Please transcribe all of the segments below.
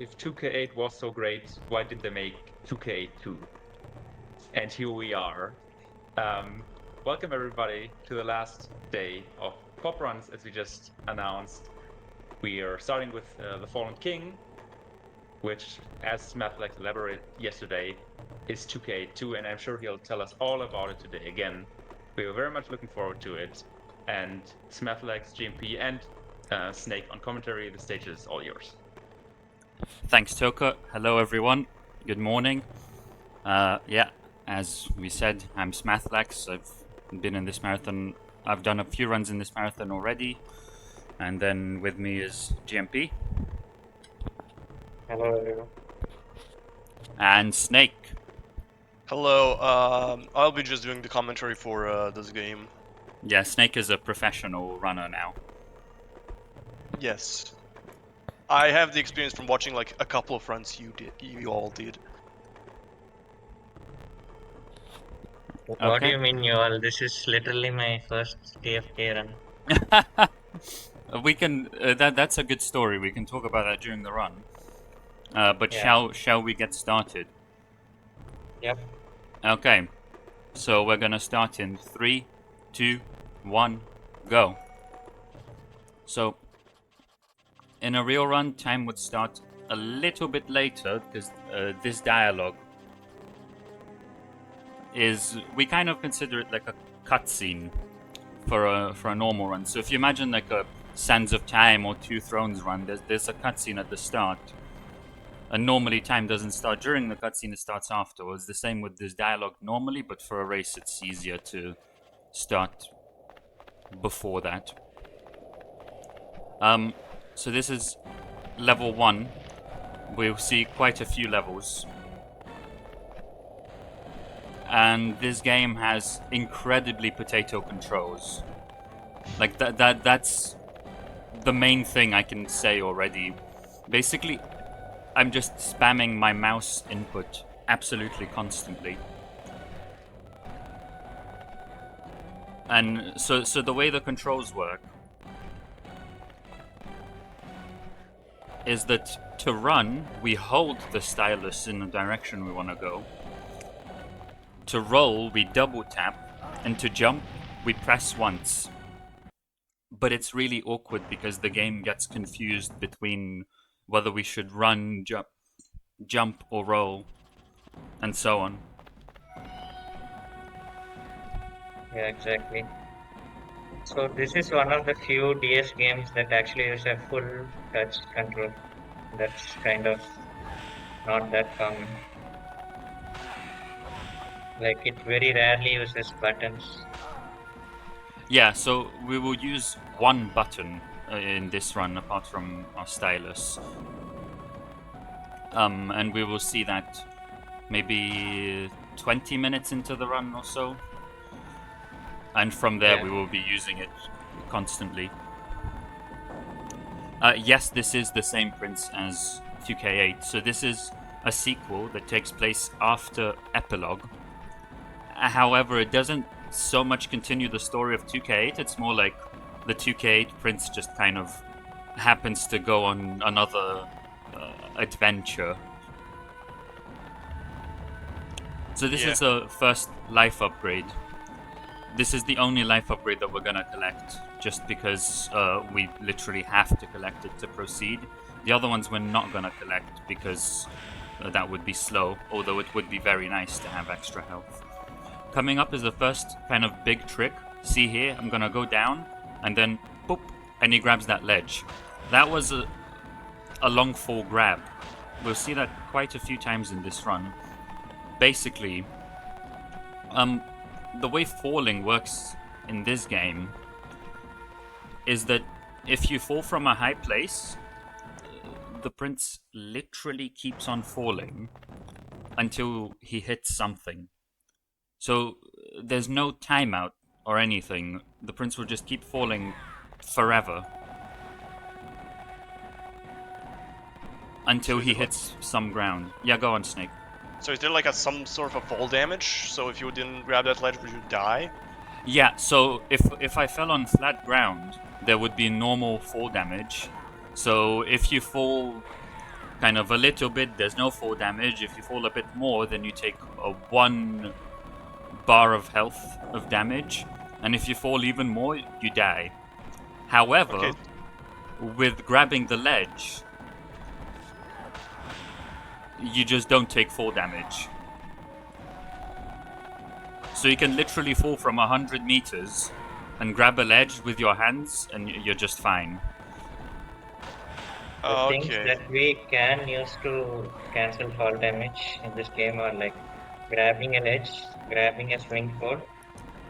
If 2K8 was so great, why did they make 2K8 2? And here we are. Welcome everybody to the last day of PoPRuns, as we just announced. We are starting with the Fallen King, which, as Smathlax elaborated yesterday, is 2K8 2, and I'm sure he'll tell us all about it today again. We are very much looking forward to it. And Smathlax, GMP, and Snake on commentary, the stage is all yours. Thanks, Toka. Hello, everyone. Good morning. As we said, I'm Smathlax. I've been in this marathon. I've done a few runs in this marathon already. And then with me is GMP. Hello, everyone. And Snake. Hello, I'll be just doing the commentary for this game. Yeah, Snake is a professional runner now. Yes. I have the experience from watching like a couple of runs you all did. What do you mean, you all? This is literally my first TFK run. We can. That's a good story. We can talk about that during the run. But Yeah. shall we get started? Yep. Okay. So we're gonna start in 3, 2, 1, go. So in a real run, time would start a little bit later because this dialogue is, we kind of consider it like a cutscene for a normal run. So if you imagine like a Sands of Time or Two Thrones run, there's a cutscene at the start. And normally time doesn't start during the cutscene, it starts afterwards. The same with this dialogue normally, but for a race it's easier to start before that. So this is level 1. We'll see quite a few levels. And this game has incredibly potato controls. Like that's the main thing I can say already. Basically, I'm just spamming my mouse input absolutely constantly. And so the way the controls work is that to run, we hold the stylus in the direction we want to go. To roll, we double tap, and to jump, we press once. But it's really awkward because the game gets confused between whether we should run, jump or roll, and so on. Yeah, exactly. So this is one of the few DS games that actually use a full touch control. That's kind of not that common. Like it very rarely uses buttons. Yeah, so we will use one button in this run apart from our stylus. And we will see that maybe 20 minutes into the run or so. And from there we will be using it constantly. Yes, this is the same prince as 2K8. So this is a sequel that takes place after Epilogue. However, it doesn't so much continue the story of 2K8. It's more like the 2K8 prince just kind of happens to go on another adventure. So this is a first life upgrade. This is the only life upgrade that we're gonna collect, just because we literally have to collect it to proceed. The other ones we're not gonna collect because that would be slow, although it would be very nice to have extra health. Coming up is the first kind of big trick. See here, I'm gonna go down, and then boop, and he grabs that ledge. That was a long fall grab. We'll see that quite a few times in this run. Basically, the way falling works in this game is that if you fall from a high place, the prince literally keeps on falling until he hits something. So there's no timeout or anything. The prince will just keep falling forever until he hits some ground. Yeah, go on, Snake. So is there like some sort of a fall damage? So if you didn't grab that ledge, would you die? Yeah, so if I fell on flat ground, there would be normal fall damage. So if you fall kind of a little bit, there's no fall damage. If you fall a bit more, then you take a 1 bar of health of damage, and if you fall even more, you die. However, Okay. with grabbing the ledge, you just don't take fall damage. So you can literally fall from 100 meters and grab a ledge with your hands, and you're just fine. The things Okay. that we can use to cancel fall damage in this game are like grabbing a ledge, grabbing a swing pole,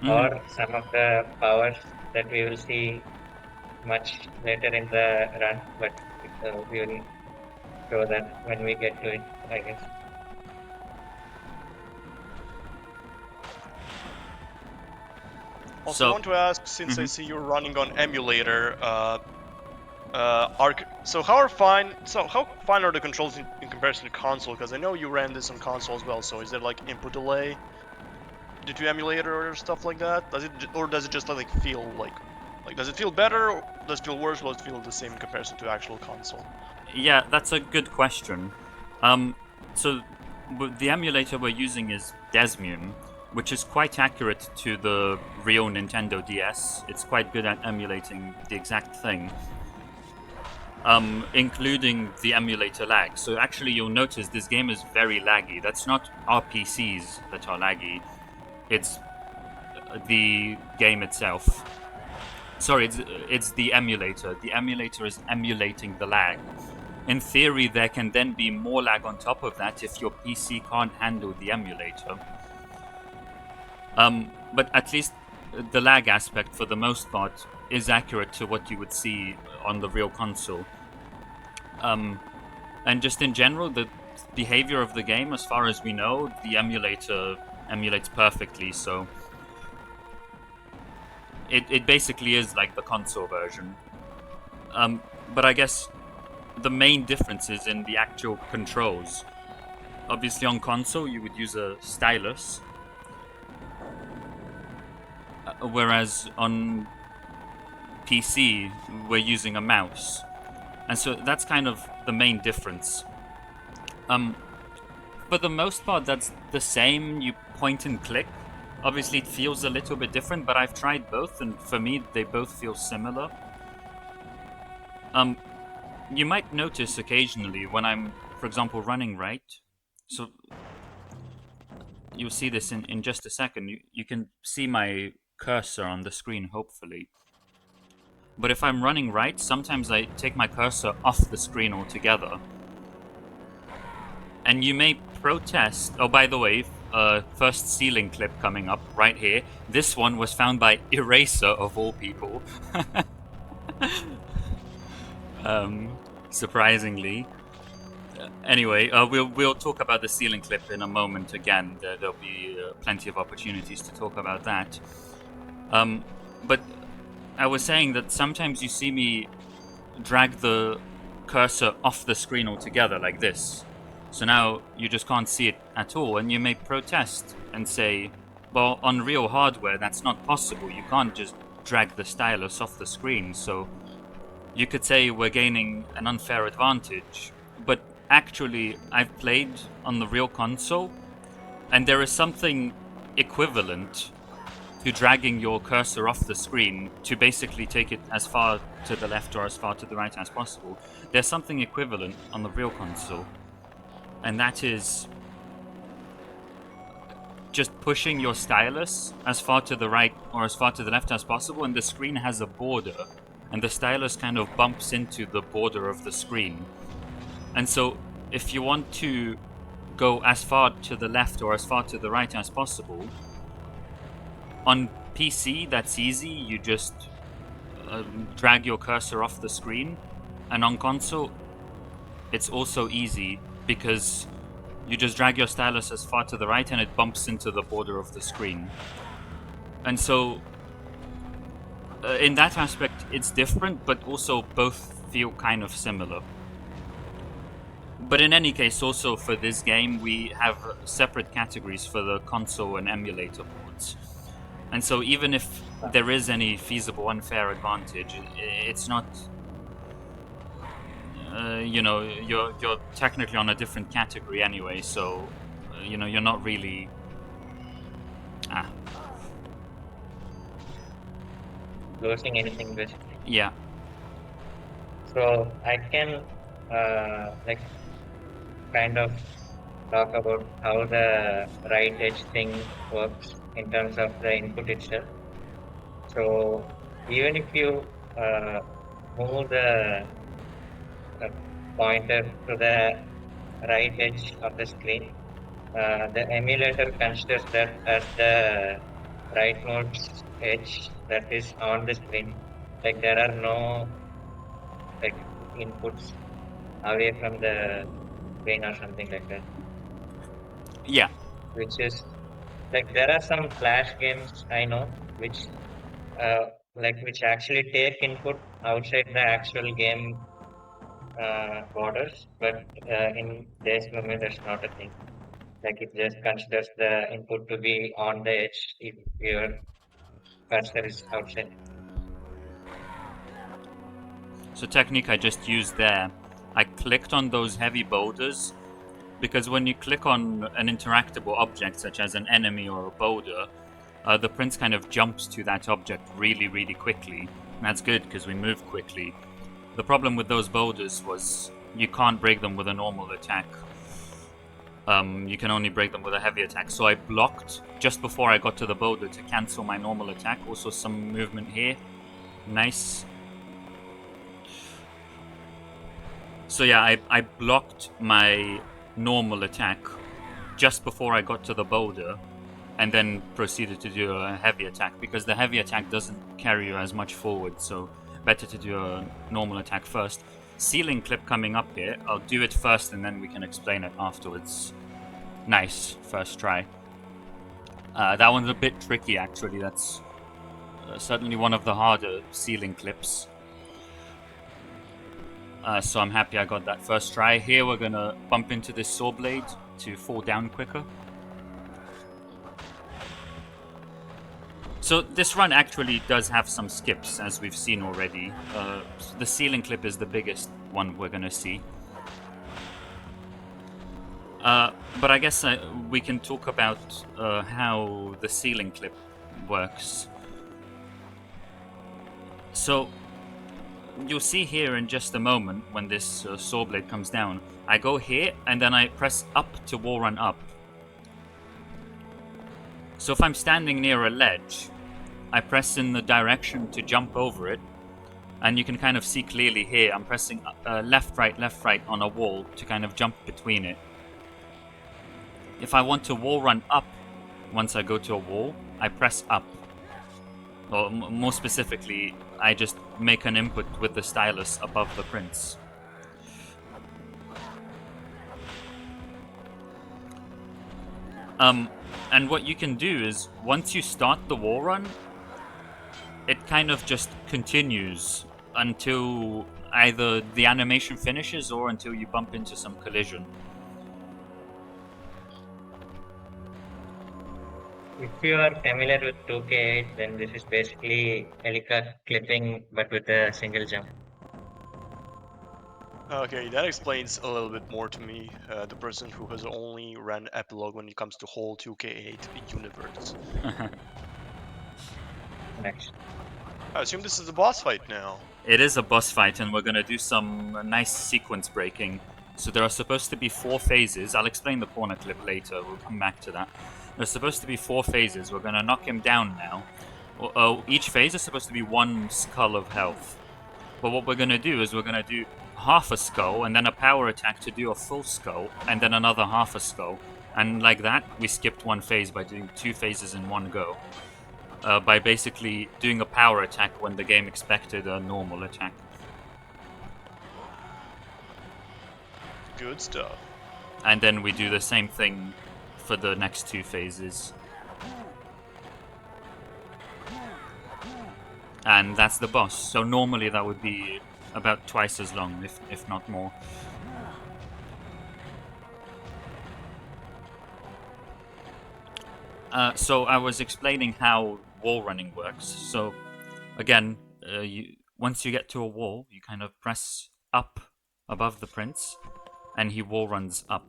or some of the powers that we will see much later in the run, but we will show that when we get to it, I guess. Also, I So- want to ask, since I see you're running on Emulator, so how fine are the controls in comparison to console? Because I know you ran this on console as well. So is there like input delay due to Emulator or stuff like that? Does it just like feel like does it feel better? Or does it feel worse? Or does it feel the same in comparison to actual console? Yeah, that's a good question. So the emulator we're using is Desmune, which is quite accurate to the real Nintendo DS. It's quite good at emulating the exact thing, including the emulator lag. So actually, you'll notice this game is very laggy. That's not our PCs that are laggy. It's the game itself. Sorry, it's the emulator. The emulator is emulating the lag. In theory, there can then be more lag on top of that if your PC can't handle the emulator. But at least the lag aspect, for the most part, is accurate to what you would see on the real console. And just in general, the behavior of the game, as far as we know, the emulator emulates perfectly, so it basically is like the console version. But I guess the main difference is in the actual controls. Obviously on console you would use a stylus, whereas on PC we're using a mouse. And so that's kind of the main difference. For the most part that's the same, you point and click. Obviously it feels a little bit different, but I've tried both and for me they both feel similar. You might notice occasionally when I'm, for example, running right. So you'll see this in just a second. You can see my cursor on the screen, hopefully. But if I'm running right, sometimes I take my cursor off the screen altogether. And you may protest... Oh, by the way, first ceiling clip coming up right here. This one was found by Eraser, of all people. Surprisingly. Anyway, we'll talk about the ceiling clip in a moment again. There'll be plenty of opportunities to talk about that. But I was saying that sometimes you see me drag the cursor off the screen altogether like this. So now you just can't see it at all, and you may protest and say, well, on real hardware that's not possible. You can't just drag the stylus off the screen, so you could say we're gaining an unfair advantage. But actually, I've played on the real console, and there is something equivalent to dragging your cursor off the screen to basically take it as far to the left or as far to the right as possible. There's something equivalent on the real console, and that is just pushing your stylus as far to the right or as far to the left as possible, and the screen has a border, and the stylus kind of bumps into the border of the screen. And so if you want to go as far to the left or as far to the right as possible, on PC that's easy, you just drag your cursor off the screen, and on console it's also easy because you just drag your stylus as far to the right and it bumps into the border of the screen. And so in that aspect it's different, but also both feel kind of similar. But in any case, also for this game we have separate categories for the console and emulator ports. And so even if there is any feasible unfair advantage, it's not you know, you're technically on a different category anyway, so you know, you're not really. losing anything basically. Yeah. So I can like kind of talk about how the right edge thing works in terms of the input itself. So even if you move the uh, pointer to the right edge of the screen, the emulator considers that as the rightmost edge that is on the screen. Like there are no like inputs away from the screen or something like that. Yeah. Which is like there are some flash games I know which uh, like which actually take input outside the actual game borders, but in this moment that's not a thing. Like it just considers the input to be on the edge if your cursor is outside. So technique I just used there, I clicked on those heavy boulders because when you click on an interactable object such as an enemy or a boulder, the prince kind of jumps to that object really, really quickly. And that's good because we move quickly. The problem with those boulders was you can't break them with a normal attack. You can only break them with a heavy attack. So I blocked just before I got to the boulder to cancel my normal attack. Also some movement here. Nice. So yeah, I blocked my normal attack just before I got to the boulder and then proceeded to do a heavy attack because the heavy attack doesn't carry you as much forward, so better to do a normal attack first. Ceiling clip coming up here, I'll do it first and then we can explain it afterwards. Nice, first try. That one's a bit tricky actually, that's certainly one of the harder ceiling clips. So I'm happy I got that first try. Here we're gonna bump into this saw blade to fall down quicker. So this run actually does have some skips, as we've seen already. The ceiling clip is the biggest one we're gonna see. But I guess we can talk about how the ceiling clip works. So you'll see here in just a moment when this saw blade comes down, I go here and then I press up to wall run up. So if I'm standing near a ledge, I press in the direction to jump over it, and you can kind of see clearly here I'm pressing left right on a wall to kind of jump between it. If I want to wall run up once I go to a wall, I press up. Or more specifically, I just make an input with the stylus above the prints. And what you can do is, once you start the wall run, it kind of just continues until either the animation finishes or until you bump into some collision. If you are familiar with 2K8, then this is basically Elika clipping but with a single jump. Okay, that explains a little bit more to me, the person who has only ran Epilogue when it comes to whole 2K8 universe. Next. I assume this is the boss fight now. It is a boss fight, and we're gonna do some nice sequence breaking. So there are supposed to be 4 phases. I'll explain the corner clip later, we'll come back to that. There's supposed to be 4 phases. We're gonna knock him down now. Each phase is supposed to be 1 skull of health. But what we're gonna do is we're gonna do half a skull, and then a power attack to do a full skull, and then another half a skull. And like that, we skipped 1 phase by doing 2 phases in one go. By basically doing a power attack when the game expected a normal attack. Good stuff. And then we do the same thing for the next 2 phases. And that's the boss. So normally that would be about twice as long, if not more. So I was explaining how wall running works. So again, once you get to a wall, you kind of press up above the prince, and he wall runs up.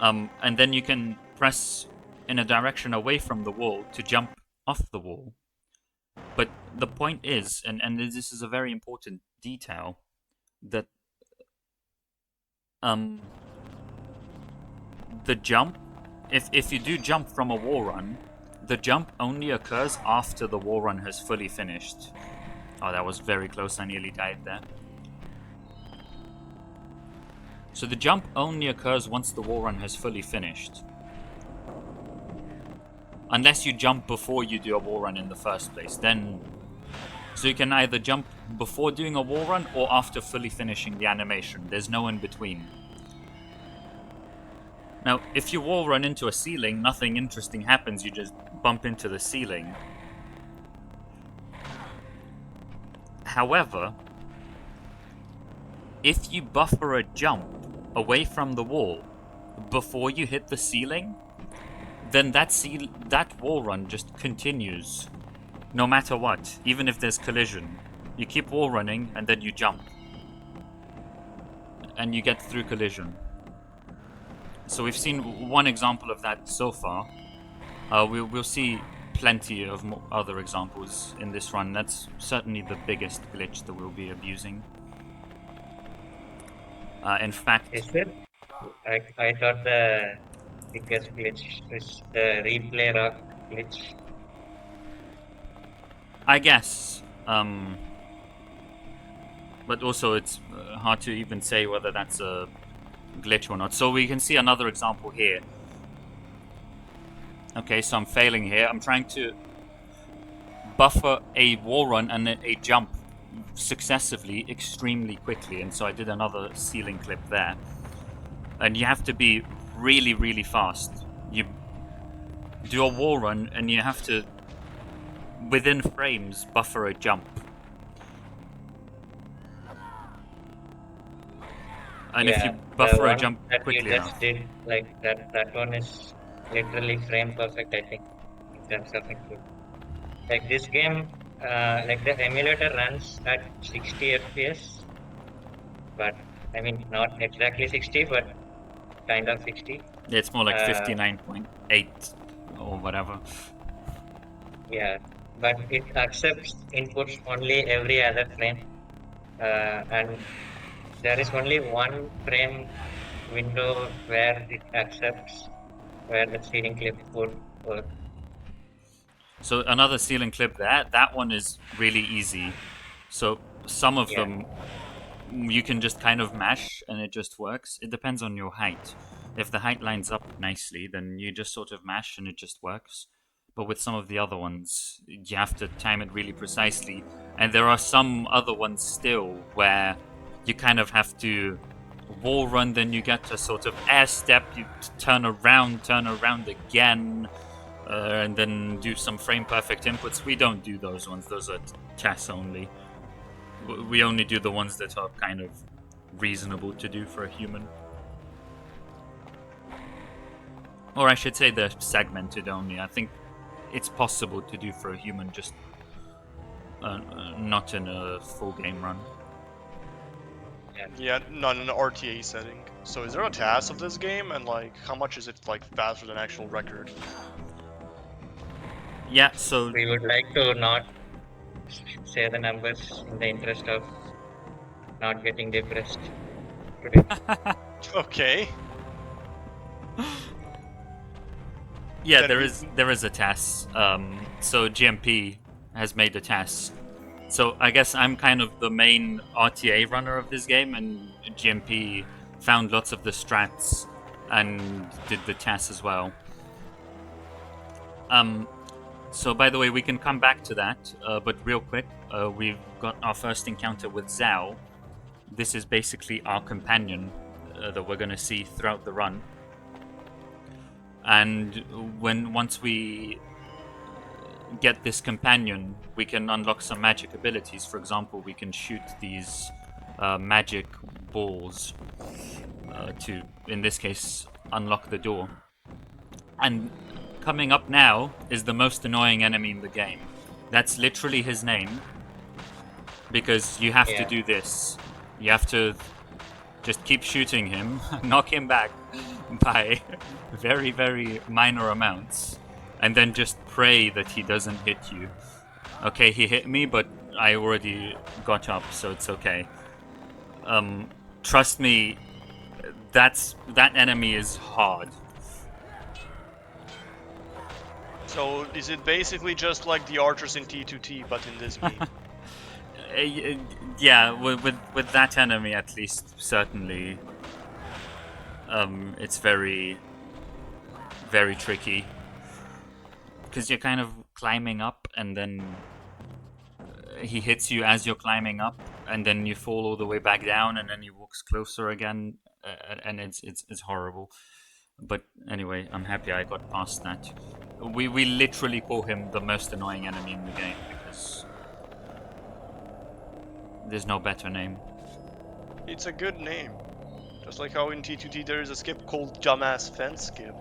And then you can press in a direction away from the wall to jump off the wall. But the point is, and this is a very important detail, that the jump, if you do jump from a wall run, the jump only occurs after the wall run has fully finished. Oh, that was very close, I nearly died there. So the jump only occurs once the wall run has fully finished. Unless you jump before you do a wall run in the first place, then... So you can either jump before doing a wall run or after fully finishing the animation. There's no in between. Now, if you wall run into a ceiling, nothing interesting happens, you just bump into the ceiling. However, if you buffer a jump away from the wall before you hit the ceiling, then that wall run just continues, no matter what, even if there's collision. You keep wall running and then you jump, and you get through collision. So we've seen one example of that so far. We'll see plenty of other examples in this run. That's certainly the biggest glitch that we'll be abusing. In fact... Is it? I thought the biggest glitch is the replay rock glitch. I guess. But also it's hard to even say whether that's a glitch or not. So we can see another example here. Okay, so I'm failing here. I'm trying to buffer a wall run and a jump successively extremely quickly, and so I did another ceiling clip there. And you have to be really, really fast. You do a wall run and you have to, within frames, buffer a jump. And if you buffer a jump quickly enough... That you just did, like that one is literally frame perfect, I think, in terms of input. Like this game, like the emulator runs at 60 FPS, but I mean not exactly 60, but kind of 60. Yeah, it's more like 59.8 or whatever. Yeah, but it accepts inputs only every other frame, and there is only one frame window where it accepts where the ceiling clip would work. So another ceiling clip there, that one is really easy. So some of them you can just kind of mash and it just works. It depends on your height. If the height lines up nicely, then you just sort of mash and it just works. But with some of the other ones, you have to time it really precisely. And there are some other ones still where you kind of have to wall run, then you get a sort of air step, you turn around again, and then do some frame perfect inputs. We don't do those ones, those are chess only. We only do the ones that are kind of reasonable to do for a human. Or I should say they're segmented only. I think it's possible to do for a human, just not in a full game run. Yeah, not in an RTA setting. So is there a task of this game, and like how much is it like faster than actual record? Yeah, so we would like to not say the numbers in the interest of not getting depressed today. Okay. Yeah, Then there is a task. So GMP has made a task. So I guess I'm kind of the main RTA runner of this game, and GMP found lots of the strats and did the tasks as well. So by the way, we can come back to that, but real quick, we've got our first encounter with Zhao. This is basically our companion that we're going to see throughout the run. And once we get this companion, we can unlock some magic abilities. For example, we can shoot these magic balls to, in this case, unlock the door. And coming up now is the most annoying enemy in the game. That's literally his name. because you have to Yeah. do this. You have to just keep shooting him, knock him back by very, very minor amounts, and then just pray that he doesn't hit you. Okay, he hit me, but I already got up, so it's okay. Trust me, that enemy is hard. So is it basically just like the archers in T2T, but in this game? Yeah, with that enemy at least, certainly. It's very, very tricky because you're kind of climbing up, and then he hits you as you're climbing up, and then you fall all the way back down, and then he walks closer again, and it's horrible. But anyway, I'm happy I got past that. We literally call him the most annoying enemy in the game because there's no better name. It's a good name. Just like how in T2T there is a skip called Dumbass Fence Skip.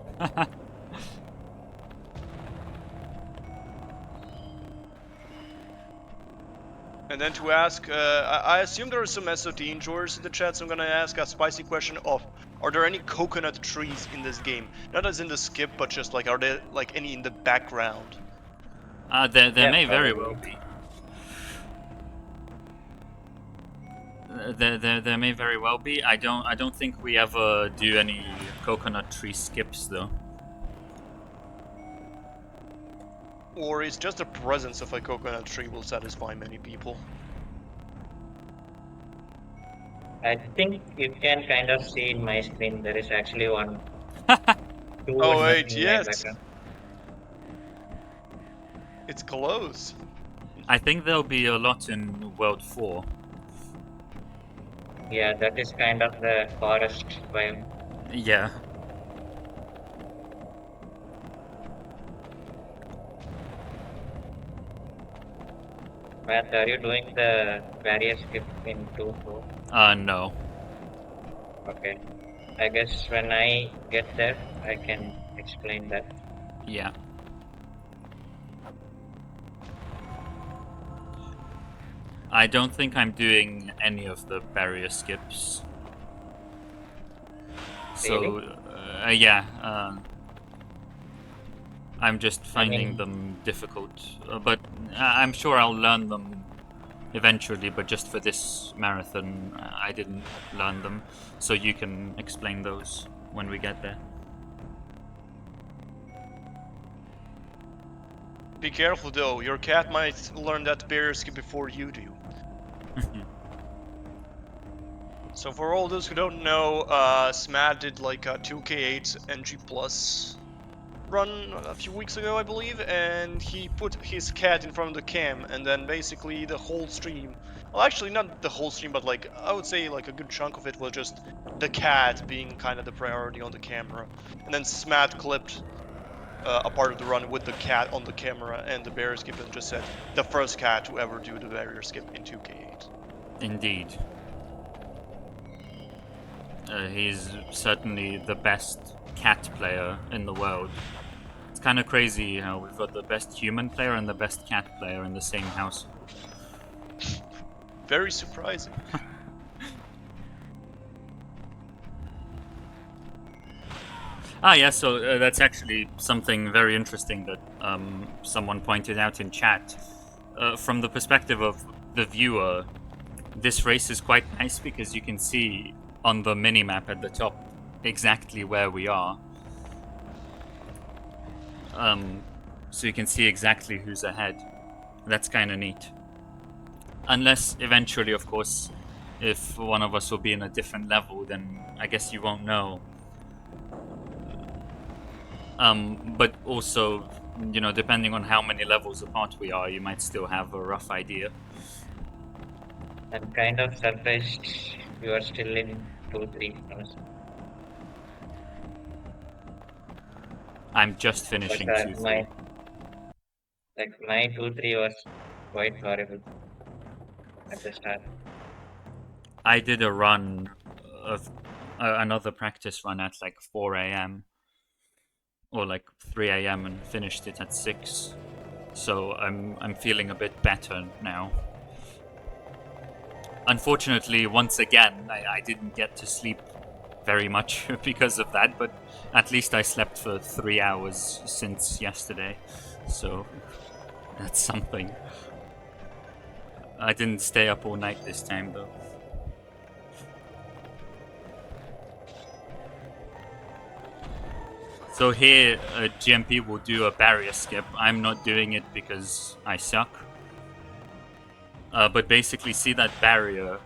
And then to ask, I assume there are some SOT enjoyers in the chat, so I'm gonna ask a spicy question of, are there any coconut trees in this game? Not as in the skip, but just like, are there like any in the background? There Yeah, may very probably. well be. There may very well be. I don't think we ever do any coconut tree skips though. Or is just the presence of a coconut tree will satisfy many people? I think you can kind of see in my screen there is actually one. Two Oh in wait, in my yes! background. It's close. I think there'll be a lot in World 4. Yeah, that is kind of the forest biome. Yeah. Matt, are you doing the barrier skip in 2-4? No. Okay. I guess when I get there, I can explain that. Yeah. I don't think I'm doing any of the barrier skips. So, Really? yeah. I'm just I finding mean, them difficult. But I'm sure I'll learn them eventually, but just for this marathon, I didn't learn them. So you can explain those when we get there. Be careful though, your cat might learn that barrier skip before you do. So for all those who don't know, Smat did like a 2K8 NG Plus run a few weeks ago, I believe, and he put his cat in front of the cam, and then basically the whole stream, well actually not the whole stream, but like, I would say like a good chunk of it was just the cat being kind of the priority on the camera. And then Smat clipped a part of the run with the cat on the camera and the barrier skip and just said, the first cat to ever do the barrier skip in 2K8. Indeed. He's certainly the best cat player in the world. It's kind of crazy how we've got the best human player and the best cat player in the same house. Very surprising. Yeah, so that's actually something very interesting that someone pointed out in chat. From the perspective of the viewer, this race is quite nice because you can see on the minimap at the top exactly where we are. So you can see exactly who's ahead. That's kind of neat. Unless eventually, of course, if one of us will be in a different level, then I guess you won't know. But also, you know, depending on how many levels apart we are, you might still have a rough idea. I'm kind of surprised you are still in 2-3. I'm just finishing But 2-3. my 2-3 was quite horrible at the start. I did a run of another practice run at like 4 a.m. or like 3 a.m. and finished it at 6. So I'm feeling a bit better now. Unfortunately, once again, I didn't get to sleep very much because of that, but at least I slept for 3 hours since yesterday, so that's something. I didn't stay up all night this time, though. So here, GMP will do a barrier skip. I'm not doing it because I suck. But basically, see that barrier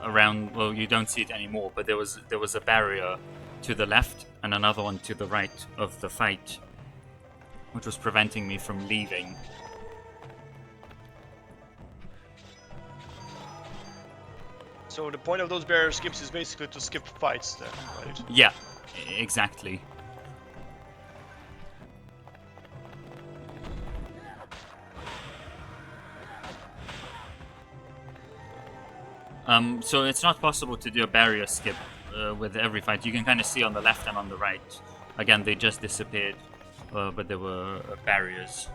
around? Well, you don't see it anymore, but there was a barrier to the left and another one to the right of the fight, which was preventing me from leaving. So the point of those barrier skips is basically to skip fights then, right? Yeah, exactly. So it's not possible to do a barrier skip with every fight. You can kind of see on the left and on the right. Again, they just disappeared, but there were barriers.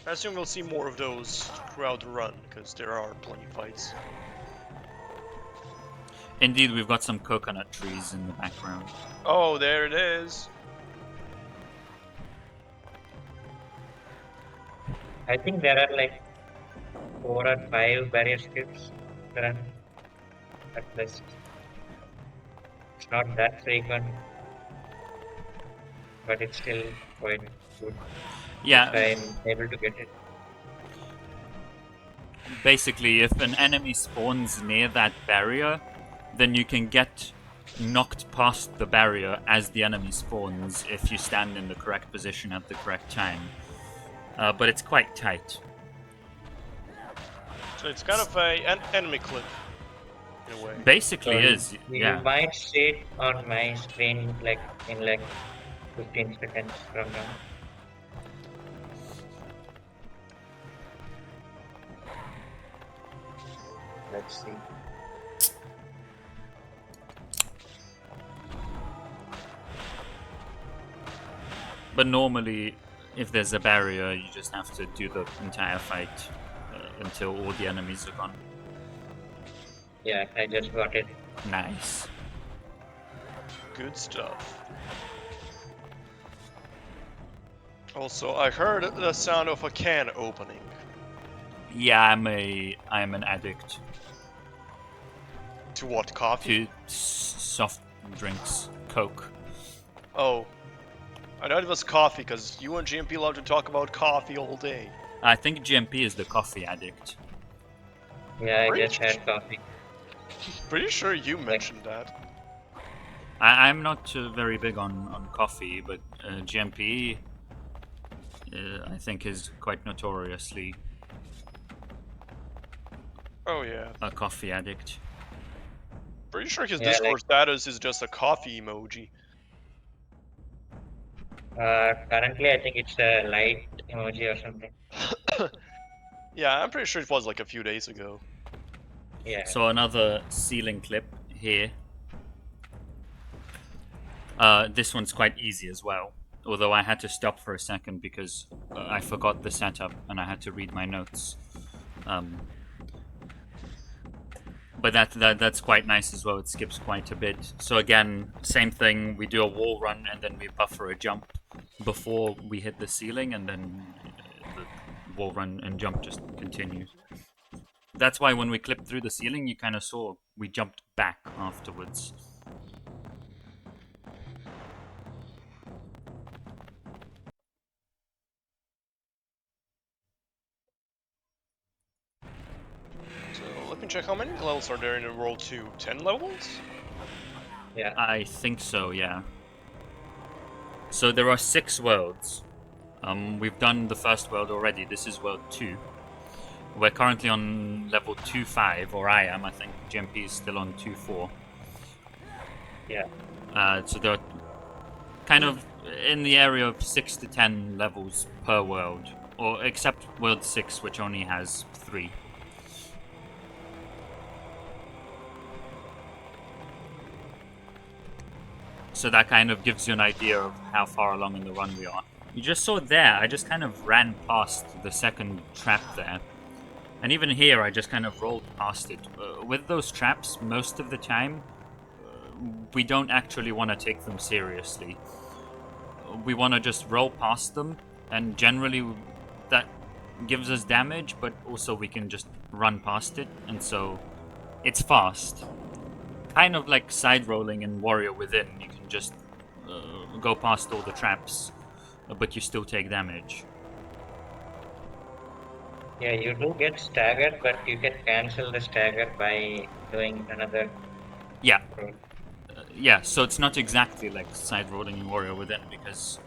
I assume we'll see more of those throughout the run, because there are plenty of fights. Indeed, we've got some coconut trees in the background. Oh, there it is! I think there are like 4 or 5 barrier skips run at least. It's not that frequent, but it's still quite good Yeah, if I'm able to get it. basically, if an enemy spawns near that barrier, then you can get knocked past the barrier as the enemy spawns if you stand in the correct position at the correct time. But it's quite tight. So it's kind of an enemy clip, in a way. Basically So is, you yeah. might see it on my screen like in like 15 seconds from now. Let's see. But normally, if there's a barrier, you just have to do the entire fight until all the enemies are gone. Yeah, I just got it. Nice. Good stuff. Also, I heard the sound of a can opening. Yeah, I'm an addict To what, coffee? to soft drinks, Coke. Oh. I know it was coffee, because you and GMP love to talk about coffee all day. I think GMP is the coffee addict. Yeah, I Pretty just had coffee. Pretty sure you mentioned that. I'm not very big on coffee, but GMP, I think, is quite notoriously Oh yeah. a coffee addict. Pretty sure his Yeah, Discord status is just a coffee emoji. Currently, I think it's a light emoji or something. Yeah, I'm pretty sure it was like a few days ago. Yeah. So another ceiling clip here. This one's quite easy as well, although I had to stop for a second because I forgot the setup and I had to read my notes. But that's quite nice as well. It skips quite a bit. So again, same thing. We do a wall run and then we buffer a jump before we hit the ceiling, and then the wall run and jump just continues. That's why when we clipped through the ceiling, you kind of saw we jumped back afterwards. So let me check how many levels are there in World 2. 10 levels? Yeah. I think so, yeah. So there are 6 worlds. We've done the first world already. This is world 2. We're currently on level 2.5, or I am. I think GMP is still on 2.4. Yeah. So there are kind of in the area of 6 to 10 levels per world, or except world 6, which only has 3. So that kind of gives you an idea of how far along in the run we are. You just saw there, I just kind of ran past the second trap there. And even here, I just kind of rolled past it. With those traps, most of the time, we don't actually want to take them seriously. We want to just roll past them, and generally that gives us damage, but also we can just run past it, and so it's fast. Kind of like side rolling in Warrior Within, you can just go past all the traps, but you still take damage. Yeah, you do get staggered, but you can cancel the stagger by doing another Yeah, roll. yeah, so it's not exactly like side rolling in Warrior Within, because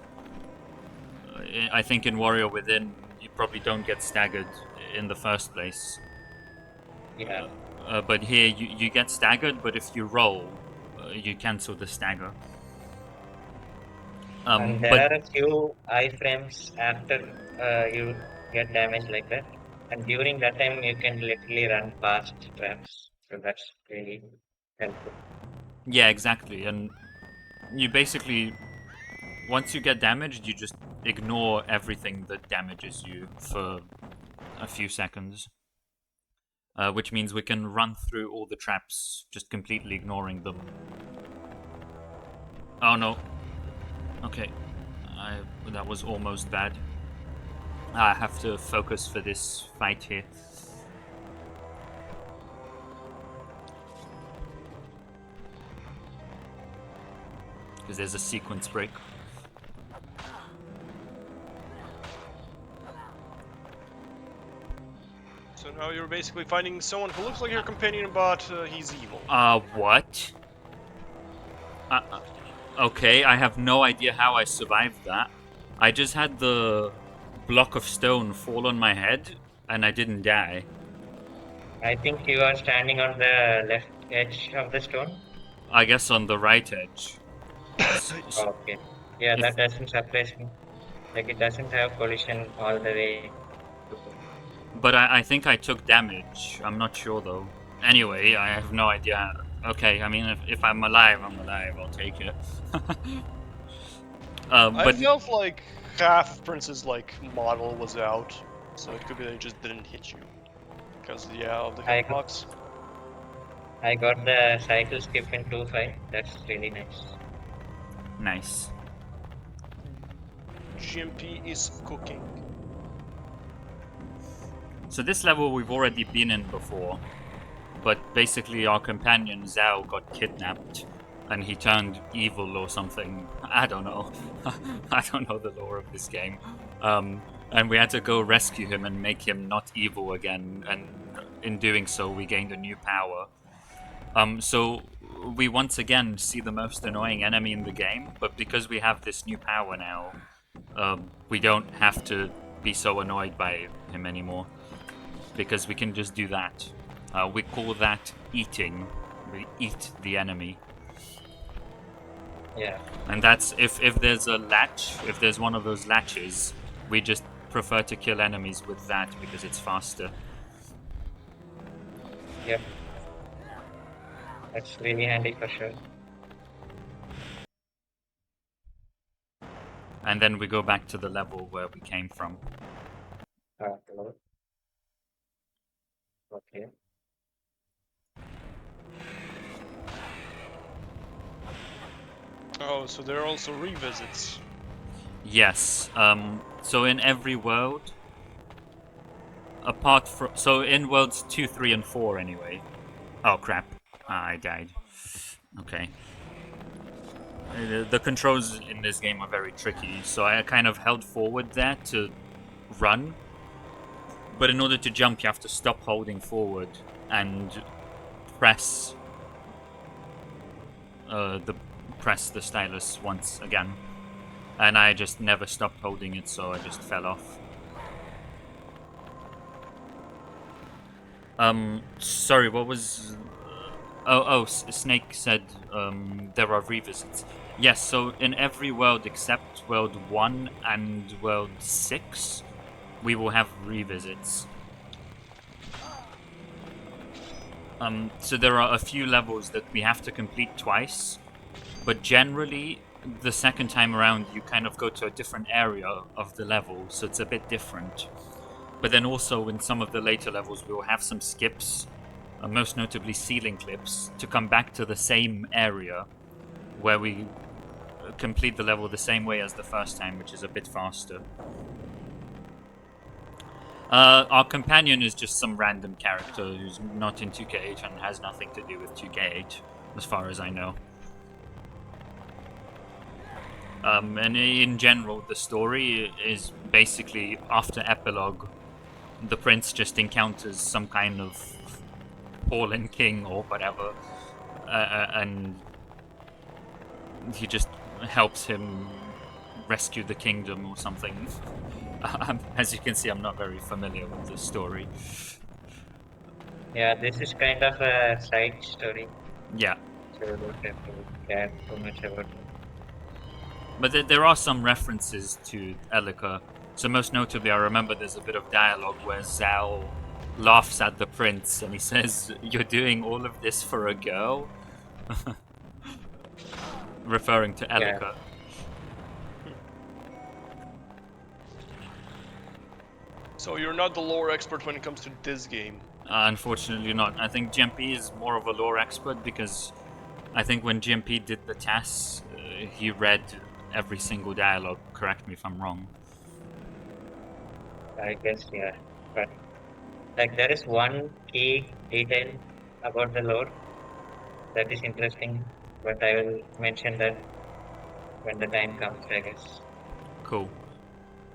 I think in Warrior Within you probably don't get staggered in the first place. Yeah. But here you get staggered, but if you roll, you cancel the stagger. And there But are a few iframes after you get damaged like that. And during that time, you can literally run past traps. So that's really helpful. yeah, exactly. And you basically, once you get damaged, you just ignore everything that damages you for a few seconds. Which means we can run through all the traps, just completely ignoring them. Oh no. Okay. That was almost bad. I have to focus for this fight here. Because there's a sequence break. So now you're basically finding someone who looks like your companion, but he's evil. What? Okay, I have no idea how I survived that. I just had the block of stone fall on my head, and I didn't die. I think you are standing on the left edge of the stone. I guess on the right edge. Okay. Yeah, If, that doesn't surprise me. Like it doesn't have collision all the way. but I think I took damage. I'm not sure though. Anyway, I have no idea. Okay, I mean, if I'm alive, I'm alive. I'll take it. I But felt like half Prince's like model was out, so it could be they just didn't hit you because yeah of the I hitbox. I got the cycle skip in 2-5. That's really nice. nice. GMP is cooking. So this level we've already been in before, but basically our companion Zhao got kidnapped, and he turned evil or something. I don't know. I don't know the lore of this game. And we had to go rescue him and make him not evil again, and in doing so we gained a new power. So we once again see the most annoying enemy in the game, but because we have this new power now, we don't have to be so annoyed by him anymore, because we can just do that. We call that eating. We eat the enemy. Yeah. And that's if there's a latch, if there's one of those latches, we just prefer to kill enemies with that because it's faster. Yep. That's really handy for sure. And then we go back to the level where we came from. Hello. Okay. Oh, so there are also revisits. Yes. So in every world, apart from in worlds 2, 3, and 4 anyway. Oh crap! I died. Okay. The controls in this game are very tricky, so I kind of held forward there to run. But in order to jump, you have to stop holding forward and press the stylus once again. And I just never stopped holding it, so I just fell off. Sorry, what was... Snake said there are revisits. Yes, so in every world except World 1 and World 6, we will have revisits. So there are a few levels that we have to complete twice, but generally the second time around you kind of go to a different area of the level, so it's a bit different. But then also in some of the later levels we will have some skips, most notably ceiling clips, to come back to the same area where we complete the level the same way as the first time, which is a bit faster. Our companion is just some random character who's not in 2K8 and has nothing to do with 2K8, as far as I know. And in general, the story is basically, after epilogue, the prince just encounters some kind of fallen king or whatever, and he just helps him rescue the kingdom or something. As you can see, I'm not very familiar with the story. Yeah, this is kind of a side story, Yeah, so you don't have to care too much about it. but there are some references to Elika. So most notably, I remember there's a bit of dialogue where Zal laughs at the prince and he says, "You're doing all of this for a girl?" Referring to Yeah. Elika. So you're not the lore expert when it comes to this game. Unfortunately not. I think GMP is more of a lore expert because I think when GMP did the tasks, he read every single dialogue. Correct me if I'm wrong. I guess, yeah. But like there is one key detail about the lore that is interesting, but I will mention that when the time comes, I guess. Cool.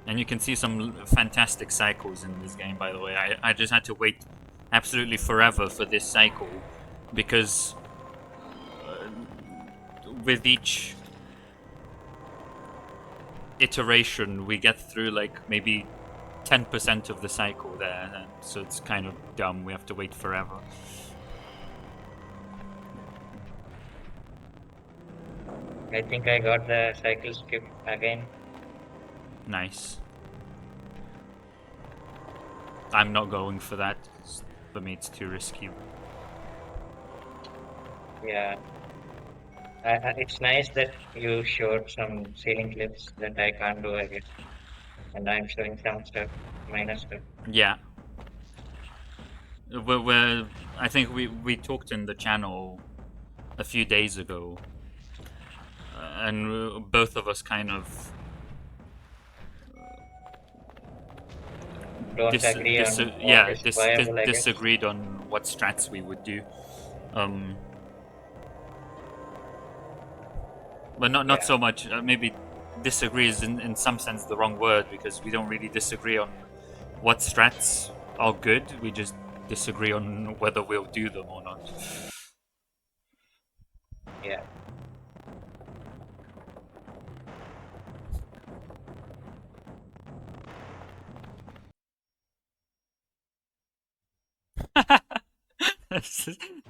And you can see some fantastic cycles in this game, by the way. I just had to wait absolutely forever for this cycle because with each iteration we get through like maybe 10% of the cycle there, and so it's kind of dumb. We have to wait forever. I think I got the cycle skip again. Nice. I'm not going for that. For me, it's too risky. Yeah. It's nice that you showed some ceiling clips that I can't do, I guess. And I'm showing some stuff, minor stuff. Yeah. I think we talked in the channel a few days ago, and both of us kind of Don't agree on what is viable, I guess. disagreed on what strats we would do. But not Yeah. so much. Maybe disagree is in some sense the wrong word, because we don't really disagree on what strats are good. We just disagree on whether we'll do them or not. Yeah.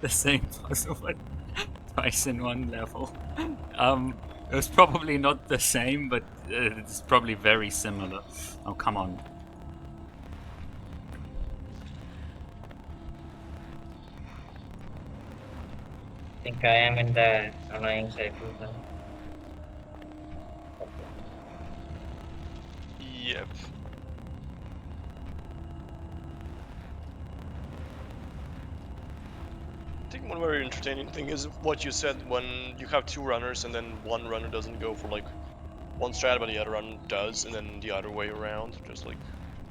The same puzzle, but twice in one level. It was probably not the same, but it's probably very similar. Oh, come on. I think I am in the annoying cycle now. Yep. I think one very entertaining thing is what you said when you have two runners and then one runner doesn't go for like one strat but the other runner does, and then the other way around. Just like,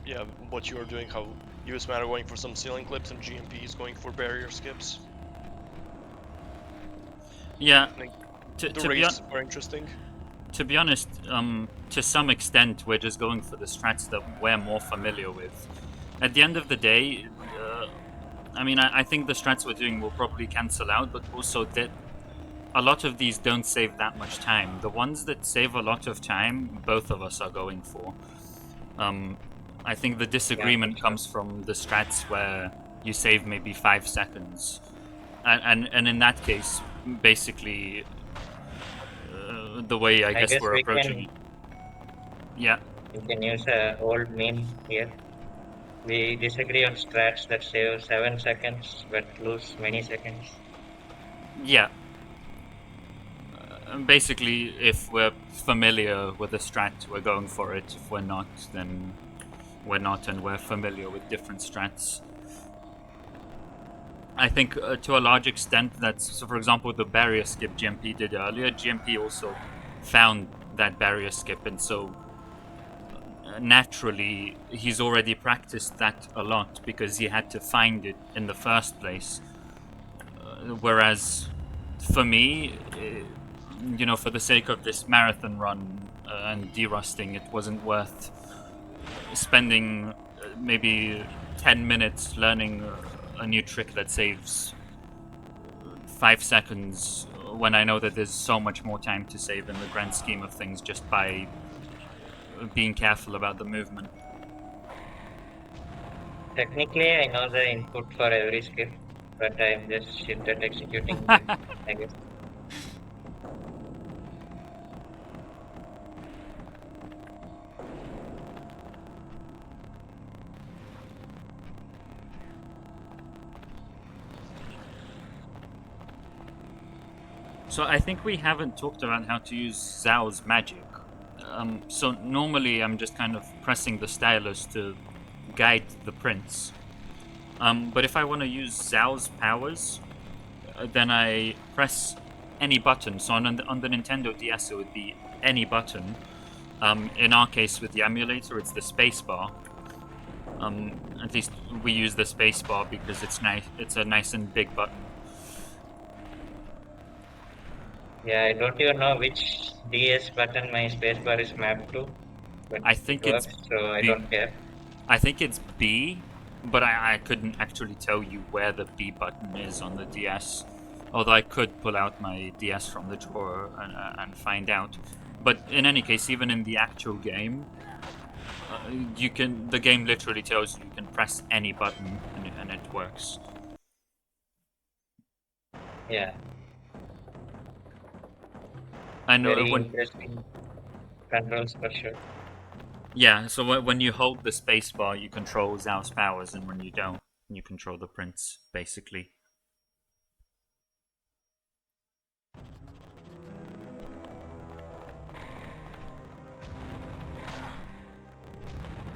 yeah, what you're doing, how US Man are going for some ceiling clips and GMP is going for barrier skips. Yeah. I think To the be race are interesting. to be honest, to some extent, we're just going for the strats that we're more familiar with. At the end of the day, I mean, I think the strats we're doing will probably cancel out, but also that a lot of these don't save that much time. The ones that save a lot of time, both of us are going for. I think the disagreement comes from the strats where you save maybe 5 seconds. And in that case, basically, the way I guess we're approaching it. Yeah. We can use a old meme here. We disagree on strats that save 7 seconds but lose many seconds. Yeah. Basically, if we're familiar with the strat, we're going for it. If we're not, then we're not, and we're familiar with different strats. I think to a large extent so for example the barrier skip GMP did earlier, GMP also found that barrier skip, and so naturally he's already practiced that a lot because he had to find it in the first place. Whereas for me, for the sake of this marathon run and derusting, it wasn't worth spending maybe 10 minutes learning a new trick that saves 5 seconds when I know that there's so much more time to save in the grand scheme of things just by being careful about the movement. Technically, I know the input for every skill, but I'm just shit at executing them, I guess. So I think we haven't talked about how to use Zhao's magic. So normally I'm just kind of pressing the stylus to guide the prince. But if I want to use Zhao's powers, then I press any button. So on the Nintendo DS it would be any button. In our case with the emulator, it's the spacebar. At least we use the spacebar because it's nice. It's a nice and big button. Yeah, I don't even know which DS button my spacebar is mapped to, but I think it works, it's so I B. don't care. I think it's B, but I couldn't actually tell you where the B button is on the DS. Although I could pull out my DS from the drawer and find out. But in any case, even in the actual game, the game literally tells you can press any button and it works. Yeah. I know Very interesting controls for sure. Yeah, so when you hold the spacebar, you control Zhao's powers, and when you don't, you control the prince, basically.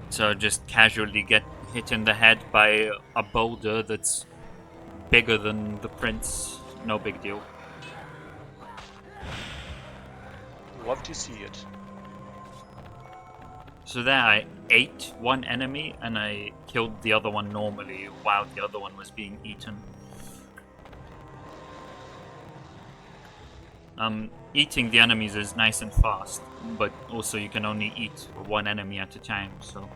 So just casually get hit in the head by a boulder that's bigger than the prince. No big deal. Love to see it. So there I ate one enemy and I killed the other one normally while the other one was being eaten. Eating the enemies is nice and fast, but also you can only eat one enemy at a time, so...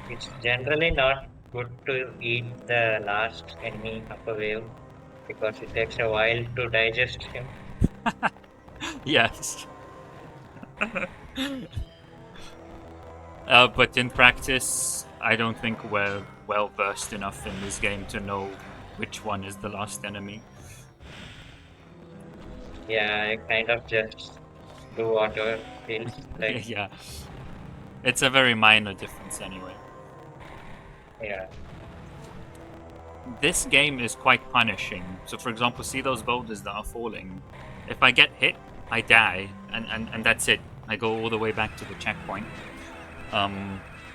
It's generally not good to eat the last enemy of a wave because it takes a while to digest him. Yes. But in practice, I don't think we're well versed enough in this game to know which one is the last enemy. Yeah, I kind of just do whatever feels like. Yeah. It's a very minor difference anyway. Yeah. This game is quite punishing. So for example, see those boulders that are falling? If I get hit, I die, and that's it. I go all the way back to the checkpoint.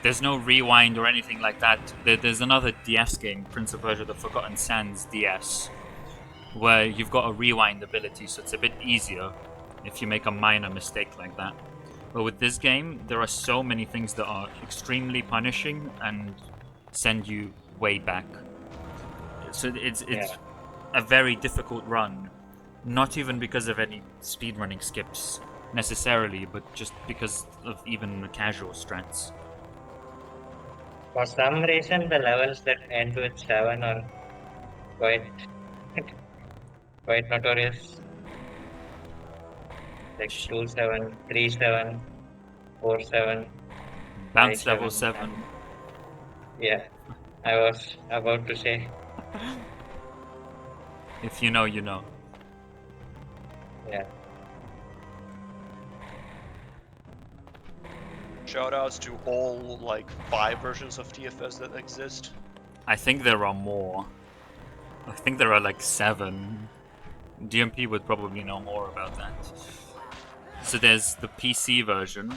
There's no rewind or anything like that. There's another DS game, Prince of Persia: The Forgotten Sands DS, where you've got a rewind ability, so it's a bit easier if you make a minor mistake like that. But with this game, there are so many things that are extremely punishing and send you way back. So it's a very difficult run, not even because of any speedrunning skips necessarily, but just because of even the casual strats. For some reason, the levels that end with 7 are quite quite notorious. Like 2-7, 3-7, 4-7. Bounce 5-7, level 7. Yeah, I was about to say. If you know, you know. Yeah. Shoutouts to all, like, 5 versions of TFS that exist. I think there are more. I think there are like 7. GMP would probably know more about that. So there's the PC version,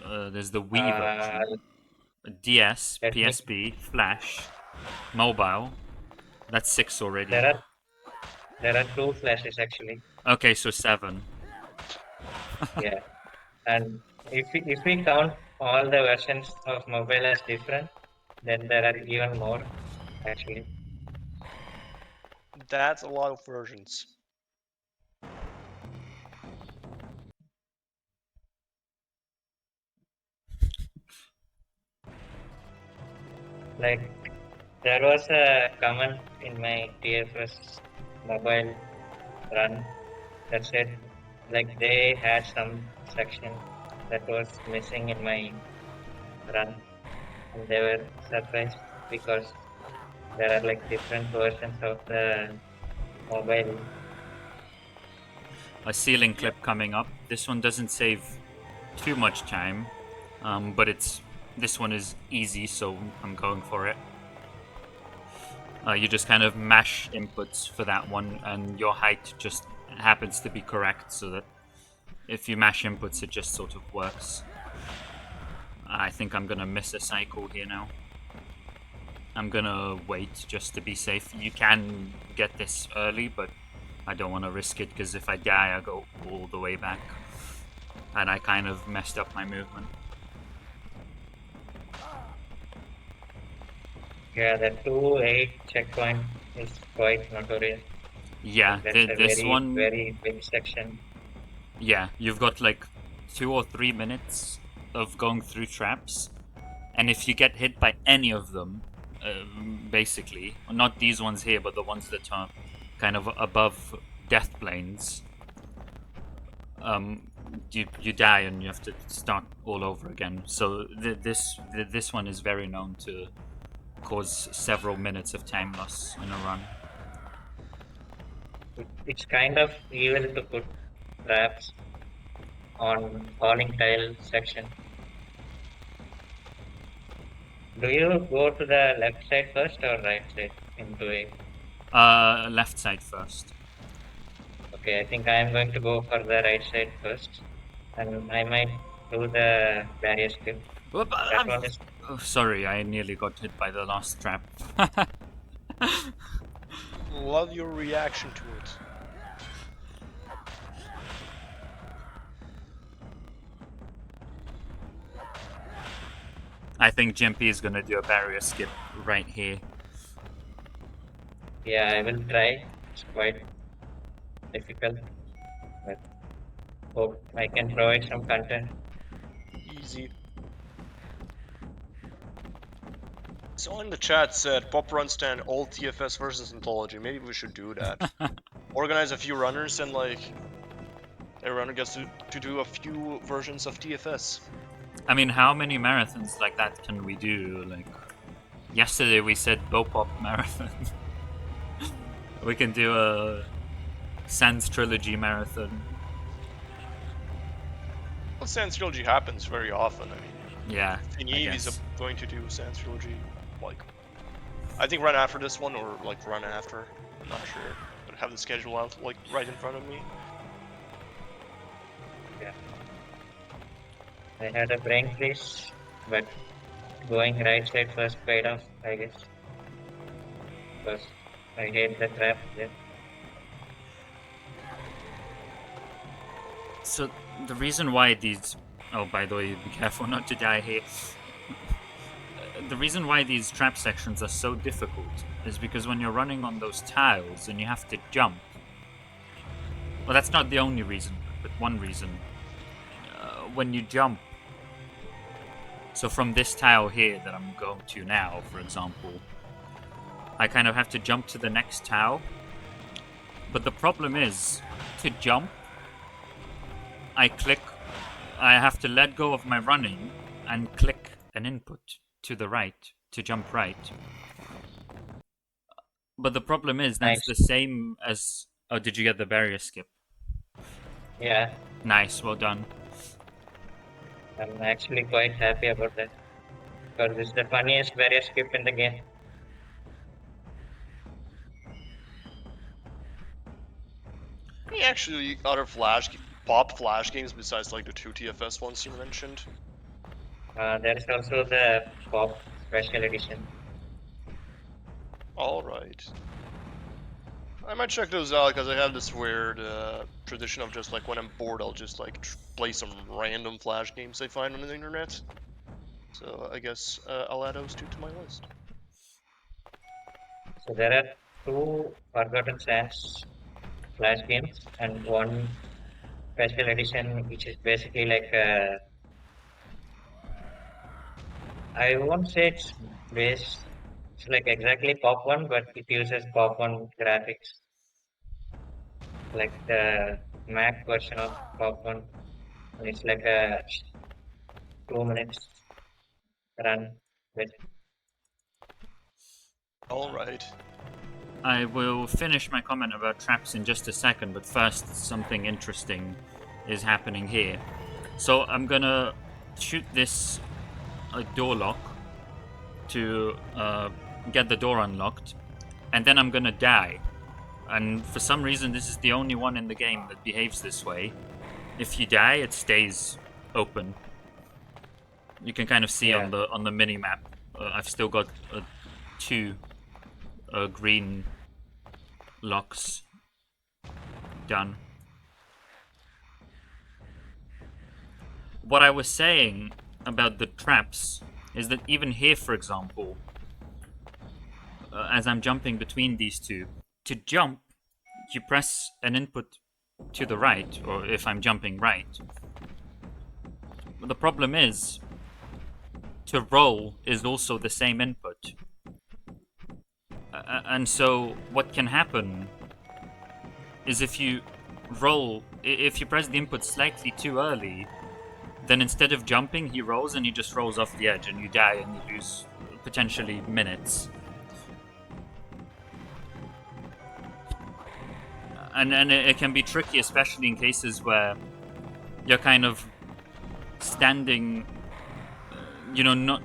there's the Wii version, DS, Let me. PSP, Flash, mobile. That's 6 already. There are 2 flashes actually. Okay, so 7. Yeah, and if we count all the versions of mobile as different, then there are even more actually. That's a lot of versions. Like there was a comment in my TFS mobile run that said like they had some section that was missing in my run, and they were surprised because there are like different versions of the mobile. A ceiling clip coming up. This one doesn't save too much time, but this one is easy, so I'm going for it. You just kind of mash inputs for that one, and your height just happens to be correct, so that if you mash inputs, it just sort of works. I think I'm gonna miss a cycle here now. I'm gonna wait just to be safe. You can get this early, but I don't want to risk it, because if I die, I go all the way back. And I kind of messed up my movement. Yeah, the 2-8 checkpoint is quite notorious. Yeah, That's a this very, one... very big section. Yeah, you've got like 2 or 3 minutes of going through traps. And if you get hit by any of them, basically, not these ones here, but the ones that are kind of above death planes, you die and you have to start all over again. So this one is very known to cause several minutes of time loss in a run. It's kind of evil to put traps on falling tile section. Do you go to the left side first or right side into it? Left side first. Okay, I think I am going to go for the right side first, and I might do the barrier skip. That one is Oh, sorry, I nearly got hit by the last trap. Love your reaction to it. I think GMP is gonna do a barrier skip right here. yeah. I will try. It's quite difficult, but hope I can provide some content. Easy. Someone in the chat said PoPRuns stand all TFS versus Anthology. Maybe we should do that. Organize a few runners and like every runner gets to do a few versions of TFS. I mean, how many marathons like that can we do? Like, yesterday we said Bopop marathon. We can do a Sans Trilogy marathon. Well, Sans Trilogy happens very often. I mean, Yeah, Eve is going to do Sans Trilogy, like, I think right after this one, or like run after. I'm not sure. But have the schedule out like right in front of me. Yeah. I had a brain freeze, but going right side first paid off, I guess. Because I hate the trap there. So the reason why these... Oh, by the way, be careful not to die here. The reason why these trap sections are so difficult is because when you're running on those tiles and you have to jump... Well, that's not the only reason, but one reason. When you jump... So from this tile here that I'm going to now, for example, I kind of have to jump to the next tile. But the problem is, to jump, I have to let go of my running and click an input to the right to jump right. But the problem is that's the same as... Oh, did you get the barrier skip? Yeah. Nice, well done. I'm actually quite happy about that. Because it's the funniest barrier skip in the game. Any actually other pop Flash games besides like the 2 TFS ones you mentioned? There is also the Pop Special Edition. Alright. I might check those out because I have this weird tradition of just like when I'm bored, I'll just like play some random Flash games I find on the internet. So I guess I'll add those two to my list. So there are 2 Forgotten Sands Flash games and 1 Special Edition, which is basically like I won't say it's like exactly Pop 1, but it uses Pop 1 graphics, like the Mac version of Pop 1. And it's like a 2 minutes run with. Alright. I will finish my comment about traps in just a second, but first, something interesting is happening here. So I'm gonna shoot this door lock to get the door unlocked, and then I'm gonna die. And for some reason, this is the only one in the game that behaves this way. If you die, it stays open. You can kind of see Yeah. on the mini map. I've still got 2 green locks done. What I was saying about the traps is that even here, for example, as I'm jumping between these 2, to jump, you press an input to the right, or if I'm jumping right. But the problem is, to roll is also the same input. And so what can happen is if you press the input slightly too early, then instead of jumping, he rolls and he just rolls off the edge and you die and you lose potentially minutes. And it can be tricky, especially in cases where you're kind of standing, not...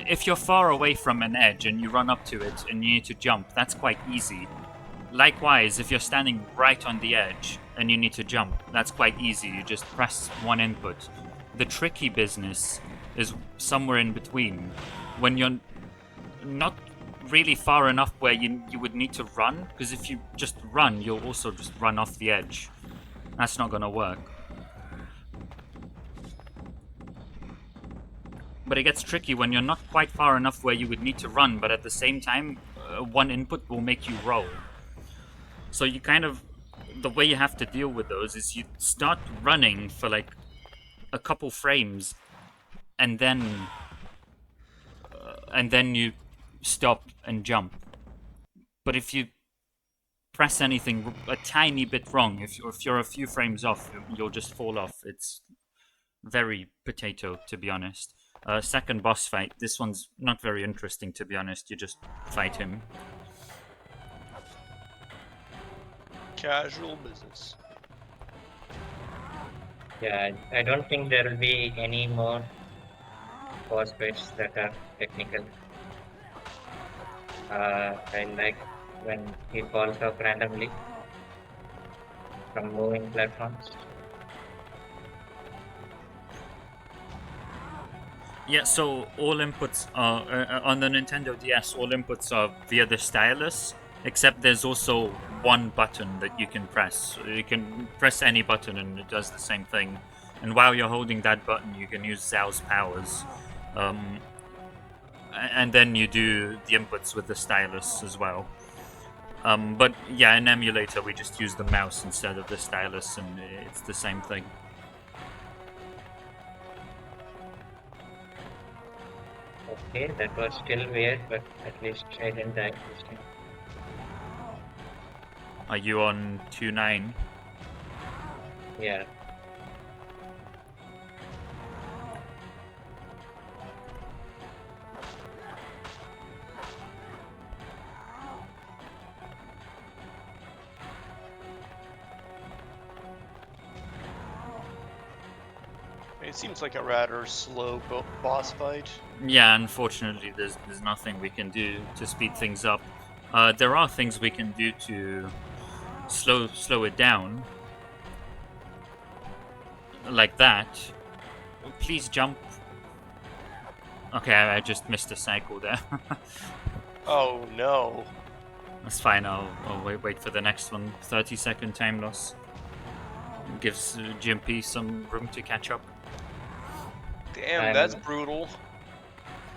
If you're far away from an edge and you run up to it and you need to jump, that's quite easy. Likewise, if you're standing right on the edge and you need to jump, that's quite easy. You just press one input. The tricky business is somewhere in between. When you're not really far enough where you would need to run, because if you just run, you'll also just run off the edge. That's not gonna work. But it gets tricky when you're not quite far enough where you would need to run, but at the same time, one input will make you roll. So you kind of... The way you have to deal with those is you start running for like a couple frames, and then you stop and jump. But if you press anything a tiny bit wrong, if you're a few frames off, you'll just fall off. It's very potato, to be honest. Second boss fight. This one's not very interesting, to be honest. You just fight him. Casual business. Yeah, I don't think there will be any more boss fights that are technical. I like when he falls off randomly from moving platforms. Yeah, so all inputs are on the Nintendo DS. All inputs are via the stylus, except there's also one button that you can press. You can press any button and it does the same thing. And while you're holding that button, you can use Zhao's powers. And then you do the inputs with the stylus as well. But yeah, in Emulator, we just use the mouse instead of the stylus, and it's the same thing. Okay, that was still weird, but at least I didn't die this time. Are you on 2.9? Yeah. It seems like a rather slow boss fight. Yeah, unfortunately, there's nothing we can do to speed things up. There are things we can do to slow it down like that. Please jump. Okay, I just missed a cycle there. Oh no. That's fine. I'll wait for the next one. 30-second time loss gives GMP some room to catch up. Damn, that's brutal.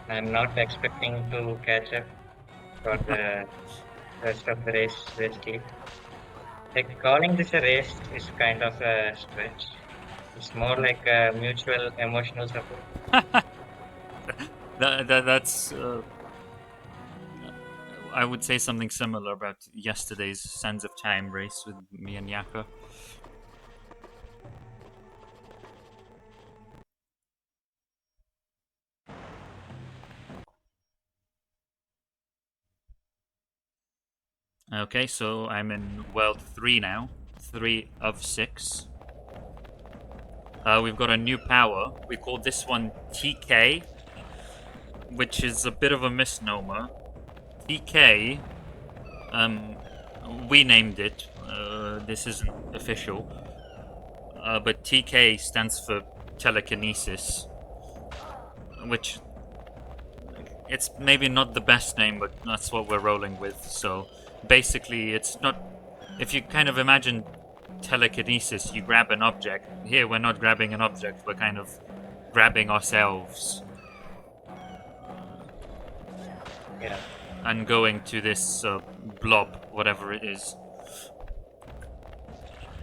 I'm not expecting to catch up for the rest of the race, basically. Like, calling this a race is kind of a stretch. It's more like a mutual emotional support. That's. I would say something similar about yesterday's Sands of Time race with me and Yaka. Okay, so I'm in World 3 now. 3 of 6. We've got a new power. We call this one TK, which is a bit of a misnomer. TK, we named it. This isn't official. But TK stands for telekinesis, which it's maybe not the best name, but that's what we're rolling with. So basically, it's not. If you kind of imagine telekinesis, you grab an object. Here, we're not grabbing an object, we're kind of grabbing ourselves. Yeah. And going to this blob, whatever it is.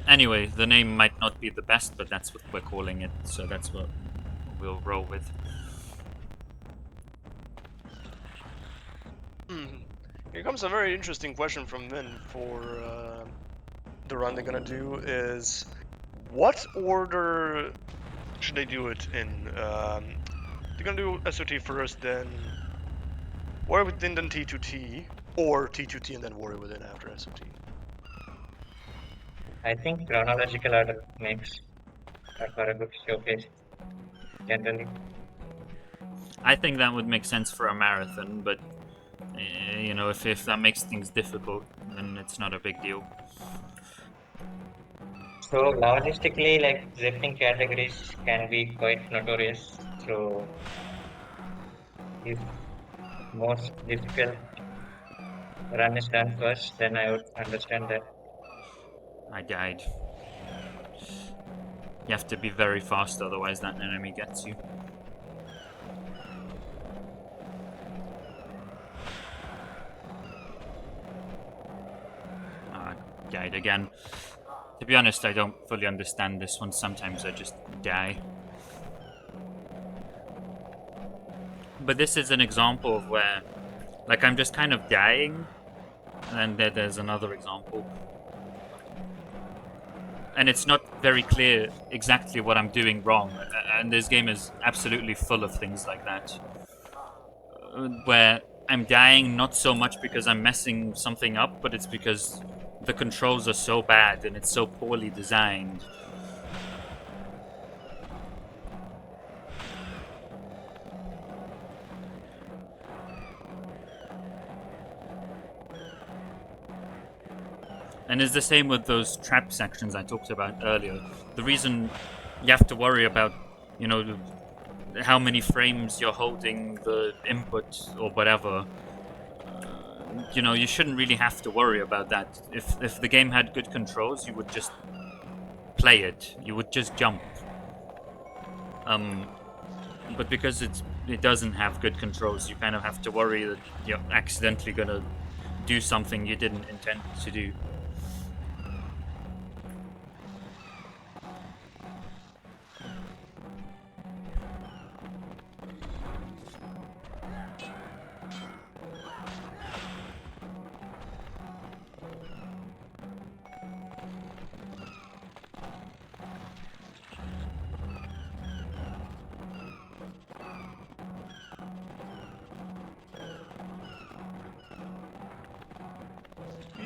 Anyway, the name might not be the best, but that's what we're calling it, so that's what we'll roll with. Here comes a very interesting question from Min for the run they're gonna do is, what order should they do it in? They're gonna do SOT first, then Warrior Within, then T2T, or T2T and then Warrior Within after SOT. I think chronological order makes for a good showcase, generally. I think that would make sense for a marathon, but you know, if that makes things difficult, then it's not a big deal. So logistically, like, drifting categories can be quite notorious. So if most difficult run is done first, then I would understand that. I died. You have to be very fast, otherwise that enemy gets you. I died again. To be honest, I don't fully understand this one. Sometimes I just die. But this is an example of where, like, I'm just kind of dying, and there's another example. And it's not very clear exactly what I'm doing wrong, and this game is absolutely full of things like that. Where I'm dying not so much because I'm messing something up, but it's because the controls are so bad and it's so poorly designed. And it's the same with those trap sections I talked about earlier. The reason you have to worry about, you know, how many frames you're holding the input or whatever, you know, you shouldn't really have to worry about that. If the game had good controls, you would just play it. You would just jump. But because it doesn't have good controls, you kind of have to worry that you're accidentally gonna do something you didn't intend to do.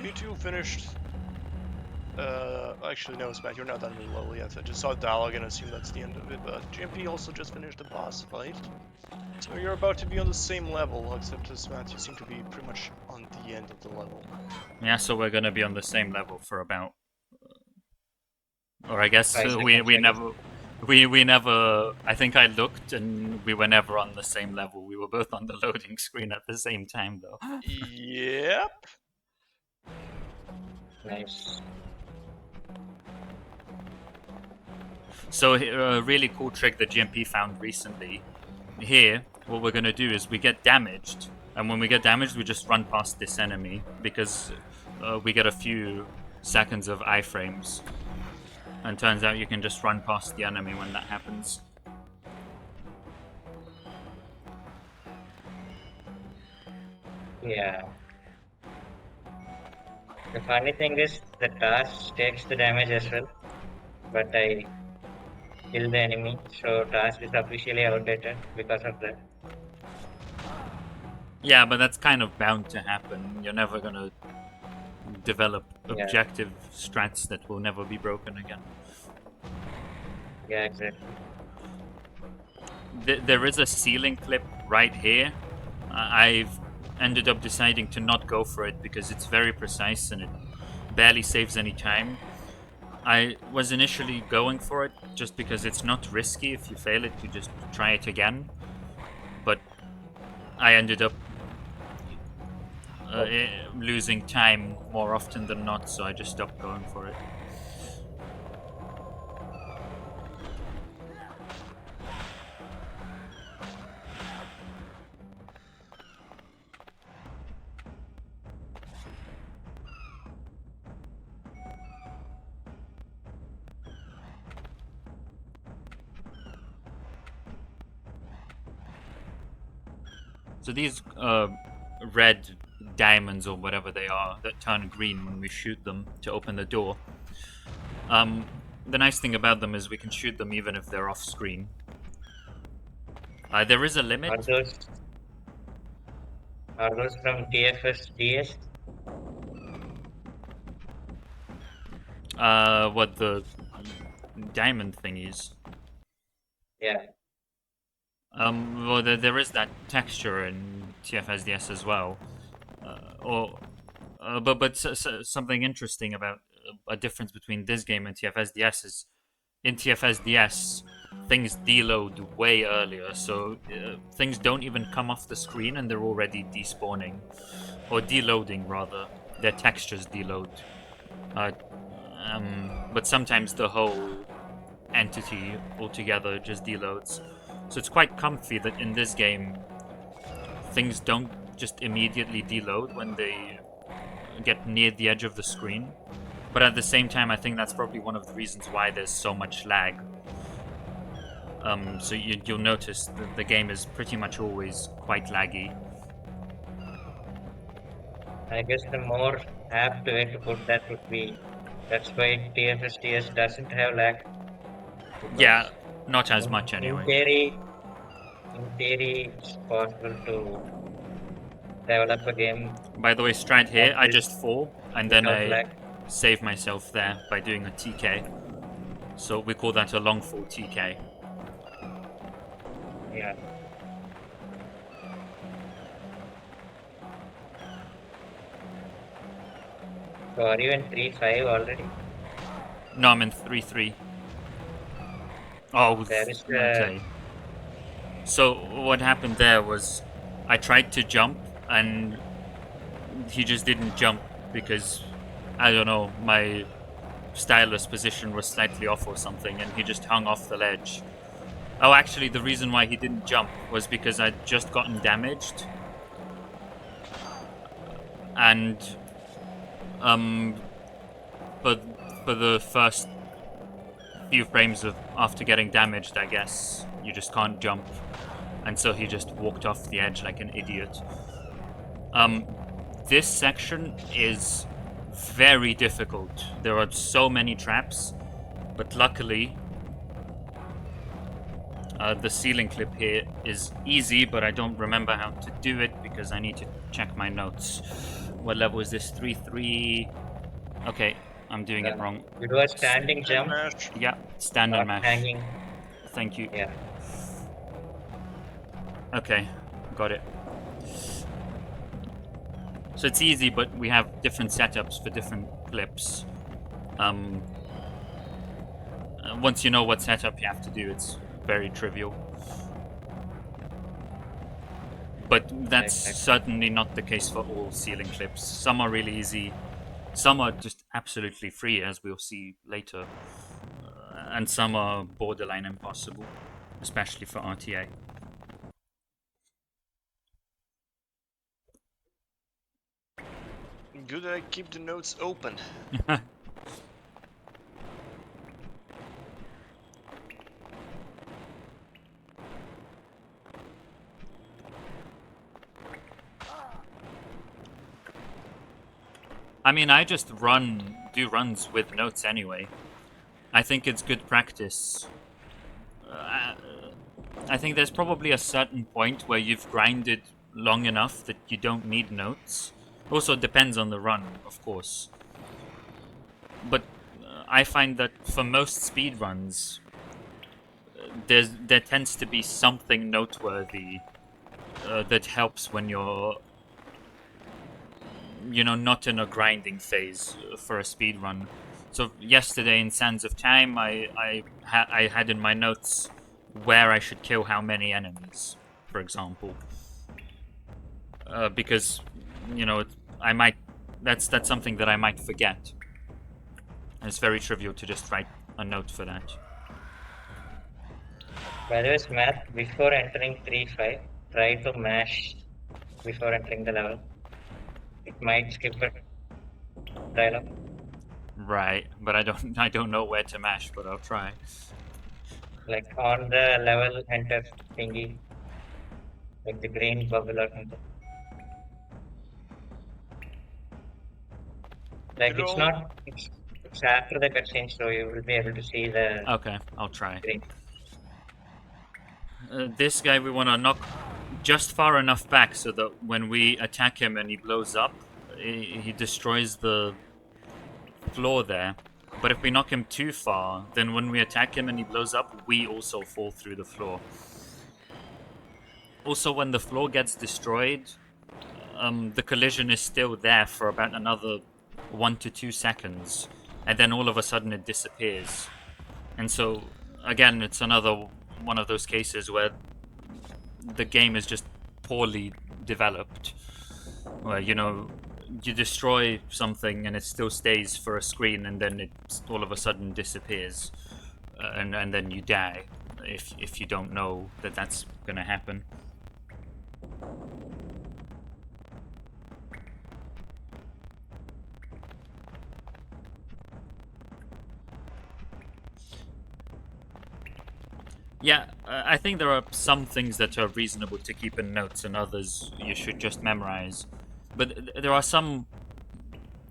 You two finished. Actually, no, Smack, you're not done with the level yet. I just saw the dialogue and assume that's the end of it. But GMP also just finished the boss fight. So you're about to be on the same level, except as Matt, you seem to be pretty much on the end of the level. Yeah, so we're gonna be on the same level for about, or I guess 5 we seconds, I guess. never. I think I looked and we were never on the same level. We were both on the loading screen at the same time, though. Yep. Nice. So a really cool trick that GMP found recently. Here, what we're gonna do is we get damaged, and when we get damaged, we just run past this enemy because we get a few seconds of iframes. And turns out you can just run past the enemy when that happens. Yeah. The funny thing is, the task takes the damage as well, but I kill the enemy, so task is officially outdated because of that. Yeah, but that's kind of bound to happen. You're never gonna develop Yeah. objective strats that will never be broken again. Yeah, exactly. There is a ceiling clip right here. I've ended up deciding to not go for it because it's very precise and it barely saves any time. I was initially going for it just because it's not risky. If you fail it, you just try it again. But I ended up losing time more often than not, so I just stopped going for it. So these red diamonds or whatever they are that turn green when we shoot them to open the door. The nice thing about them is we can shoot them even if they're off screen. There is a limit. Are those from TFS DS? What the diamond thing is. Yeah. Well, there is that texture in TFSDS as well. But something interesting about a difference between this game and TFSDS is in TFSDS, things deload way earlier, so things don't even come off the screen and they're already despawning. Or deloading, rather. Their textures deload. But sometimes the whole entity altogether just deloads. So it's quite comfy that in this game, things don't just immediately deload when they get near the edge of the screen. But at the same time, I think that's probably one of the reasons why there's so much lag. So you'll notice that the game is pretty much always quite laggy. I guess the more apt way to put that would be, that's why TFSDS doesn't have lag. Yeah, not as much anyway. In theory, it's possible to develop a game. By the way, Stride here, I just fall and then I lag. save myself there by doing a TK. So we call that a long fall TK. Yeah. So are you in 3-5 already? No, I'm in 3-3. Oh, There is okay. So what happened there was I tried to jump and he just didn't jump because, I don't know, my stylus position was slightly off or something and he just hung off the ledge. Oh, actually, the reason why he didn't jump was because I'd just gotten damaged. And, for the first few frames of after getting damaged, I guess, you just can't jump. And so he just walked off the edge like an idiot. This section is very difficult. There are so many traps, but luckily, the ceiling clip here is easy, but I don't remember how to do it because I need to check my notes. What level is this? 3-3. Okay, I'm doing it wrong. You do a standing jump. Yeah, stand and mash. Hanging. Thank you. Yeah. Okay, got it. So it's easy, but we have different setups for different clips. Once you know what setup you have to do, it's very trivial. But that's certainly not the case for all ceiling clips. Some are really easy, some are just absolutely free, as we'll see later, and some are borderline impossible, especially for RTA. Good I keep the notes open. I mean, I just do runs with notes anyway. I think it's good practice. I think there's probably a certain point where you've grinded long enough that you don't need notes. Also, it depends on the run, of course. But I find that for most speedruns, there tends to be something noteworthy that helps when you're, not in a grinding phase for a speedrun. So yesterday in Sands of Time, I had in my notes where I should kill how many enemies, for example, because that's something that I might forget. And it's very trivial to just write a note for that. By the way, Smath, before entering 3-5, try to mash before entering the level. It might skip a dialogue. Right, but I don't know where to mash, but I'll try. Like on the level enter thingy, like the green bubble or something. Like it's not, it's after the cutscene, so you will be able to see the Okay, I'll try. green. This guy we want to knock just far enough back so that when we attack him and he blows up, he destroys the floor there. But if we knock him too far, then when we attack him and he blows up, we also fall through the floor. Also, when the floor gets destroyed, the collision is still there for about another 1 to 2 seconds, and then all of a sudden it disappears. And so, again, it's another one of those cases where the game is just poorly developed. Where, you destroy something and it still stays for a screen, and then it all of a sudden disappears, and then you die if you don't know that that's going to happen. Yeah, I think there are some things that are reasonable to keep in notes, and others you should just memorize. But there are some,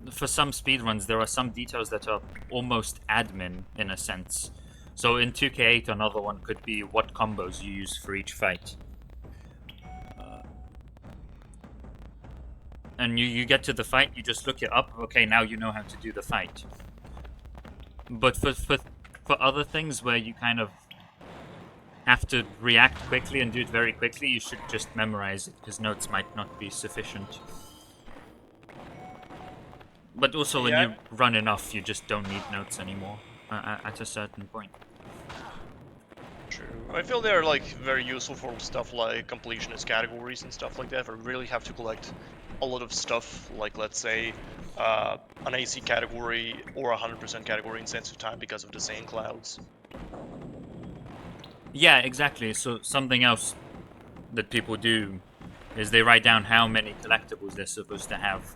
for some speedruns, there are some details that are almost admin in a sense. So in 2K8, another one could be what combos you use for each fight. And you get to the fight, you just look it up, okay, now you know how to do the fight. But for other things where you kind of have to react quickly and do it very quickly, you should just memorize it, because notes might not be sufficient. But also when you run enough, you just don't need notes anymore at a certain point. True. I feel they're like very useful for stuff like completionist categories and stuff like that, where you really have to collect a lot of stuff, like let's say an AC category or a 100% category in Sense of Time because of the same clouds. Yeah, exactly. So something else that people do is they write down how many collectibles they're supposed to have.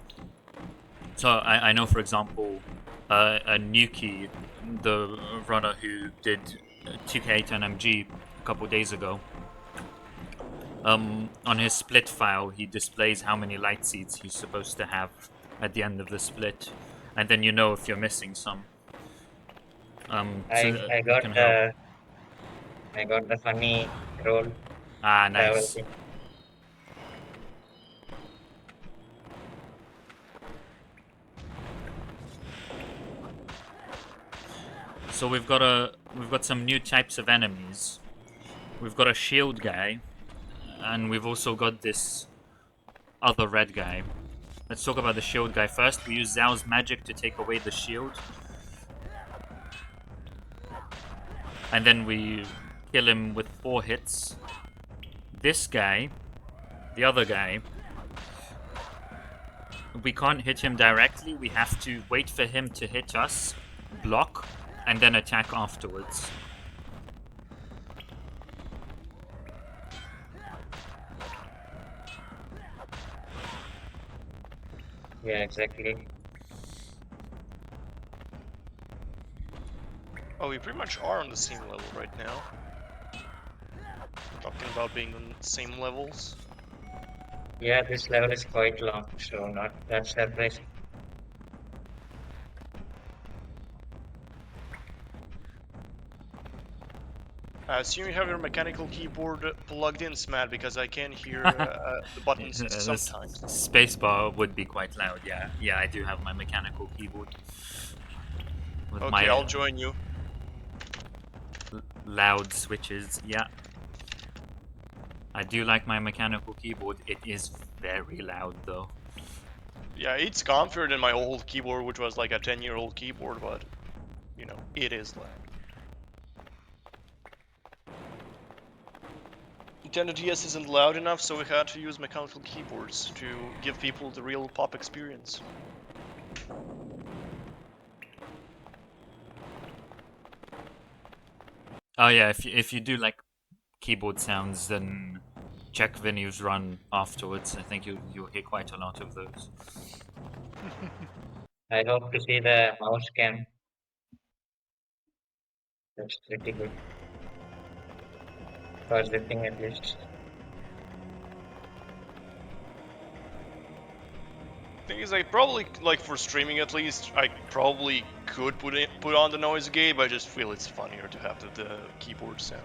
So I know, for example, Nuki, the runner who did 2K8 and MG a couple days ago, on his split file, he displays how many light seeds he's supposed to have at the end of the split, and then you know if you're missing some. I got the funny roll. Ah, nice. So we've got some new types of enemies. We've got a shield guy, and we've also got this other red guy. Let's talk about the shield guy first. We use Zhao's magic to take away the shield. And then we kill him with 4 hits. This guy, the other guy, we can't hit him directly. We have to wait for him to hit us, block, and then attack afterwards. Yeah, exactly. Oh, we pretty much are on the same level right now. Talking about being on the same levels. Yeah, this level is quite long, so not that surprising. I assume you have your mechanical keyboard plugged in, Smat, because I can hear the buttons The sometimes. spacebar would be quite loud, yeah. Yeah, I do have my mechanical keyboard. With Okay, my I'll join you. loud switches, yeah. I do like my mechanical keyboard. It is very loud, though. Yeah, it's comfier than my old keyboard, which was like a 10-year-old keyboard, but, you know, it is loud. Nintendo DS isn't loud enough, so we had to use mechanical keyboards to give people the real pop experience. Oh yeah, if you do like keyboard sounds, then check Venue's run afterwards. I think you'll hear quite a lot of those. I hope to see the mouse cam. That's pretty good. For the thing at least. Thing is, I probably, like, for streaming at least, I probably could put on the noise gate, but I just feel it's funnier to have the keyboard sound.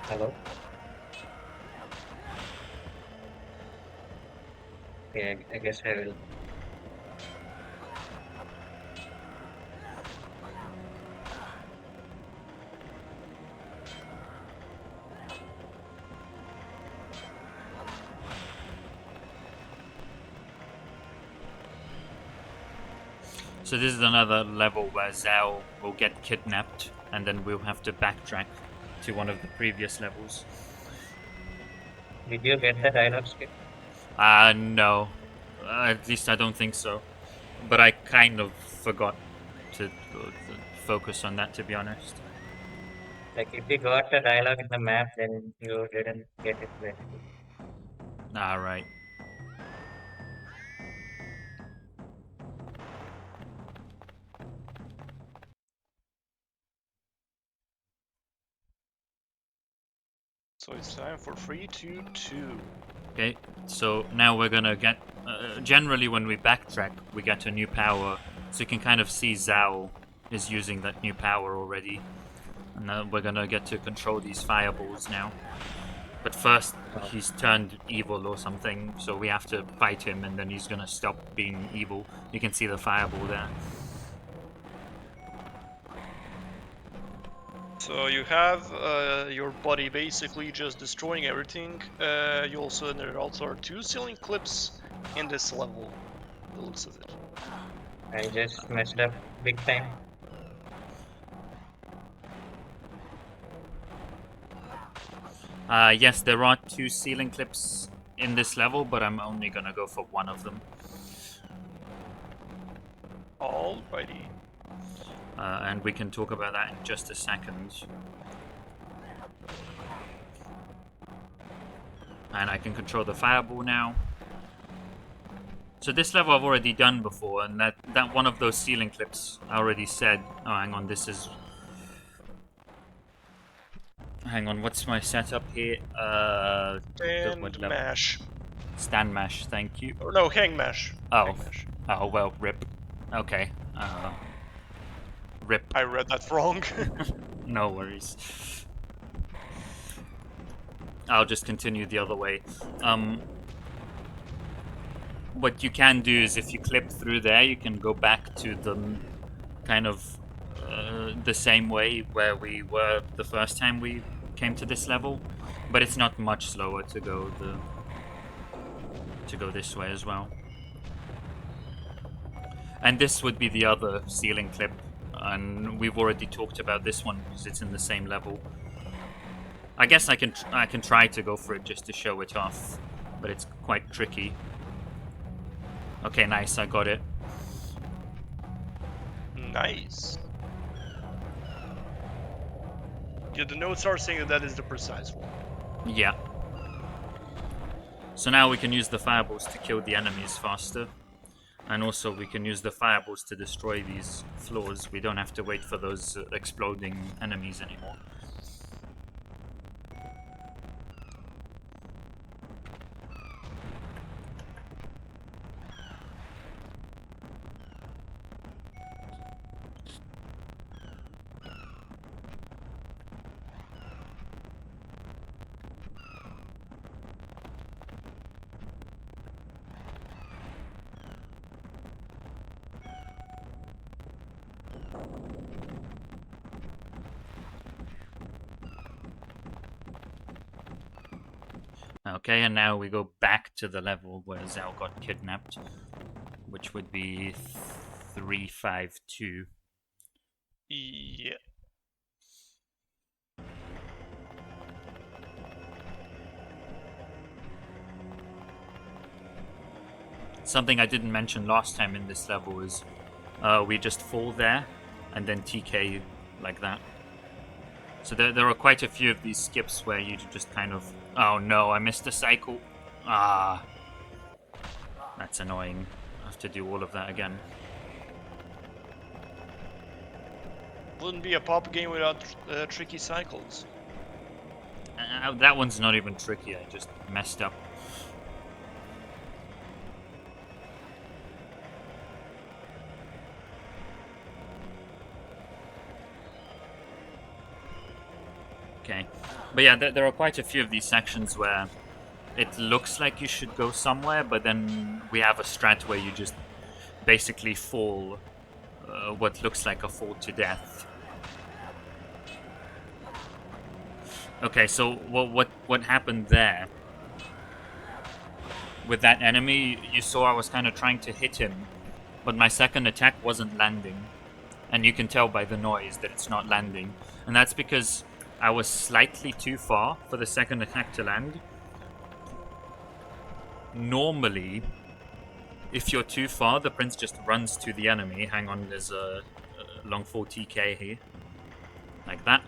Hello? Yeah, I guess I will. So this is another level where Zhao will get kidnapped, and then we'll have to backtrack to one of the previous levels. Did you get the dialogue skip? No. At least I don't think so. But I kind of forgot to focus on that, to be honest. Like, if you got the dialogue in the map, then you didn't get it basically. Alright. So it's time for 3-2-2. Okay, so now we're gonna get... generally when we backtrack, we get a new power. So you can kind of see Zhao is using that new power already. And then we're gonna get to control these fireballs now. But first, he's turned evil or something, so we have to fight him and then he's gonna stop being evil. You can see the fireball there. So you have your body basically just destroying everything. You also there also are 2 ceiling clips in this level. The looks of it. I just messed up big time. Yes, there are 2 ceiling clips in this level, but I'm only gonna go for one of them. Alrighty. And we can talk about that in just a second. And I can control the fireball now. So this level I've already done before, and that one of those ceiling clips I already said. Oh, hang on, this is... Hang on, what's my setup here? And mash. Stand mash, thank you. Or no, hang mash. Oh. Hang mash. Oh, well, rip. Okay. Rip. I read that wrong. No worries. I'll just continue the other way. what you can do is if you clip through there, you can go back to the kind of the same way where we were the first time we came to this level, but it's not much slower to go this way as well. And this would be the other ceiling clip, and we've already talked about this one because it's in the same level. I guess I can try to go for it just to show it off, but it's quite tricky. Okay, nice, I got it. Nice. Yeah, the notes are saying that is the precise one. Yeah. So now we can use the fireballs to kill the enemies faster. And also we can use the fireballs to destroy these floors. We don't have to wait for those exploding enemies anymore. Okay, and now we go back to the level where Zhao got kidnapped, which would be 352. Yeah. Something I didn't mention last time in this level is we just fall there and then TK like that. So there are quite a few of these skips where you just kind of... Oh no, I missed a cycle. Ah. That's annoying. I have to do all of that again. Wouldn't be a pop game without tricky cycles. That one's not even tricky, I just messed up. Okay. But yeah, there are quite a few of these sections where it looks like you should go somewhere, but then we have a strat where you just basically fall what looks like a fall to death. Okay, so what happened there? With that enemy, you saw I was kind of trying to hit him, but my second attack wasn't landing. And you can tell by the noise that it's not landing. And that's because I was slightly too far for the second attack to land. Normally, if you're too far, the prince just runs to the enemy. Hang on, there's a long 40k here. Like that.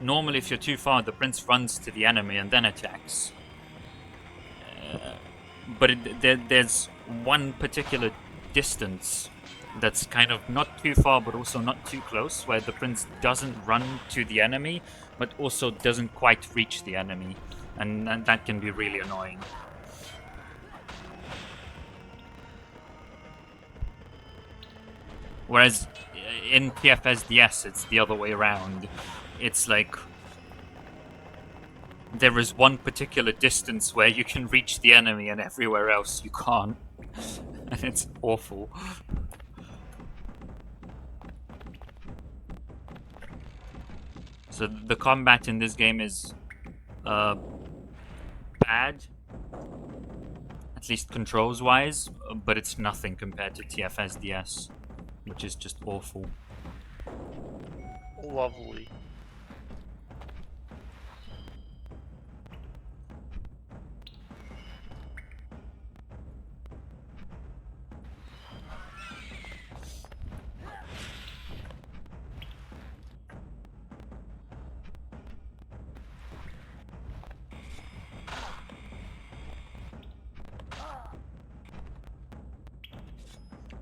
Normally, if you're too far, the prince runs to the enemy and then attacks. But there's one particular distance that's kind of not too far but also not too close, where the prince doesn't run to the enemy but also doesn't quite reach the enemy, and that can be really annoying. Whereas in PFSDS it's the other way around. It's like there is one particular distance where you can reach the enemy and everywhere else you can't. And it's awful. So the combat in this game is bad, at least controls wise, but it's nothing compared to TFSDS, which is just awful. Lovely.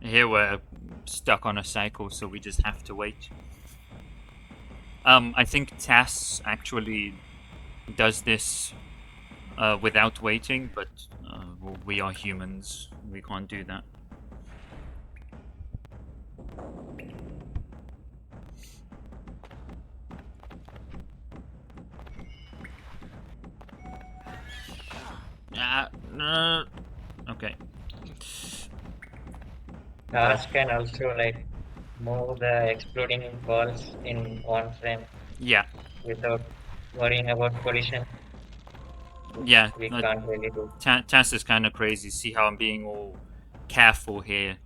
Here we're stuck on a cycle, so we just have to wait. I think TAS actually does this without waiting, but well, we are humans. We can't do that. Okay. Cars can also like move the exploding balls in one frame Yeah. without worrying about collision, which Yeah. we can't really do. TAS is kind of crazy. See how I'm being all careful here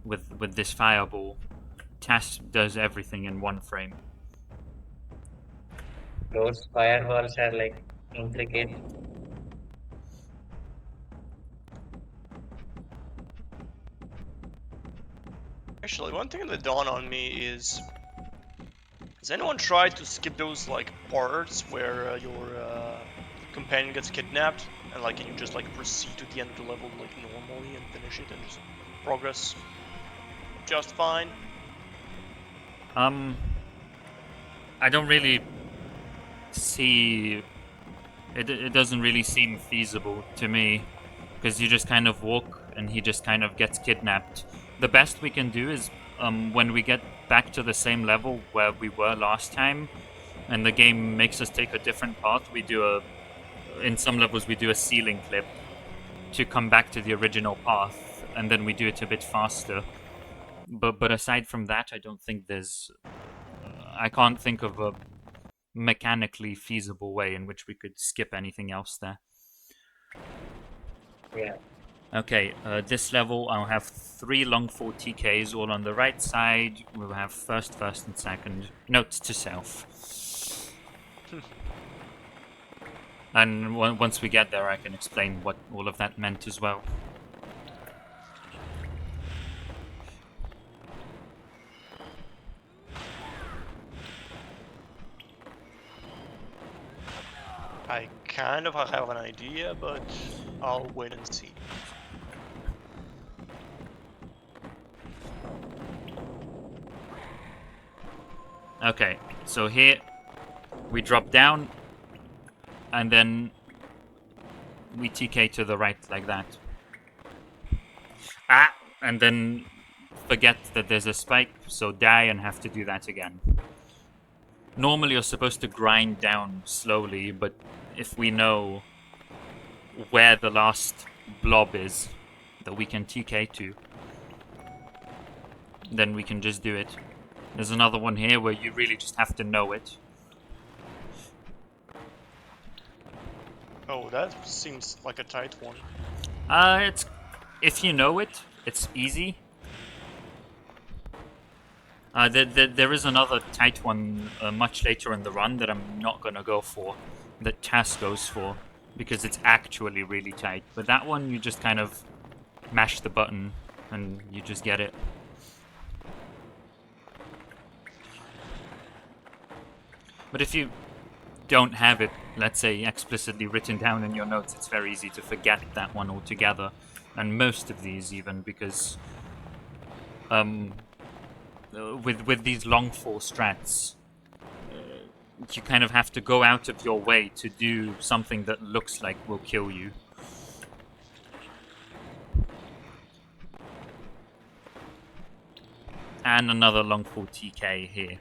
with this fireball. TAS does everything in one frame. Those firewalls are like intricate. Actually, one thing that dawned on me is, has anyone tried to skip those like parts where your companion gets kidnapped and like can you just like proceed to the end of the level like normally and finish it and just progress just fine? I don't really see it. It doesn't really seem feasible to me because you just kind of walk and he just kind of gets kidnapped. The best we can do is when we get back to the same level where we were last time, and the game makes us take a different path. We do in some levels we do a ceiling clip to come back to the original path, and then we do it a bit faster. But aside from that, I don't think there's. I can't think of a mechanically feasible way in which we could skip anything else there. Yeah. Okay, this level I'll have 3 long fall TKs all on the right side. We'll have first, and second. Notes to self. And once we get there, I can explain what all of that meant as well. I kind of have an idea, but I'll wait and see. Okay, so here we drop down and then we TK to the right like that. And then forget that there's a spike, so die and have to do that again. Normally you're supposed to grind down slowly, but if we know where the last blob is that we can TK to, then we can just do it. There's another one here where you really just have to know it. Oh, that seems like a tight one. It's if you know it, it's easy. There is another tight one much later in the run that I'm not gonna go for, that TAS goes for, because it's actually really tight. But that one, you just kind of mash the button and you just get it. But if you don't have it, let's say, explicitly written down in your notes, it's very easy to forget that one altogether. And most of these even, because with these long fall strats, you kind of have to go out of your way to do something that looks like will kill you. And another long fall TK here.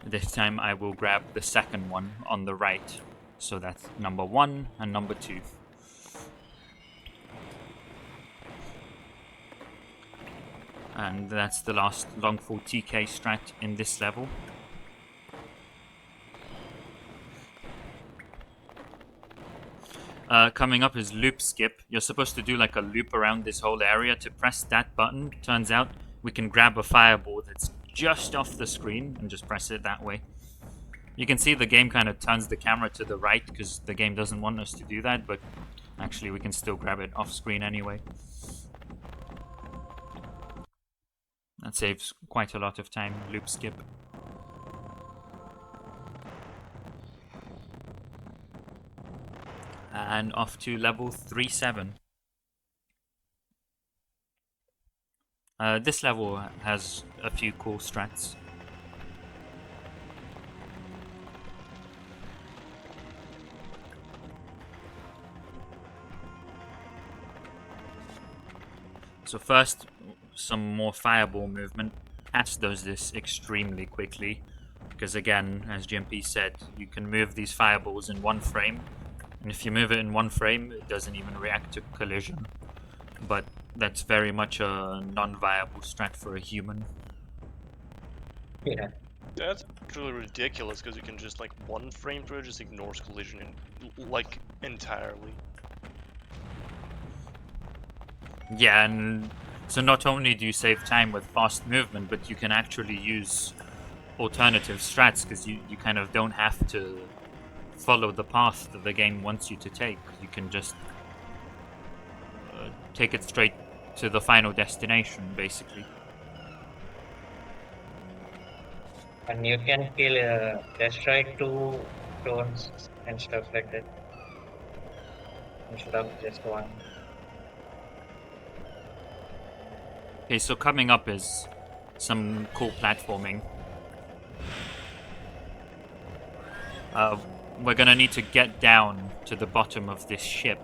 This time I will grab the second one on the right. So that's number 1 and number 2. And that's the last long fall TK strat in this level. Coming up is loop skip. You're supposed to do like a loop around this whole area. To press that button, turns out we can grab a fireball that's just off the screen and just press it that way. You can see the game kind of turns the camera to the right because the game doesn't want us to do that, but actually we can still grab it off screen anyway. That saves quite a lot of time, loop skip. And off to level 3-7. This level has a few cool strats. So first, some more fireball movement. Hatch does this extremely quickly, because again, as GMP said, you can move these fireballs in one frame, And if you move it in 1 frame, it doesn't even react to collision. But that's very much a non-viable strat for a human. Yeah. That's truly ridiculous because you can just like 1 frame through it just ignores collision like entirely. Yeah, and so not only do you save time with fast movement, but you can actually use alternative strats because you kind of don't have to follow the path that the game wants you to take. You can just take it straight to the final destination, basically. And you can destroy 2 stones and stuff like that instead of just 1. Okay, so coming up is some cool platforming. We're gonna need to get down to the bottom of this ship.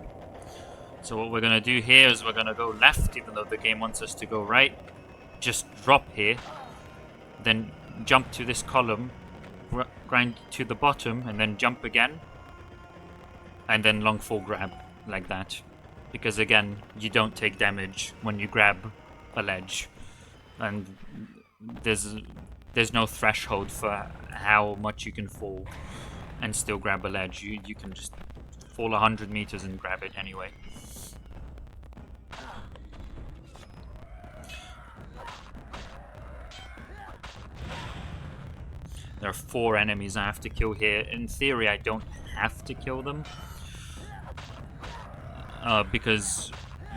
So what we're gonna do here is we're gonna go left, even though the game wants us to go right. Just drop here, then jump to this column, grind to the bottom, and then jump again, and then long fall grab like that. Because again, you don't take damage when you grab a ledge, and there's no threshold for how much you can fall and still grab a ledge. You can just fall 100 meters and grab it anyway. There are 4 enemies I have to kill here. In theory, I don't have to kill them because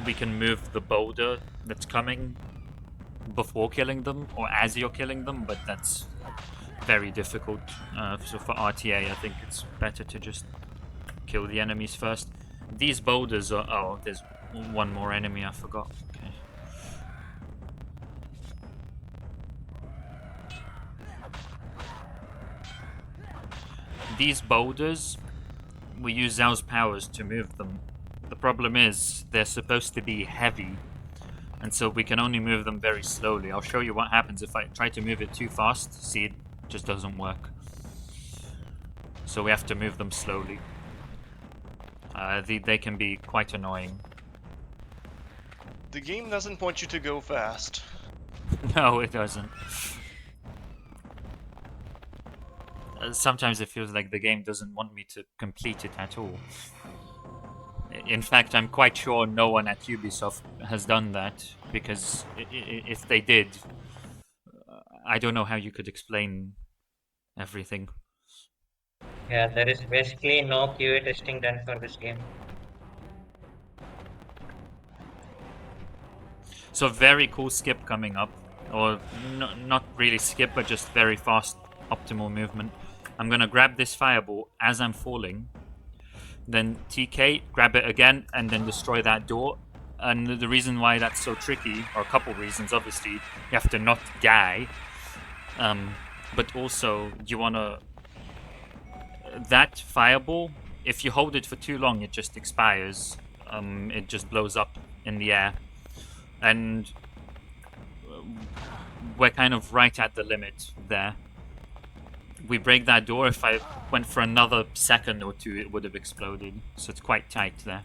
we can move the boulder that's coming before killing them or as you're killing them, but that's very difficult. So for RTA, I think it's better to just kill the enemies first. These boulders are... Oh, there's 1 more enemy I forgot. Okay. These boulders, we use Zhao's powers to move them. The problem is, they're supposed to be heavy, and so we can only move them very slowly. I'll show you what happens if I try to move it too fast. See, it just doesn't work. So we have to move them slowly. They can be quite annoying. The game doesn't want you to go fast. No, it doesn't. Sometimes it feels like the game doesn't want me to complete it at all. In fact, I'm quite sure no one at Ubisoft has done that, because if they did, I don't know how you could explain everything. Yeah, there is basically no QA testing done for this game. So very cool skip coming up, or not really skip, but just very fast optimal movement. I'm gonna grab this fireball as I'm falling, then TK, grab it again, and then destroy that door. And the reason why that's so tricky, or a couple reasons, obviously, you have to not die, but also you wanna... That fireball, if you hold it for too long, it just expires. It just blows up in the air. And we're kind of right at the limit there. We break that door. If I went for another second or 2, it would have exploded. So it's quite tight there.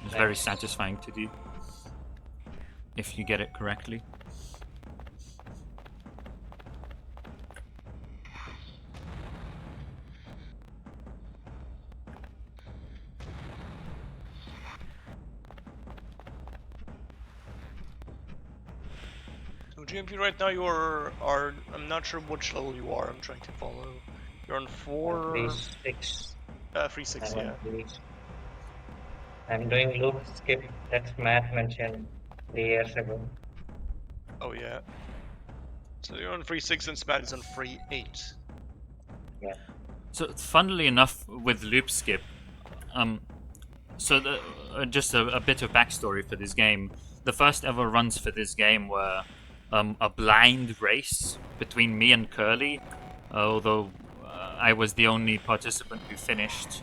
It's very satisfying to do, if you get it correctly. GMP, right now you are I'm not sure which level you are. I'm trying to follow. You're on 4. 3-6. 3-6, yeah. I'm doing loop skip that Matt mentioned 3 years ago. Oh yeah. So you're on 3-6 and Smat is on 3-8. Yeah. So funnily enough, with loop skip, just a bit of backstory for this game. The first ever runs for this game were a blind race between me and Curly, although I was the only participant who finished.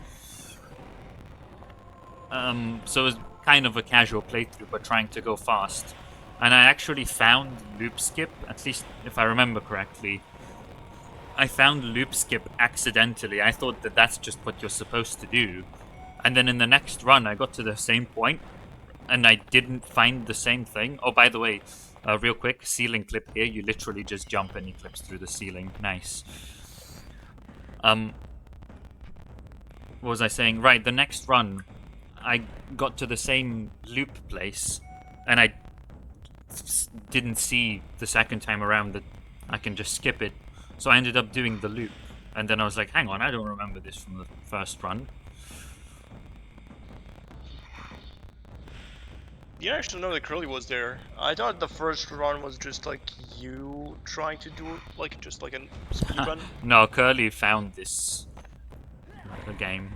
So it was kind of a casual playthrough, but trying to go fast. And I actually found loop skip, at least if I remember correctly, I found loop skip accidentally. I thought that that's just what you're supposed to do. And then in the next run, I got to the same point, and I didn't find the same thing. Oh, by the way, real quick, ceiling clip here. You literally just jump and he clips through the ceiling. Nice. What was I saying? Right, the next run, I got to the same loop place, and I didn't see the second time around that I can just skip it. So I ended up doing the loop, and then I was like, hang on, I don't remember this from the first run. You actually know that Curly was there. I thought the first run was just like you trying to do like just like a speed run. No, Curly found this game.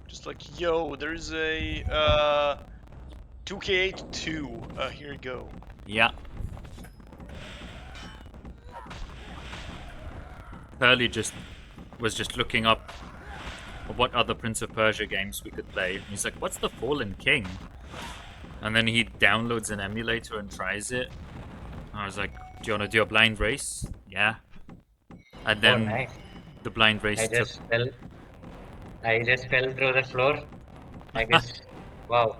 Just like, yo, there's a 2K82. Here you go. Yeah. Curly was just looking up what other Prince of Persia games we could play. And he's like, what's the Fallen King? And then he downloads an emulator and tries it. I was like, do you want to do a blind race? Yeah. And then nice. the blind race I just fell through the floor. I guess. Wow.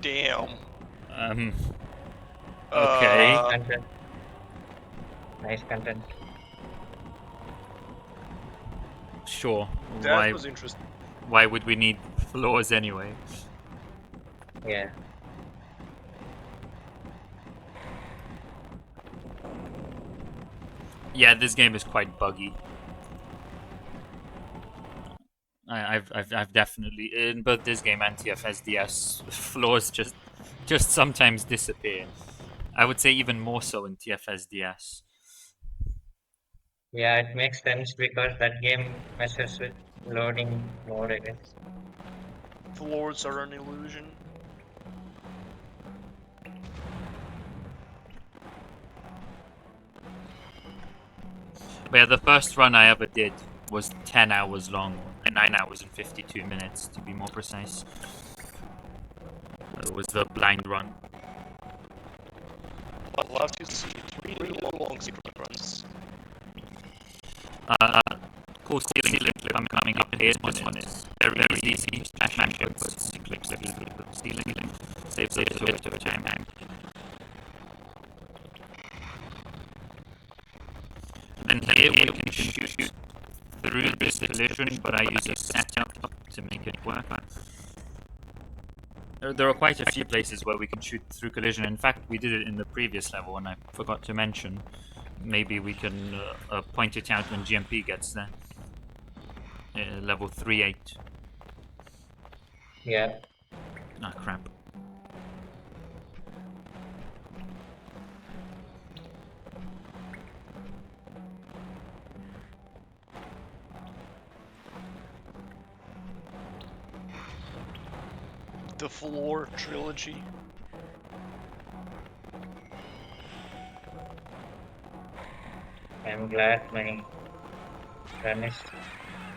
Damn. Okay. Nice content. Sure. That was interesting. Why would we need floors anyway? Yeah. Yeah, this game is quite buggy. I've definitely in both this game and TFSDS, floors just sometimes disappear. I would say even more so in TFSDS. Yeah, it makes sense because that game messes with loading more, I guess. Floors are an illusion. But yeah, the first run I ever did was 10 hours long, 9 hours and 52 minutes to be more precise. It was the blind run. I'd love to see 3 long speed runs. Cool ceiling clip coming up here. This one is very easy. Smash puts clips through the ceiling. Saves a bit of time. And here we can shoot through this collision, but I use a setup to make it work. There are quite a few places where we can shoot through collision. In fact, we did it in the previous level, and I forgot to mention. Maybe we can point it out when GMP gets there. Level 3-8. Yeah. Ah, crap. The Floor trilogy. I'm glad my run is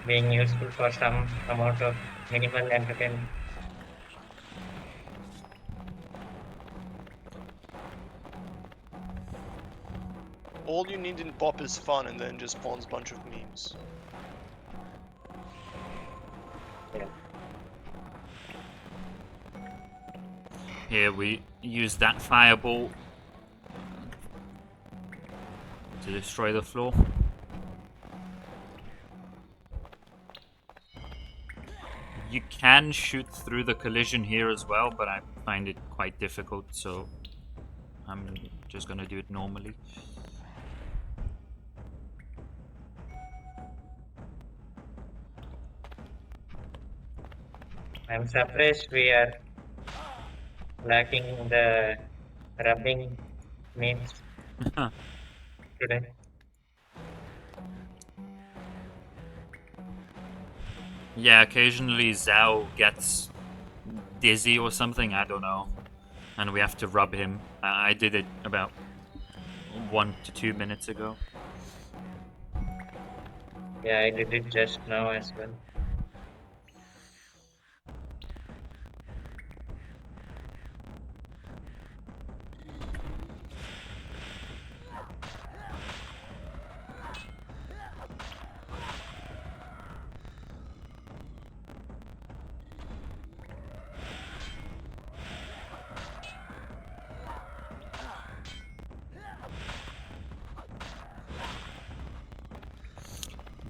being useful for some amount of minimal entertainment. All you need in Pop is fun and then just spawns a bunch of memes. Yeah. Here we use that fireball to destroy the floor. You can shoot through the collision here as well, but I find it quite difficult, so I'm just gonna do it normally. I'm surprised we are lacking the rubbing memes today. Yeah, occasionally Zhao gets dizzy or something, I don't know, and we have to rub him. I did it about 1 to 2 minutes ago. Yeah, I did it just now as well.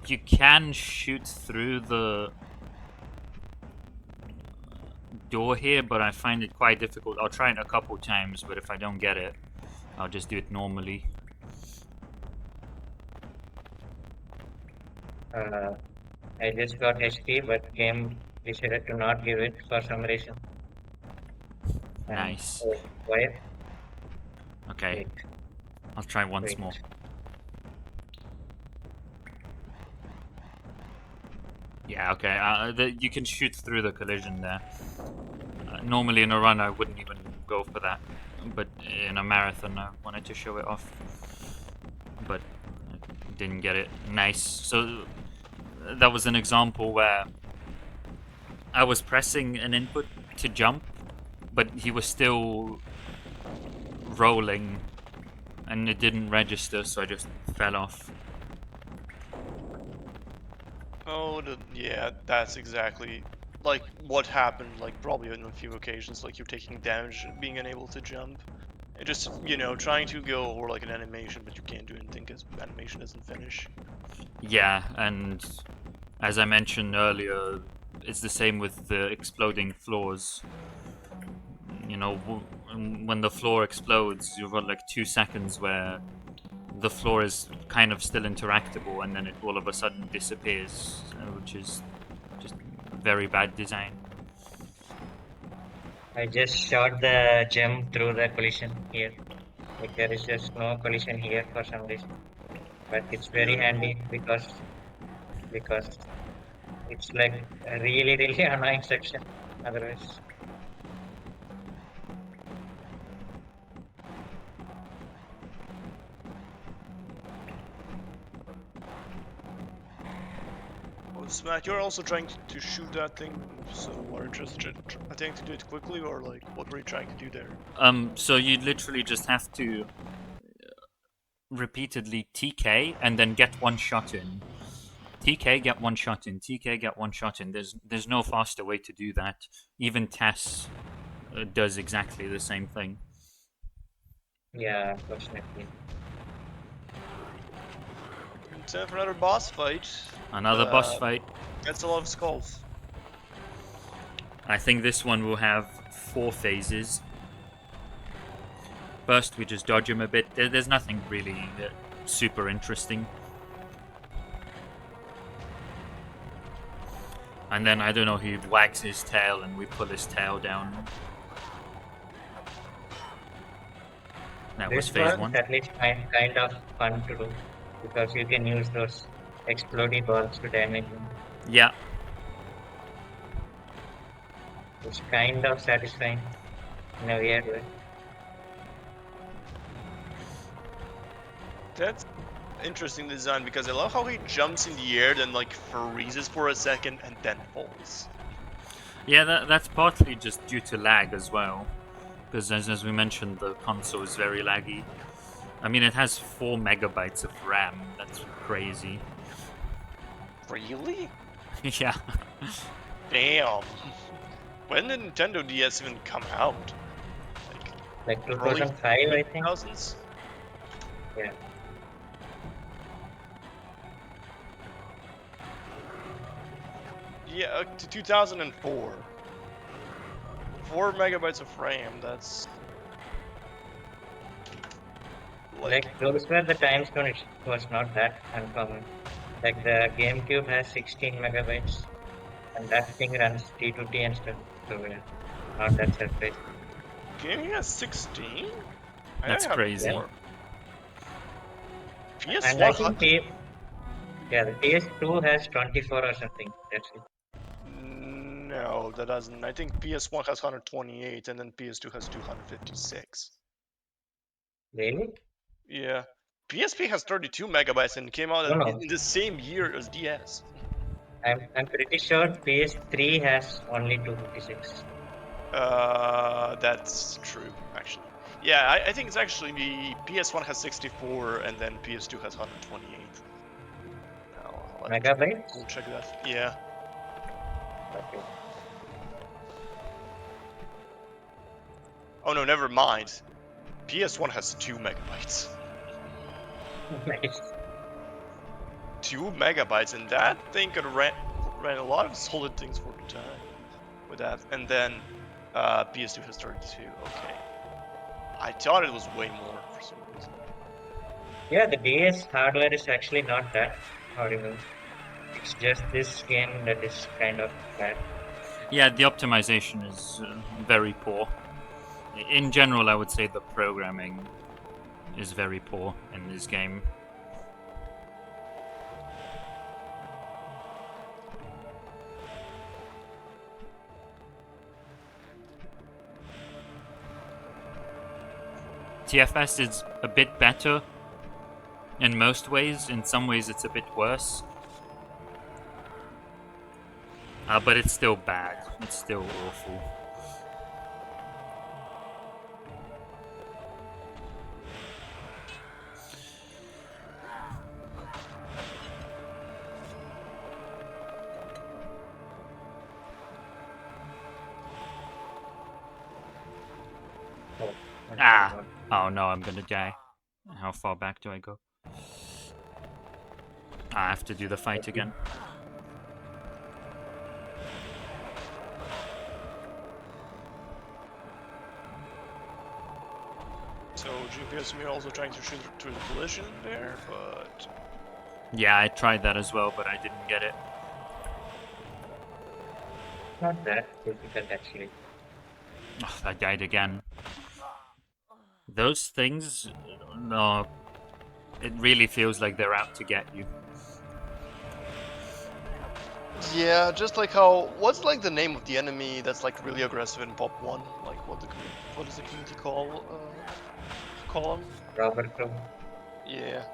You can shoot through the door here, but I find it quite difficult. I'll try it a couple times, but if I don't get it, I'll just do it normally. I just got HP, but game decided to not give it for some reason. And, Nice. oh, why? Okay, Wait, I'll try once wait. more. Yeah, okay. You can shoot through the collision there. Normally in a run I wouldn't even go for that, but in a marathon I wanted to show it off. But I didn't get it. Nice. So that was an example where I was pressing an input to jump, but he was still rolling and it didn't register, so I just fell off. Oh, yeah, that's exactly like what happened. Like probably on a few occasions, like you're taking damage, being unable to jump, and just trying to go over like an animation, but you can't do anything because animation doesn't finish. Yeah, and as I mentioned earlier, it's the same with the exploding floors. You know, when the floor explodes, you've got like 2 seconds where the floor is kind of still interactable, and then it all of a sudden disappears, which is just very bad design. I just shot the gem through the collision here. Like there is just no collision here for some reason. But it's very handy because it's like a really really annoying section otherwise. Oh, Smack, you're also trying to shoot that thing, so are you just attempting to do it quickly, or like what were you trying to do there? So you literally just have to repeatedly TK and then get one shot in. TK, get one shot in. TK, get one shot in. There's no faster way to do that. Even Tess does exactly the same thing. Yeah, unfortunately. Time for another boss fight. Another boss fight. That's a lot of skulls. I think this one will have 4 phases. First, we just dodge him a bit. There's nothing really super interesting. And then, I don't know, he wags his tail and we pull his tail down. That was phase 1. At least kind of fun to do because you can use those exploding balls to damage him. Yeah. It's kind of satisfying in a weird way. That's interesting design because I love how he jumps in the air, then like freezes for a second, and then falls. Yeah, that's partly just due to lag as well. Because as we mentioned, the console is very laggy. I mean, it has 4 megabytes of RAM. That's crazy. Really? Yeah. Damn. When did Nintendo DS even come out? Like Early 2005, I think. 2000s? Yeah. Yeah, to 2004. 4 megabytes of RAM, that's... Like those were the times when it was not that uncommon. Like the GameCube has 16 megabytes and that thing runs T2T and stuff. So yeah, not that surprising. Gaming has 16? That's crazy. Yeah. PS1 And I think the PS2 has 24 or something. That's it. No, that doesn't. I think PS1 has 128 and then PS2 has 256. Really? Yeah. PSP has 32 megabytes and came out No. in the same year as DS. I'm pretty sure PS3 has only 256. That's true, actually. Yeah, I think it's actually the PS1 has 64 and then PS2 has 128. Megabytes? We'll check that. Yeah. Okay. Oh no, never mind. PS1 has 2 megabytes. Nice. 2 megabytes, and that thing could ran a lot of solid things for the time with that. And then PS2 has 32. Okay, I thought it was way more for some reason. Yeah, the DS hardware is actually not that horrible. It's just this game that is kind of bad. Yeah, the optimization is very poor. In general, I would say the programming is very poor in this game. TFS is a bit better in most ways. In some ways, it's a bit worse. But it's still bad. It's still awful. Ah! Oh no, I'm gonna die. How far back do I go? I have to do the fight again. So GPS, we're also trying to shoot through the collision there, but Yeah, I tried that as well, but I didn't get it. Not that difficult actually. Oh, I died again. Those things, no, it really feels like they're out to get you. yeah, just like how what's like the name of the enemy that's like really aggressive in Pop 1? Like what does the community call him? Roberto. Yeah.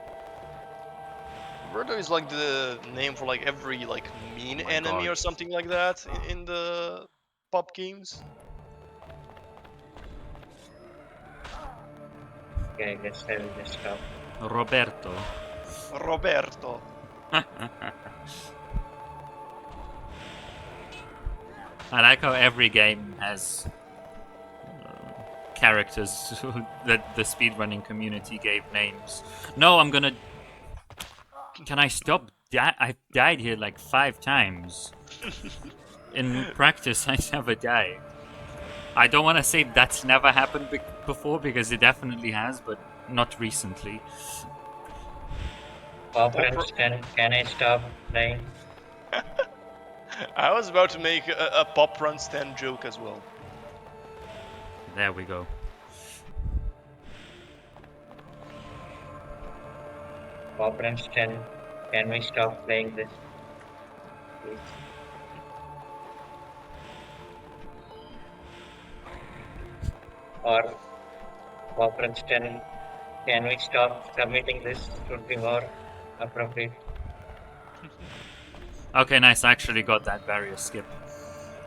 Roberto is like the name for like every like mean Oh my enemy God. or something like that in the Pop games. Okay, I guess I will just stop. Roberto. Roberto. I like how every game has characters that the speedrunning community gave names. No, I'm gonna... Can I stop? I've died here like 5 times. In practice, I never die. I don't want to say that's never happened before, because it definitely has, but not recently. PoPRuns, can I stop dying? I was about to make a PoPRuns 10 joke as well. There we go. PoPRuns 10, can we stop playing this? Please. Or PoPRuns 10, can we stop submitting this? It would be more appropriate. Okay, nice. I actually got that barrier skip.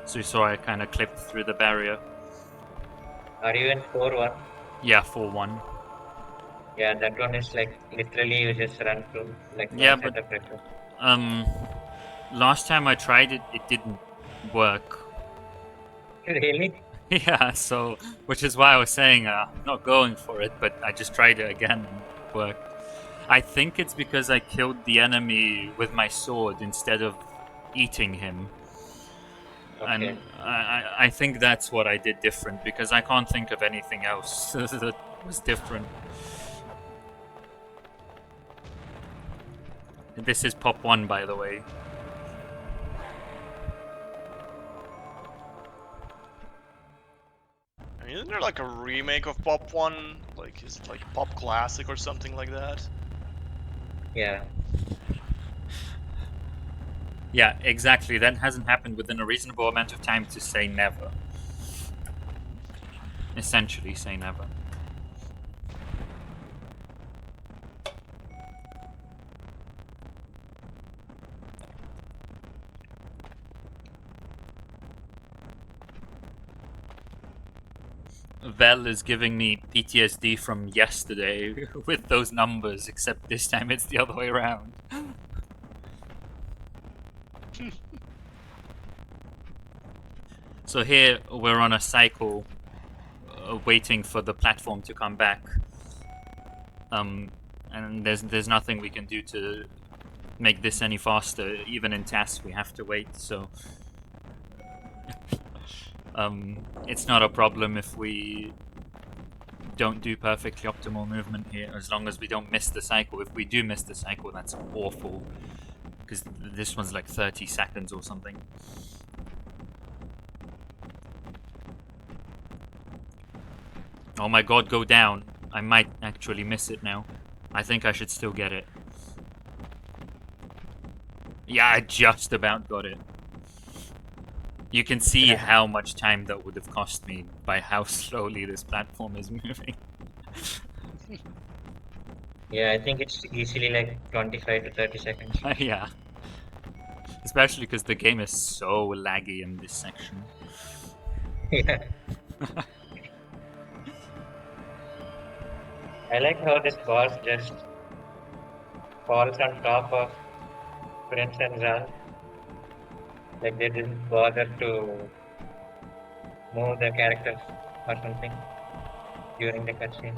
So you saw I kind of clipped through the barrier. Are you in 4-1? Yeah, 4-1. Yeah, that one is like literally you just run through like Yeah, no but setup record. last time I tried it, it didn't work. Really? Yeah, so which is why I was saying not going for it, but I just tried it again and it worked. I think it's because I killed the enemy with my sword instead of eating him. Okay. And I think that's what I did different, because I can't think of anything else that was different. This is Pop 1, by the way. Isn't there like a remake of Pop 1? Like, is it like Pop Classic or something like that? Yeah. Yeah, exactly. That hasn't happened within a reasonable amount of time to say never. Essentially, say never. Vel is giving me PTSD from yesterday with those numbers, except this time it's the other way around. So here we're on a cycle, waiting for the platform to come back. And there's nothing we can do to make this any faster. Even in tasks, we have to wait, so it's not a problem if we don't do perfectly optimal movement here, as long as we don't miss the cycle. If we do miss the cycle, that's awful, because this one's like 30 seconds or something. Oh my god, go down. I might actually miss it now. I think I should still get it. Yeah, I just about got it. You can see how much time that would have cost me by how slowly this platform is moving. Yeah, I think it's easily like 25 to 30 seconds. Yeah. Especially because the game is so laggy in this section. Yeah. I like how this boss just falls on top of Prince and Zal. Like they didn't bother to move the characters or something during the cutscene.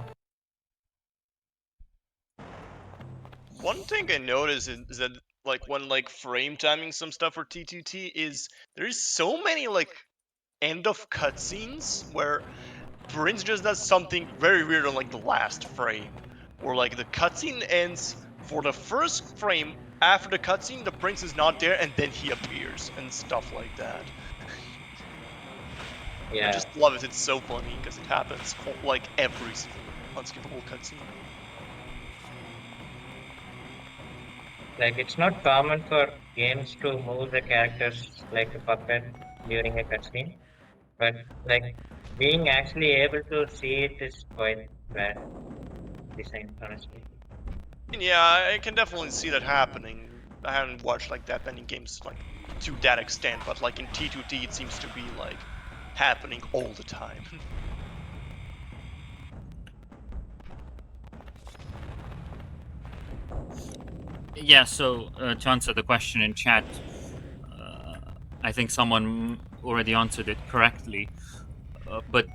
One thing I noticed is that like when like frame timing some stuff for T2T is there's so many like end of cutscenes where Prince just does something very weird on like the last frame, where like the cutscene ends for the first frame. After the cutscene, the prince is not there, and then he appears and stuff like that. I Yeah, just love it. It's so funny because it happens like every single unskippable cutscene. like it's not common for games to move the characters like a puppet during a cutscene, but like being actually able to see it is quite bad design, honestly. And yeah, I can definitely see that happening. I haven't watched like that many games like to that extent, but like in T2T, it seems to be like happening all the time. Yeah, so to answer the question in chat, I think someone already answered it correctly. But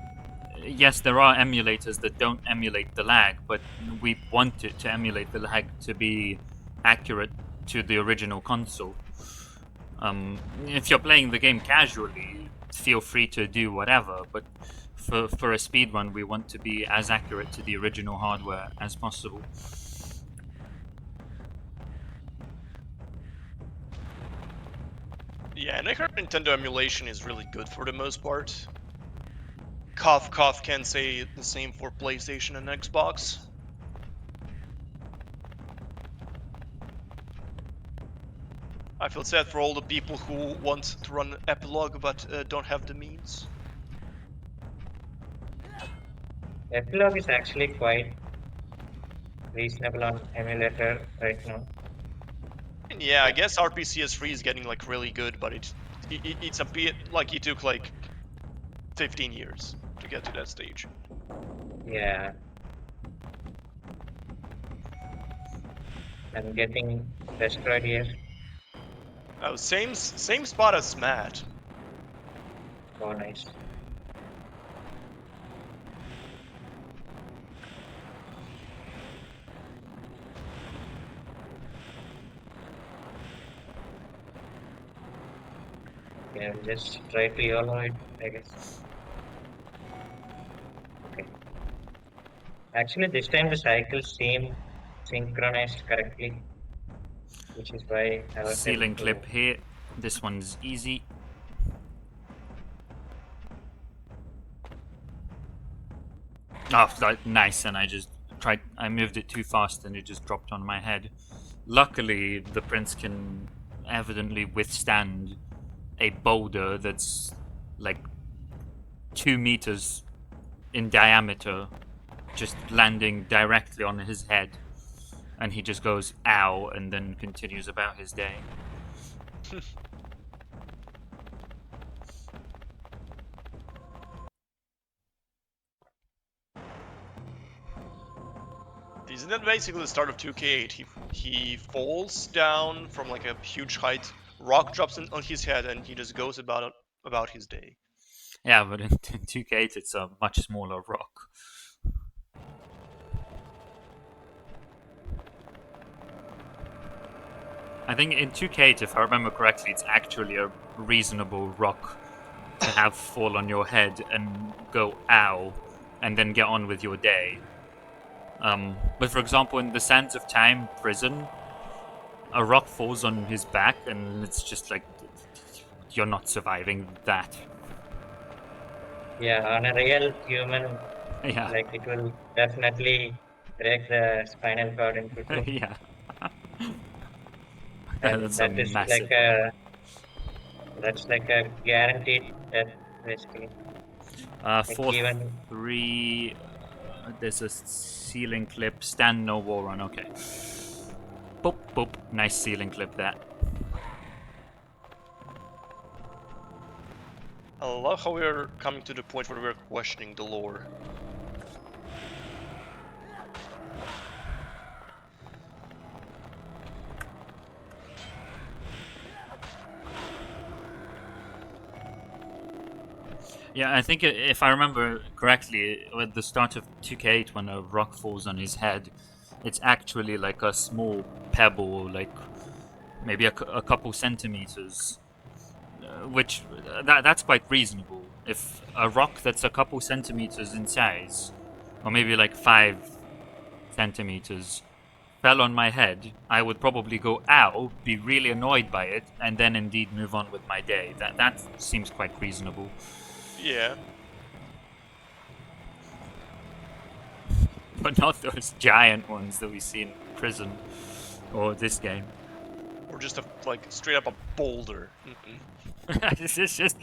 yes, there are emulators that don't emulate the lag, but we want it to emulate the lag to be accurate to the original console. If you're playing the game casually, feel free to do whatever, but for a speedrun, we want to be as accurate to the original hardware as possible. Yeah, and I heard Nintendo emulation is really good for the most part. Cough, cough, can say the same for PlayStation and Xbox. I feel sad for all the people who want to run Epilogue but don't have the means. Epilogue is actually quite reasonable on emulator right now. And yeah, I Like, guess RPCS3 is getting like really good, but it's a bit like it took like 15 years to get to that stage. yeah, I'm getting destroyed here. Oh, same spot as Smat. Oh, nice. Yeah, I'll just try to YOLO it, I guess. Okay. Actually, this time the cycles seem synchronized correctly, which is why I was able Ceiling to. clip here. This one's easy. Oh, nice, and I moved it too fast and it just dropped on my head. Luckily, the prince can evidently withstand a boulder that's like 2 meters in diameter just landing directly on his head. And he just goes, ow, and then continues about his day. Isn't that basically the start of 2K8? He falls down from like a huge height, rock drops on his head, and he just goes about his day. Yeah, but in 2K8 it's a much smaller rock. I think in 2K, if I remember correctly, it's actually a reasonable rock to have fall on your head and go ow, and then get on with your day. But for example, in the Sands of Time prison, a rock falls on his back, and it's just like, you're not surviving that. Yeah, on a real human, Yeah. like it will definitely break the spinal cord into two. Yeah. And That's a massive rock. that's like a guaranteed death, basically. Like 4-3. There's a ceiling clip. Stand no wall run. Okay. Boop, boop. Nice ceiling clip there. I love how we're coming to the point where we're questioning the lore. Yeah, I think if I remember correctly, at the start of 2K8, when a rock falls on his head, it's actually like a small pebble, like maybe a couple centimeters, which that's quite reasonable. If a rock that's a couple centimeters in size, or maybe like 5 centimeters, fell on my head, I would probably go ow, be really annoyed by it, and then indeed move on with my day. That seems quite reasonable. Yeah. But not those giant ones that we see in prison or this game. Or just like straight up a boulder. it's just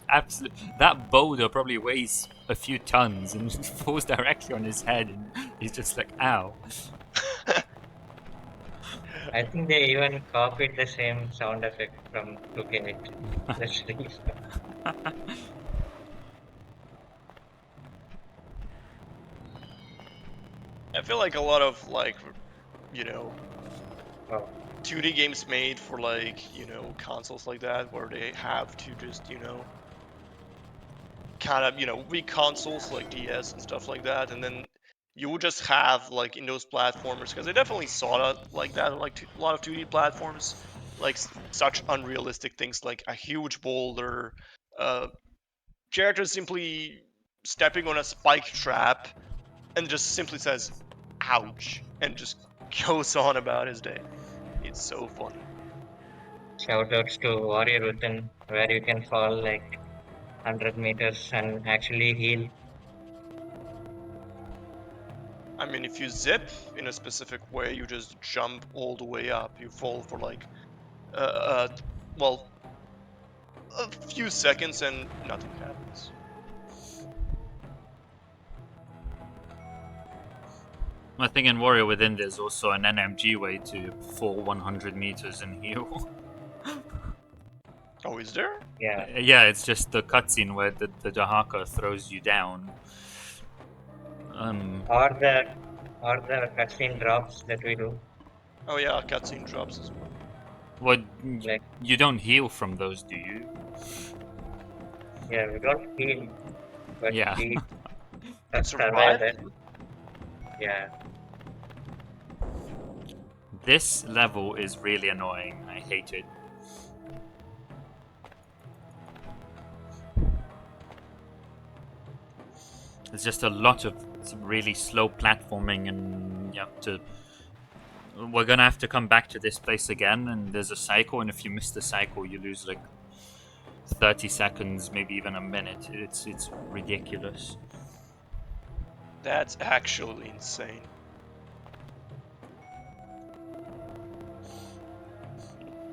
absolute. That boulder probably weighs a few tons and falls directly on his head, and he's just like, ow. I think they even copied the same sound effect from 2K8. That's really fun. I feel like a lot of like, you know, Oh, 2D games made for like, you know, consoles like that, where they have to just, you know, kind of, you know, weak consoles like DS and stuff like that, and then you would just have like in those platformers, because I definitely saw that like that, like a lot of 2D platforms, like such unrealistic things like a huge boulder, character simply stepping on a spike trap, and just simply says, "Ouch," and just goes on about his day. It's so funny. shout outs to Warrior Within, where you can fall like 100 meters and actually heal. I mean, if you zip in a specific way, you just jump all the way up. You fall for like, uh, uh well, a few seconds and nothing happens. I think in Warrior Within there's also an NMG way to fall 100 meters and heal. Oh, is there? Yeah, Yeah, it's just the cutscene where the Dahaka throws you down. or the cutscene drops that we do. Oh yeah, cutscene drops as well. What? Like, You don't heal from those, do you? yeah, we don't heal, but Yeah. we But survive survive? it. Yeah, This level is really annoying. I hate it. There's just a lot of some really slow platforming, and you have to. We're gonna have to come back to this place again, and there's a cycle, and if you miss the cycle, you lose like 30 seconds, maybe even a minute. It's ridiculous. That's actually insane.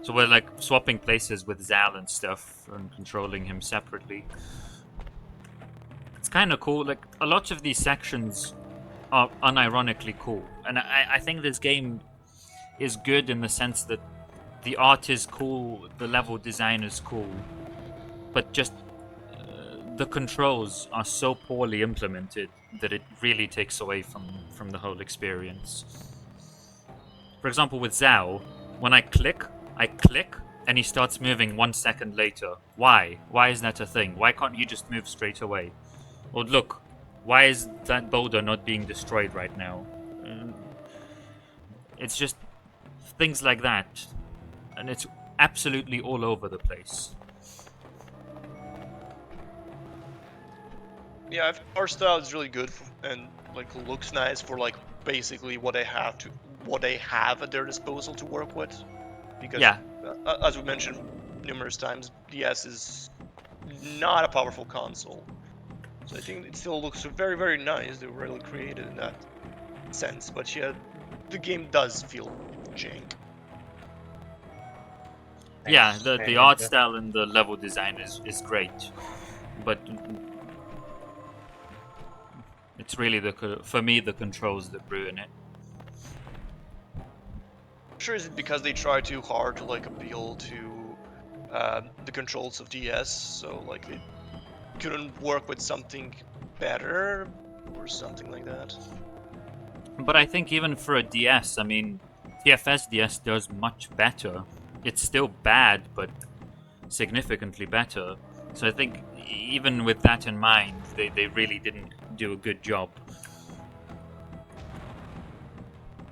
So we're like swapping places with Zal and stuff, and controlling him separately. It's kind of cool. Like a lot of these sections are unironically cool, and I think this game is good in the sense that the art is cool, the level design is cool, but just the controls are so poorly implemented that it really takes away from the whole experience. For example, with Zhao, when I click, and he starts moving 1 second later. Why? Why is that a thing? Why can't he just move straight away? Or look, why is that boulder not being destroyed right now? It's just things like that and it's absolutely all over the place. Yeah, art style is really good and like looks nice for like basically what they have at their disposal to work with. Because Yeah, as we mentioned numerous times, DS is not a powerful console. So I think it still looks very, very nice. They were really creative in that sense. But yeah, the game does feel jank. yeah. Nice. The Very art good. style and the level design is great, but it's really for me the controls that ruin it. Sure, is it because they try too hard to like appeal to the controls of DS, so like they couldn't work with something better or something like that? But I think even for a DS, I mean, TFS DS does much better. It's still bad, but significantly better. So I think even with that in mind, they really didn't do a good job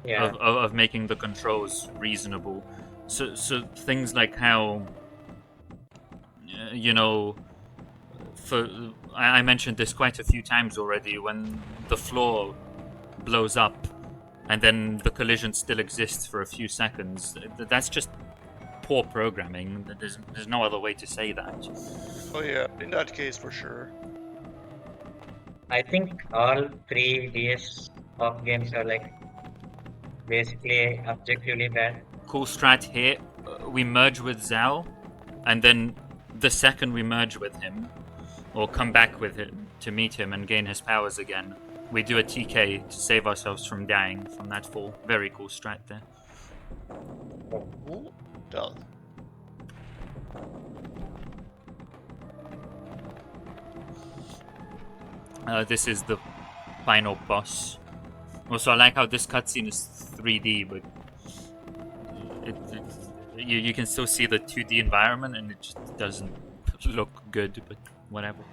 Yeah. of making the controls reasonable. So things like how you know, for I mentioned this quite a few times already, when the floor blows up and then the collision still exists for a few seconds, that's just poor programming. There's no other way to say that. Oh yeah, in that case for sure. I think all three DS of games are like basically objectively bad. Cool strat here. We merge with Zhao, and then the second we merge with him, or come back with him to meet him and gain his powers again, we do a TK to save ourselves from dying from that fall. Very cool strat there. Ooh, duh. This is the final boss. Also, I like how this cutscene is 3D, but you can still see the 2D environment, and it just doesn't look good. But whatever.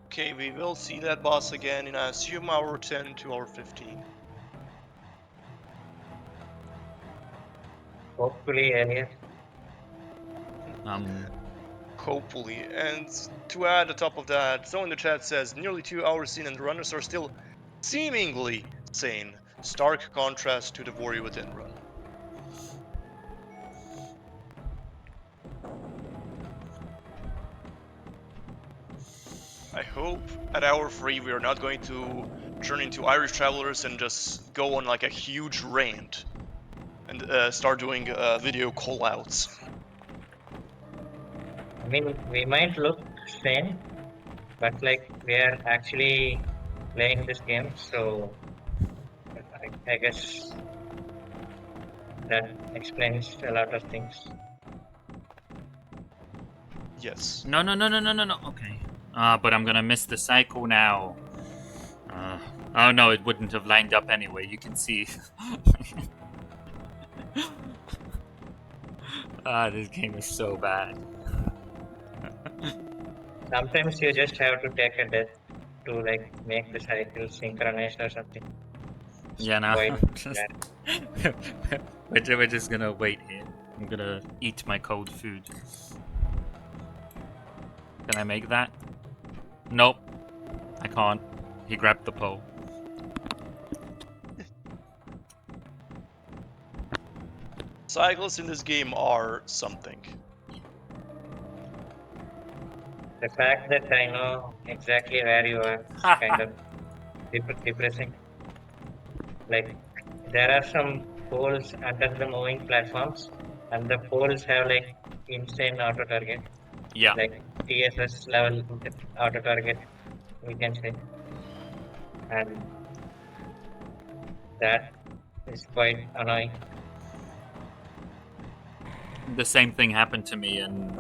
Okay, we will see that boss again in I assume hour 10 to hour 15. Hopefully earlier. Hopefully. And to add on top of that, someone in the chat says nearly 2 hours in and the runners are still seemingly sane. Stark contrast to the Warrior Within run. I hope at hour 3 we are not going to turn into Irish travelers and just go on like a huge rant and start doing video callouts. I mean, we might look sane, but like we are actually playing this game, so I guess that explains a lot of things. Yes. No. Okay. But I'm gonna miss the cycle now. Oh no, it wouldn't have lined up anyway. You can see. This game is so bad. Sometimes you just have to take a death to like make the cycle synchronized or something. Yeah, no. Quite bad. We're just gonna wait here. I'm gonna eat my cold food. Can I make that? Nope. I can't. He grabbed the pole. Cycles in this game are something. The fact that I know exactly where you are is kind of depressing. Like there are some poles under the moving platforms, and the poles have like insane auto target, Yeah. like TSS level auto target, we can say, and that is quite annoying. The same thing happened to me in,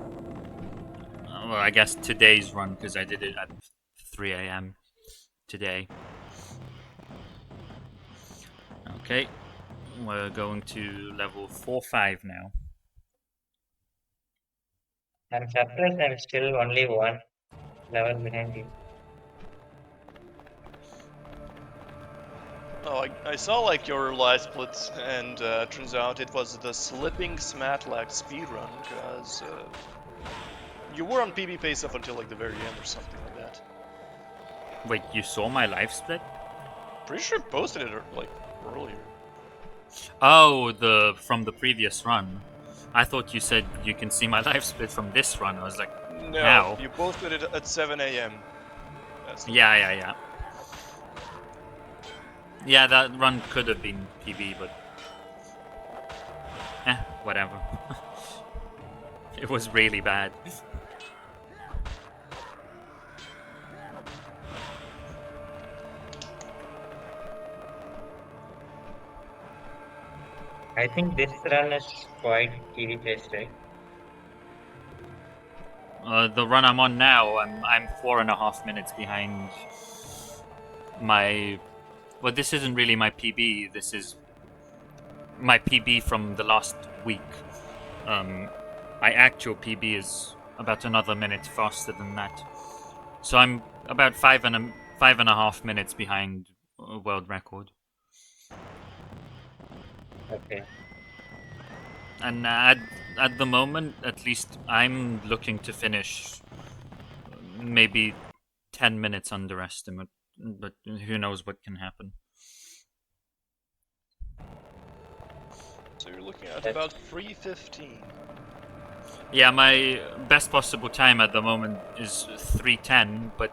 well, I guess today's run, because I did it at 3 a.m. today. Okay, we're going to level 4-5 now. I'm surprised I'm still only one level behind you. Oh, I saw like your live split, and turns out it was the slipping Smathlax speedrun, because you were on PB pace up until like the very end or something like that. Wait, you saw my live split? Pretty sure you posted it like earlier. Oh, from the previous run. I thought you said you can see my live split from this run. I was like, No, how? you posted it at 7 a.m. Yeah. Yeah, that run could have been PB, but whatever. It was really bad. I think this run is quite TV based, right? The run I'm on now, I'm 4.5 minutes behind my. Well, this isn't really my PB. This is my PB from the last week. My actual PB is about another minute faster than that. So I'm about 5.5 minutes behind world record. Okay. And at the moment, at least, I'm looking to finish maybe 10 minutes underestimate, but who knows what can happen. So you're looking at about 3:15. Yeah, my best possible time at the moment is 3:10, but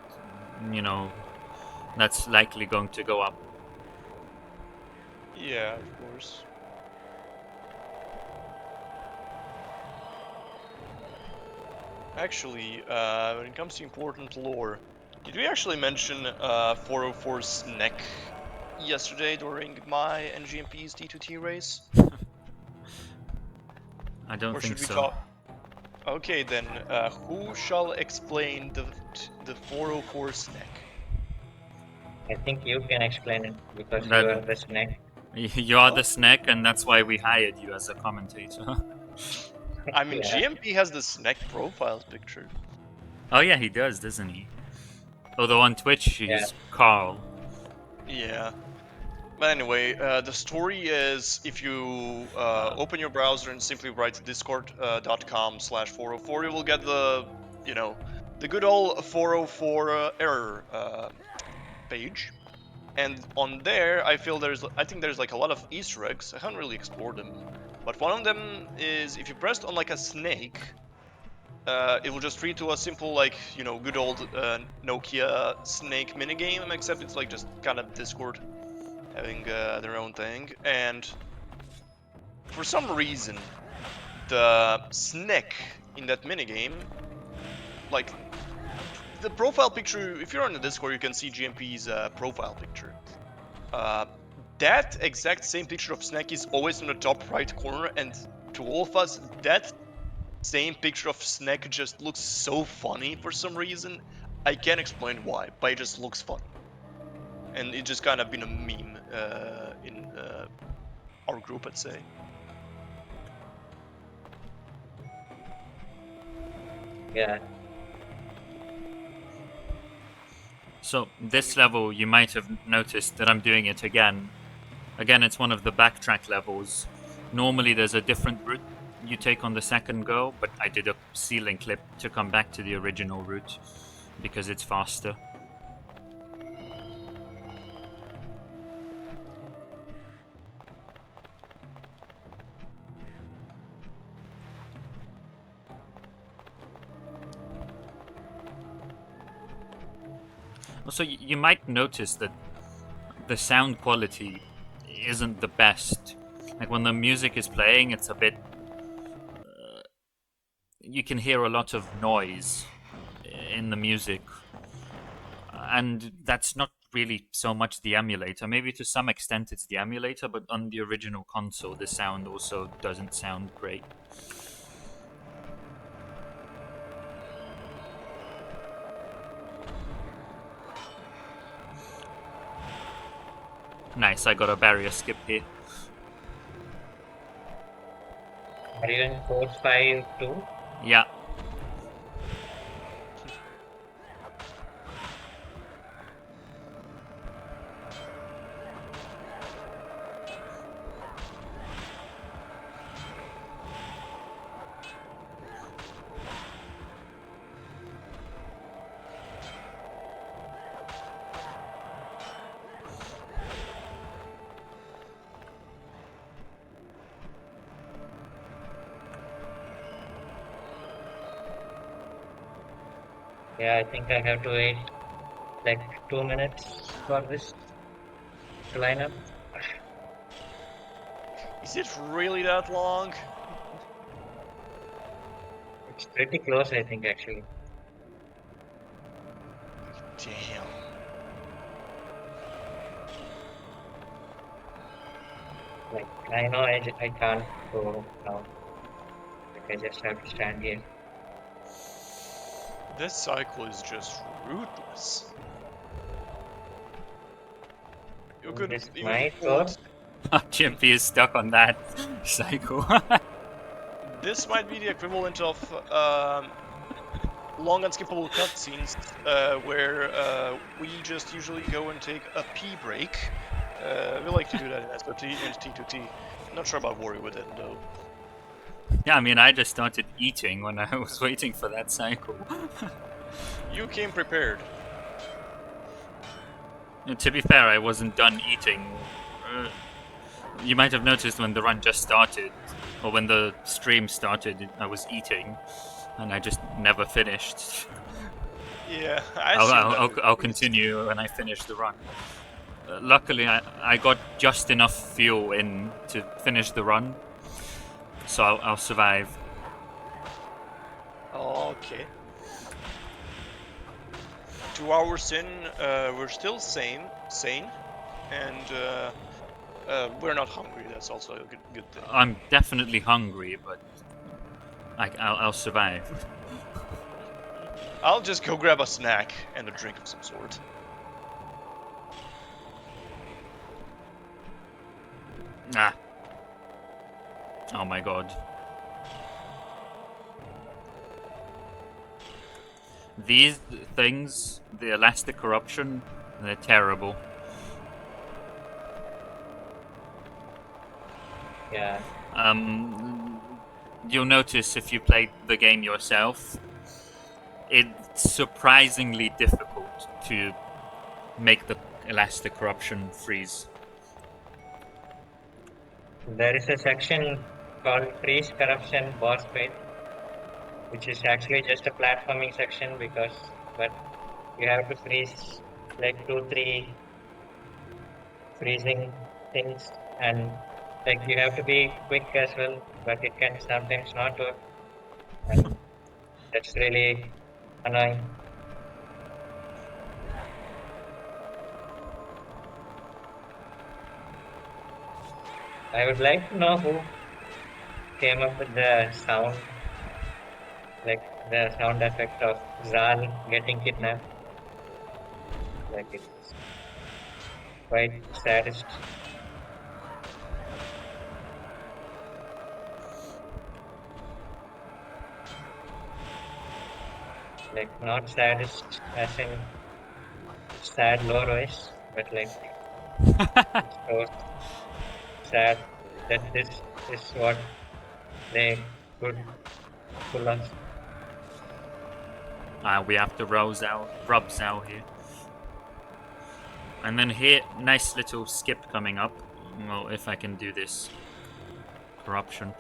you know, that's likely going to go up. Yeah, of course. Actually, when it comes to important lore, did we actually mention 404's neck yesterday during my and GMP's D2T race? I don't Or think should we so. talk? Okay, then who shall explain the 404's neck? I think you can explain it because That- you are the snake. You are the snack, and that's why we hired you as a commentator. I mean, Yeah. GMP has the snack profile picture. Oh yeah, he does, doesn't he? Although on Twitch he's Yeah. Carl. Yeah. But anyway, the story is if you open your browser and simply write discord.com/404, you will get the, the good old 404 error page. And on there, I think there's like a lot of Easter eggs. I haven't really explored them, but one of them is if you pressed on like a snake, it will just read to a simple like good old Nokia snake minigame, except it's like just kind of Discord having their own thing. And for some reason, the snake in that minigame, like the profile picture, if you're on the Discord, you can see GMP's profile picture. That exact same picture of Snake is always in the top right corner, and to all of us, that same picture of Snake just looks so funny for some reason. I can't explain why, but it just looks funny. And it just kind of been a meme in our group, I'd say. Yeah. So this level, you might have noticed that I'm doing it again. Again, it's one of the backtrack levels. Normally there's a different route you take on the second go, but I did a ceiling clip to come back to the original route because it's faster. Also, you might notice that the sound quality isn't the best. Like when the music is playing, it's a bit. You can hear a lot of noise in the music, and that's not really so much the emulator. Maybe to some extent it's the emulator, but on the original console, the sound also doesn't sound great. Nice, I got a barrier skip here. Are you in 452? Yeah. Yeah, I think I have to wait like 2 minutes for this to line up. Is it really that long? It's pretty close, I think, actually. Damn. Like, I know I can't go now. Like, I just have to stand here. This cycle is just ruthless. You could This even might pull work. it. GMP is stuck on that cycle. This might be the equivalent of long unskippable cutscenes where we just usually go and take a pee break. We like to do that in SOT and T2T. Not sure about worry with it though. Yeah, I mean, I just started eating when I was waiting for that cycle. You came prepared. And to be fair, I wasn't done eating. You might have noticed when the run just started, or when the stream started, I was eating, and I just never finished. Yeah, I assume that. I'll continue when I finish the run. Luckily, I got just enough fuel in to finish the run, so I'll survive. Okay. 2 hours in, we're still sane, and we're not hungry. That's also a good thing. I'm definitely hungry, but I'll survive. I'll just go grab a snack and a drink of some sort. Ah. Oh my god. These things, the elastic corruption, they're terrible. Yeah. You'll notice if you play the game yourself, it's surprisingly difficult to make the elastic corruption freeze. There is a section called Freeze Corruption Boss Fight, which is actually just a platforming section but you have to freeze like 2-3 freezing things, and like you have to be quick as well, but it can sometimes not work, and that's really annoying. I would like to know who came up with the sound, like the sound effect of Zal getting kidnapped. Like it's quite saddest. Like not saddest as in sad low voice, but like so sad that this is what they could pull us. We have to rub Zal here. And then here, nice little skip coming up. Well, if I can do this. Corruption.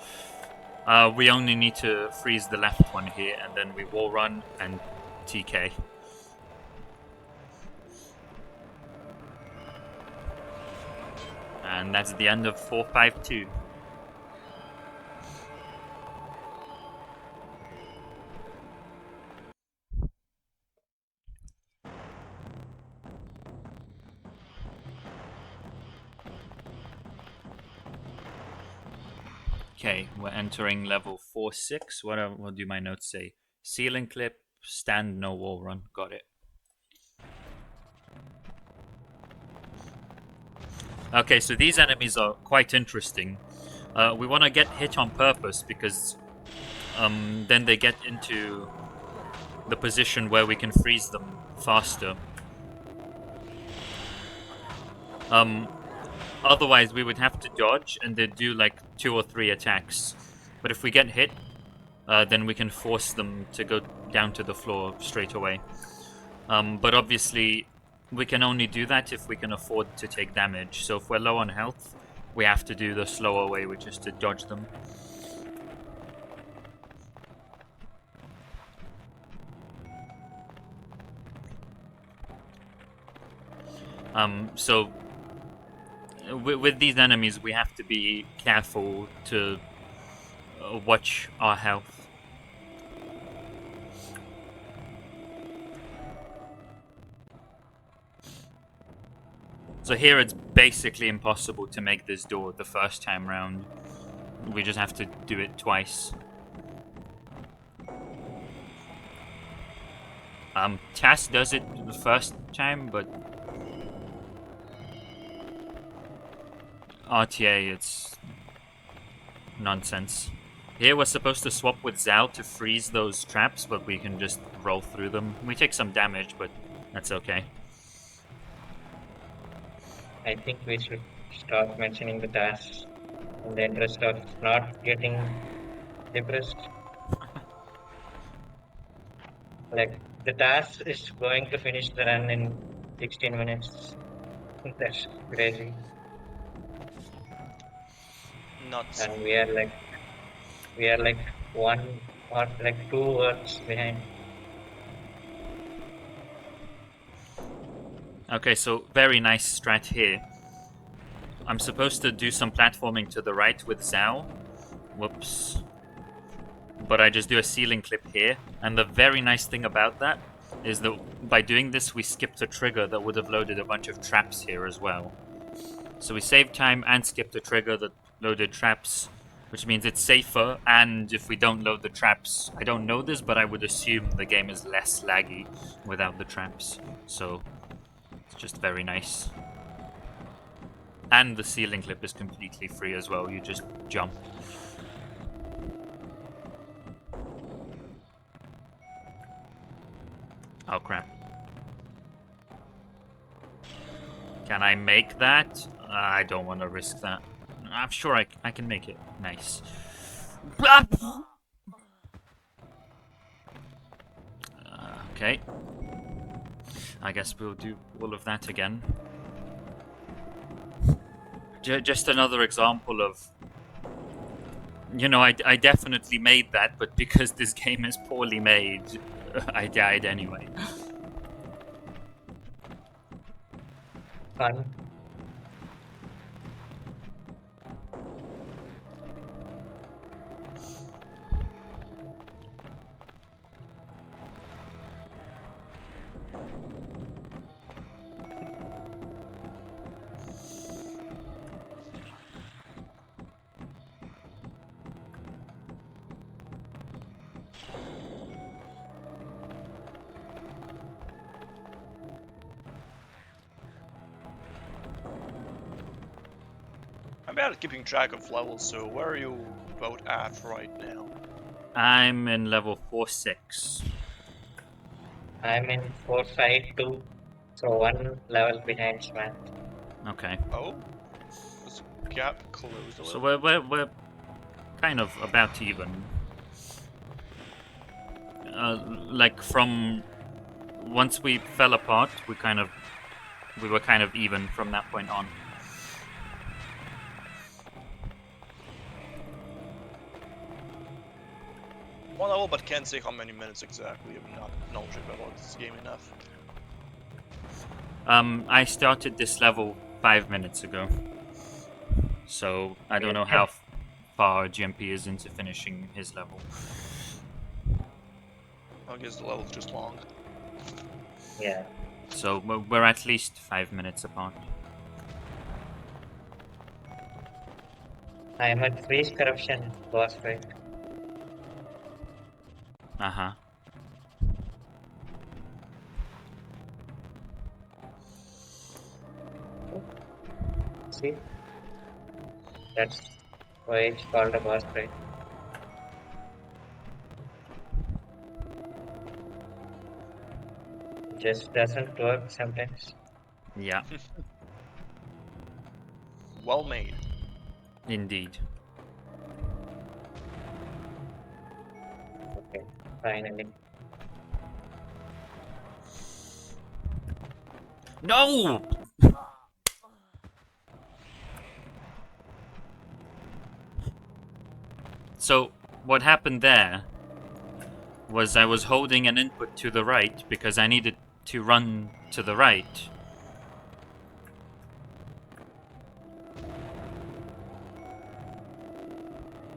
We only need to freeze the left one here, and then we wall run and TK. And that's the end of 452. Okay, we're entering level 4-6. What do my notes say? Ceiling clip, stand, no wall run. Got it. Okay, so these enemies are quite interesting. We want to get hit on purpose because then they get into the position where we can freeze them faster. Otherwise, we would have to dodge and they'd do like 2 or 3 attacks. But if we get hit, then we can force them to go down to the floor straight away. But obviously, we can only do that if we can afford to take damage. So if we're low on health, we have to do the slower way, which is to dodge them. So with these enemies, we have to be careful to watch our health. So here it's basically impossible to make this door the first time round. We just have to do it twice. Tass does it the first time, but RTA, it's nonsense. Here we're supposed to swap with Zal to freeze those traps, but we can just roll through them. We take some damage, but that's okay. I think we should stop mentioning the tasks in the interest of not getting depressed. Like, the task is going to finish the run in 16 minutes. That's crazy. Nuts. And we are like one or like 2 words behind. Okay, so very nice strat here. I'm supposed to do some platforming to the right with Zao. Whoops. But I just do a ceiling clip here. And the very nice thing about that is that by doing this, we skipped a trigger that would have loaded a bunch of traps here as well. So we saved time and skipped a trigger that loaded traps, which means it's safer. And if we don't load the traps, I don't know this, but I would assume the game is less laggy without the traps. So it's just very nice. And the ceiling clip is completely free as well. You just jump. Oh crap. Can I make that? I don't want to risk that. I'm sure I can make it. Nice. Okay. I guess we'll do all of that again. Just another example of... You know, I definitely made that, but because this game is poorly made, I died anyway. Fun. I'm bad at keeping track of levels, so where are you about at right now? I'm in level 4-6. I'm in 4-5-2, so 1 level behind Smath. Okay. Oh? This gap closed a So little. we're kind of about even. Like from once we fell apart, we were kind of even from that point on. One level, but can't say how many minutes exactly. I'm not knowledgeable about this game enough. I started this level 5 minutes ago, so I don't know how far GMP is into finishing his level. I guess the level's just long. Yeah. So we're at least 5 minutes apart. I'm at freeze corruption boss fight. Uh-huh. See? That's why it's called a boss fight. Just doesn't work sometimes. Yeah, Well made. indeed. Okay, finally. No! So, what happened there was I was holding an input to the right because I needed to run to the right.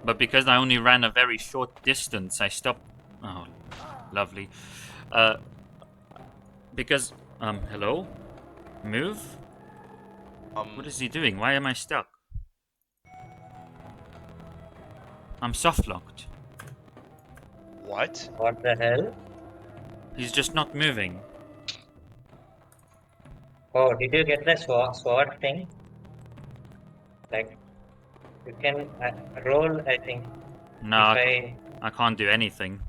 But because I only ran a very short distance, I stopped. Oh, lovely. Because hello, move. What is he doing? Why am I stuck? I'm soft locked. What? What the hell? He's just not moving. Oh, did you get the sword thing? Like, you can roll, I think. No, If I can't do anything.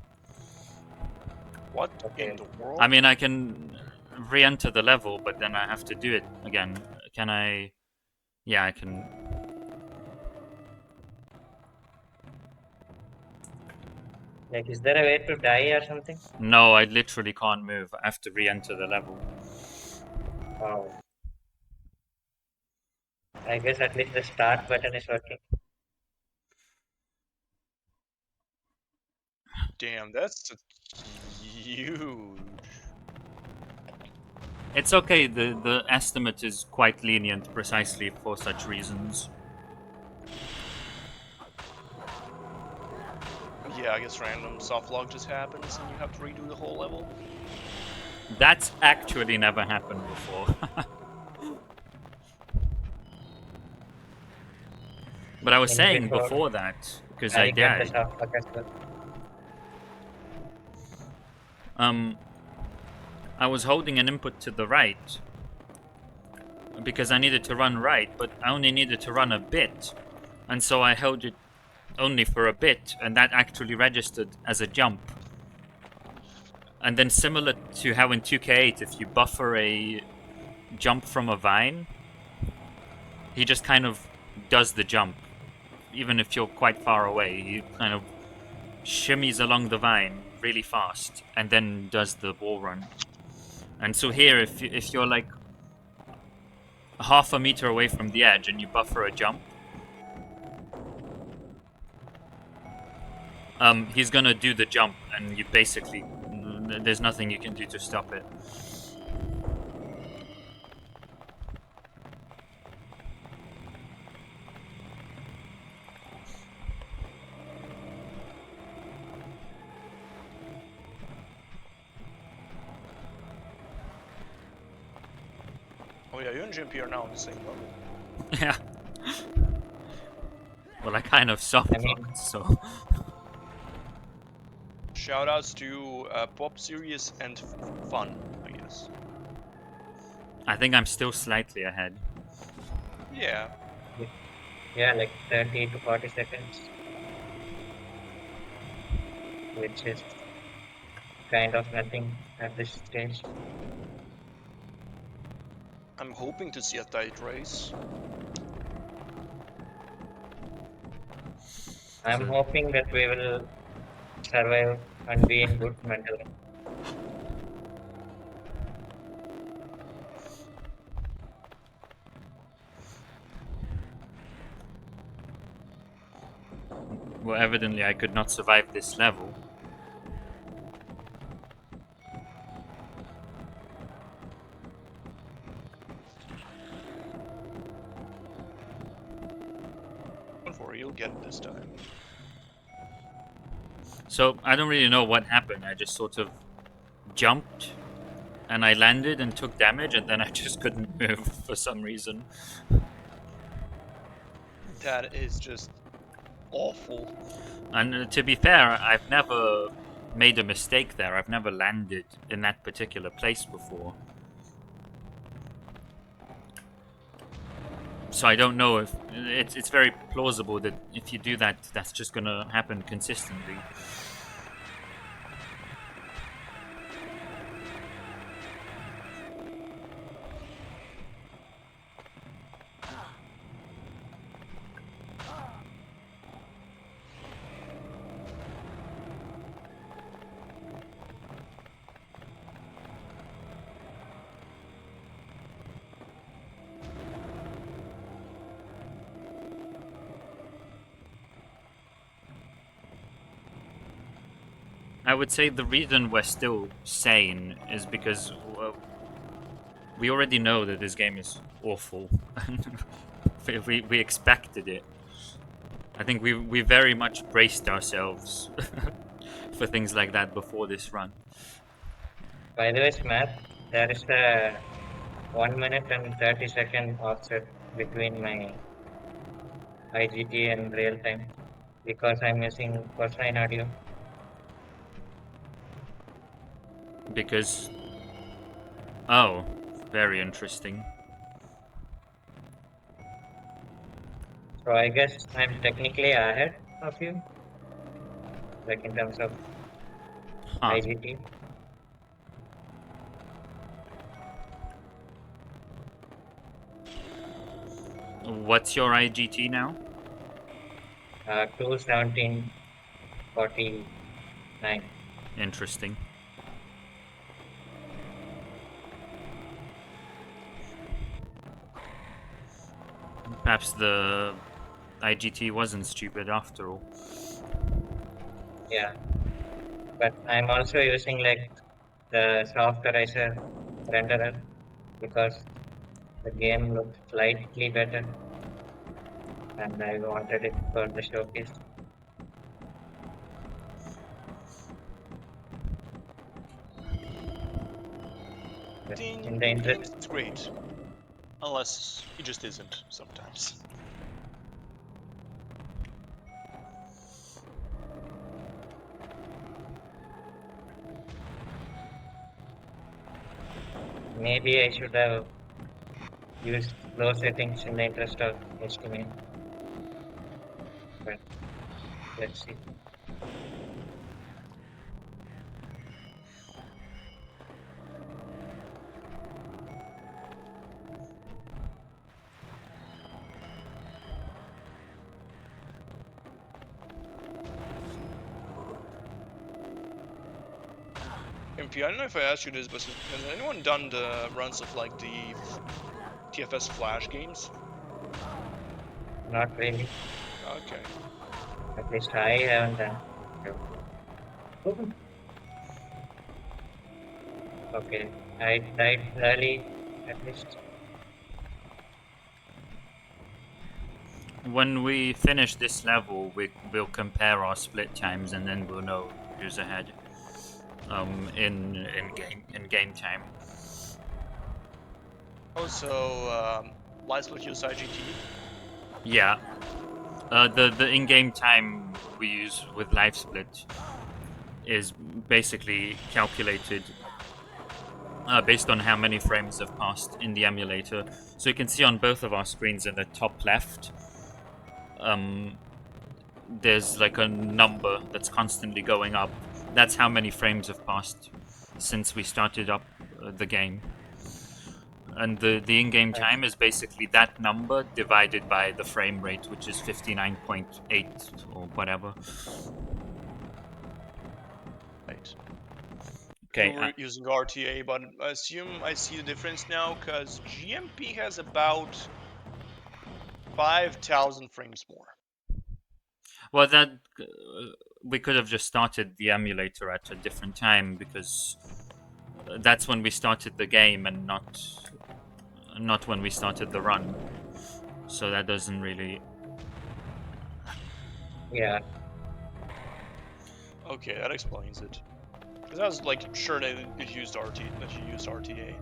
What Okay. in the world? I mean, I can re-enter the level, but then I have to do it again. Can I? Yeah, I can. Like, is there a way to die or something? No, I literally can't move. I have to re-enter the level. Wow. I guess at least the start button is working. Damn, that's huge. It's okay. The estimate is quite lenient, precisely for such reasons. Yeah, I guess random soft log just happens and you have to redo the whole level. That's actually never happened before. But I was In saying before, before that, because I I got the died. soft lock as well. I was holding an input to the right because I needed to run right, but I only needed to run a bit, and so I held it only for a bit, and that actually registered as a jump. And then similar to how in 2K8, if you buffer a jump from a vine, he just kind of does the jump. Even if you're quite far away, he kind of shimmies along the vine really fast and then does the wall run. And so here, if you're like half a meter away from the edge and you buffer a jump, he's gonna do the jump, and you basically, there's nothing you can do to stop it. Oh yeah, you and GMP are now on the same level. Yeah. Well, I kind of soft locked, so. Shoutouts to Pop Serious and Fun, I guess. I think I'm still slightly ahead. Yeah. Yeah, like 30 to 40 seconds. Which is kind of nothing at this stage. I'm hoping to see a tight race. I'm hoping that we will survive and be in good mental health. Well, evidently I could not survive this level. Don't worry, you'll get it this time. So, I don't really know what happened. I just sort of jumped, and I landed and took damage, and then I just couldn't move for some reason. That is just awful. And to be fair, I've never made a mistake there. I've never landed in that particular place before. So I don't know if it's very plausible that if you do that, that's just gonna happen consistently. I would say the reason we're still sane is because we already know that this game is awful. we expected it. I think we very much braced ourselves for things like that before this run. By the way, Smath, there is a 1 minute and 30-second offset between my IGT and real time because I'm using cosine audio. Because... Oh, very interesting. So I guess I'm technically ahead of you, like in terms of Huh. IGT. What's your IGT now? 2:17:49. Interesting. Perhaps the IGT wasn't stupid after all. Yeah, but I'm also using like the softerizer renderer because the game looked slightly better and I wanted it for the showcase. But in the The interest, game is great. Unless it just isn't sometimes. maybe I should have used low settings in the interest of estimate. But let's see. MP, I don't know if I asked you this, but has anyone done the runs of like the TFS Flash games? Not really. Okay. At least I haven't done. Okay, I died early at least. When we finish this level, we'll compare our split times, and then we'll know who's ahead. In game time. Also, live split use IGT. Yeah. The in-game time we use with live split is basically calculated based on how many frames have passed in the emulator. So you can see on both of our screens in the top left, there's like a number that's constantly going up. That's how many frames have passed since we started up the game. And the in-game time is basically that number divided by the frame rate, which is 59.8 or whatever. Right. Okay. We were using RTA, but I assume I see the difference now because GMP has about 5,000 frames more. Well, that we could have just started the emulator at a different time because that's when we started the game and not when we started the run. So that doesn't really. Yeah. Okay, that explains it. Because I was like sure that it used that you used RTA.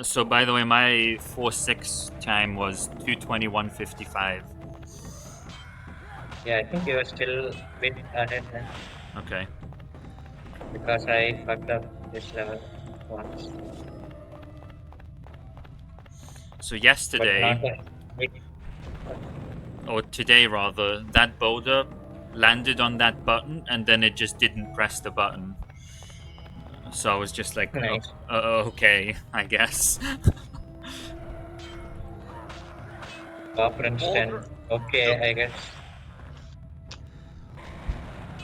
So by the way, my 4.6 time was 2:21:55. Yeah, I think you were still a bit ahead then Okay. because I fucked up this level once. So But yesterday, not a big. or today rather, that boulder landed on that button and then it just didn't press the button. So I was just like, Nice. okay, I guess. PoPRuns 10. Okay, I guess.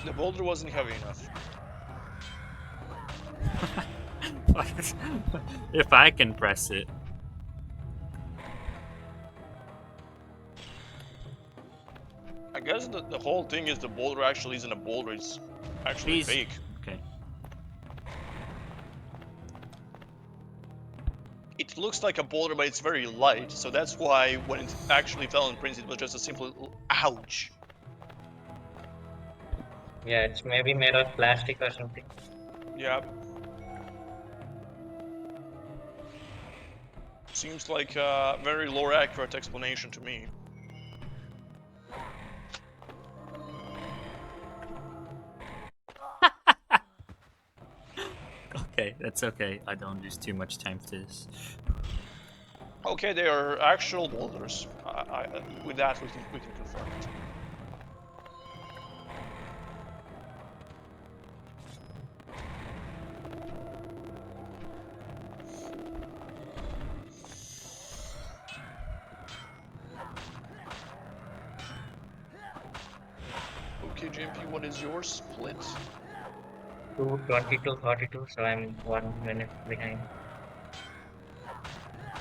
The boulder wasn't heavy enough. If I can press it. I guess the whole thing is the boulder actually isn't a boulder, it's actually Please. fake. Okay. It it looks like a boulder, but it's very light. So that's why when it actually fell in Prince, it was just a simple ouch. Yeah, it's maybe made of plastic or something. Yeah. Seems like a very lore accurate explanation to me. Okay, that's okay. I don't lose too much time to this. Okay, they are actual boulders. With that, we can confirm it. Okay, GMP, what is your split? 2:22:42, so I'm 1 minute behind.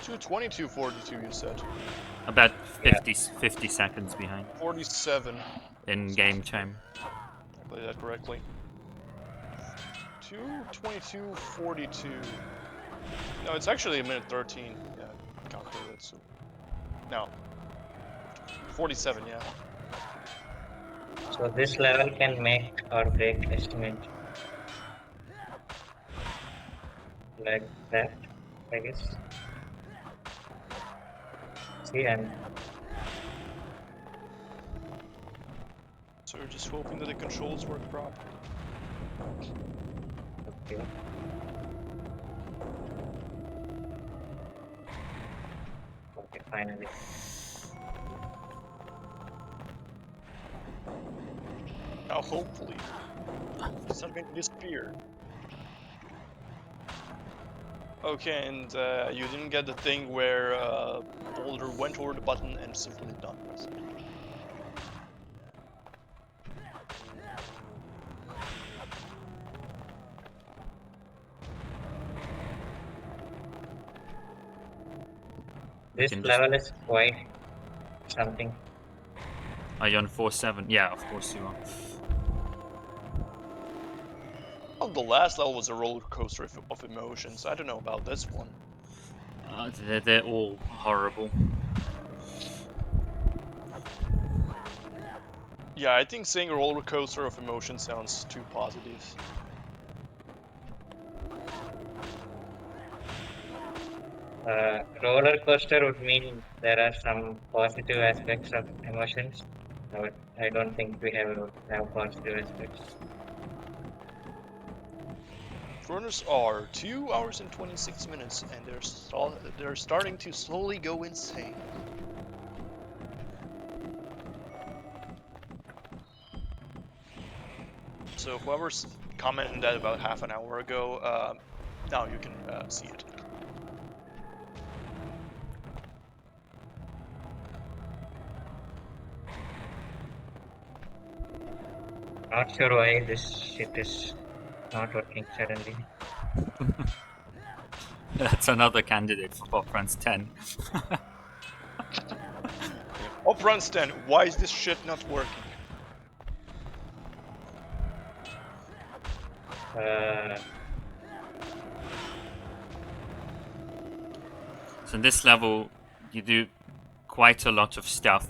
2:22:42, you said. About Yeah. 50 seconds behind 47. in game time. I played that correctly. 2:22:42. No, it's actually a minute 13. Yeah, I calculated it. So no, 47. Yeah. So this level can make or break estimate. Like that, I guess. See, and So we're just hoping that the controls work properly. okay. Okay, finally. Now, hopefully, it's not going to disappear. Okay, and you didn't get the thing where Boulder went over the button and simply did not press it. This can just- level is quite something. Are you on 4-7? Yeah, of course you are. Well, the last level was a roller coaster of emotions. I don't know about this one. They're all horrible. Yeah, I think saying roller coaster of emotions sounds too positive. Roller coaster would mean there are some positive aspects of emotions, but I don't think we have positive aspects. Runners are 2 hours and 26 minutes, and they're starting to slowly go insane. So whoever's commented that about half an hour ago, now you can see it. Not sure why this shit is not working suddenly. That's another candidate for PoPRuns 10. PoPRuns 10, why is this shit not working? So in this level, you do quite a lot of stuff,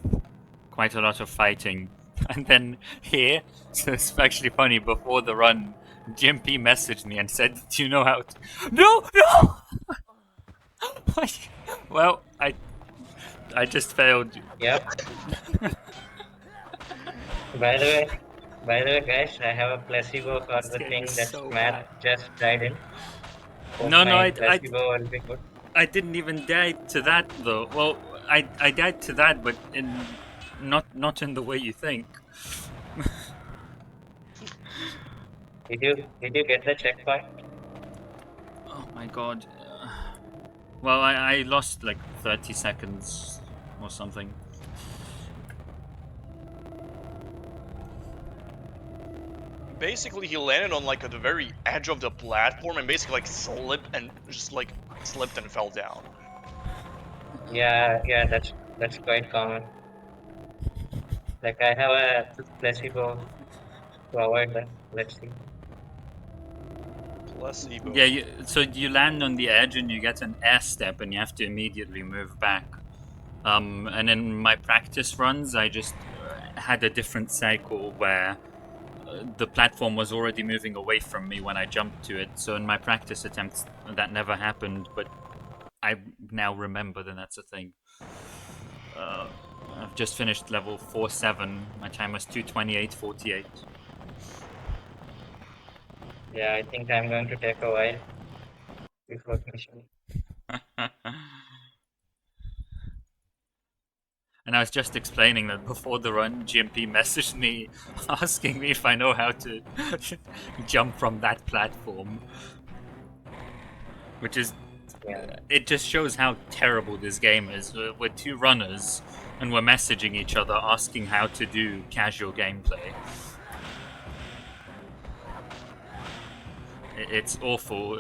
quite a lot of fighting. And then here, so it's actually funny, before the run, GMP messaged me and said, do you know how to... No! No! Well, I just failed. Yep. By the way, guys, I have a placebo for This the game thing is that so Matt bad. just died in. Hope No, my placebo will be good. I didn't even die to that though. Well, I died to that, but not in the way you think. Did you get the checkpoint? Oh my god. Well, I lost like 30 seconds or something. Basically, he landed on like at the very edge of the platform and basically like slipped and fell down. Yeah, that's quite common. Like I have a placebo to avoid that. Let's see. less ego. Yeah, so you land on the edge and you get an air step and you have to immediately move back. And in my practice runs, I just had a different cycle where the platform was already moving away from me when I jumped to it. So in my practice attempts, that never happened, but I now remember that that's a thing. I've just finished level 4-7. My time was 2:28:48. Yeah, I think I'm going to take a while before finishing. And I was just explaining that before the run, GMP messaged me asking me if I know how to jump from that platform. Which is... Yeah. It just shows how terrible this game is. We're two runners, and we're messaging each other asking how to do casual gameplay. It's awful.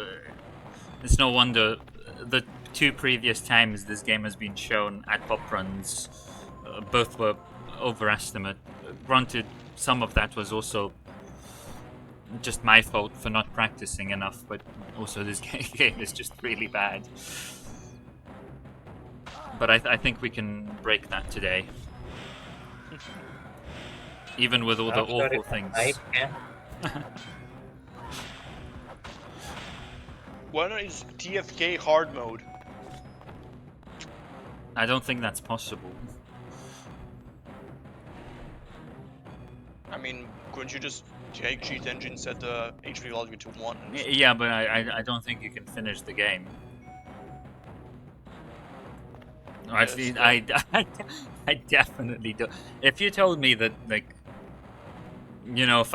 It's no wonder the two previous times this game has been shown at PoPRuns, both were overestimate. Granted, some of that was also just my fault for not practicing enough, but also this game is just really bad. But I think we can break that today. Even with all the awful things. When is TFK hard mode? I don't think that's possible. I mean, couldn't you just take cheat engine, set the HP value to 1? Yeah, but I don't think you can finish the game. Or at least I definitely do. If you told me that, like, you know, if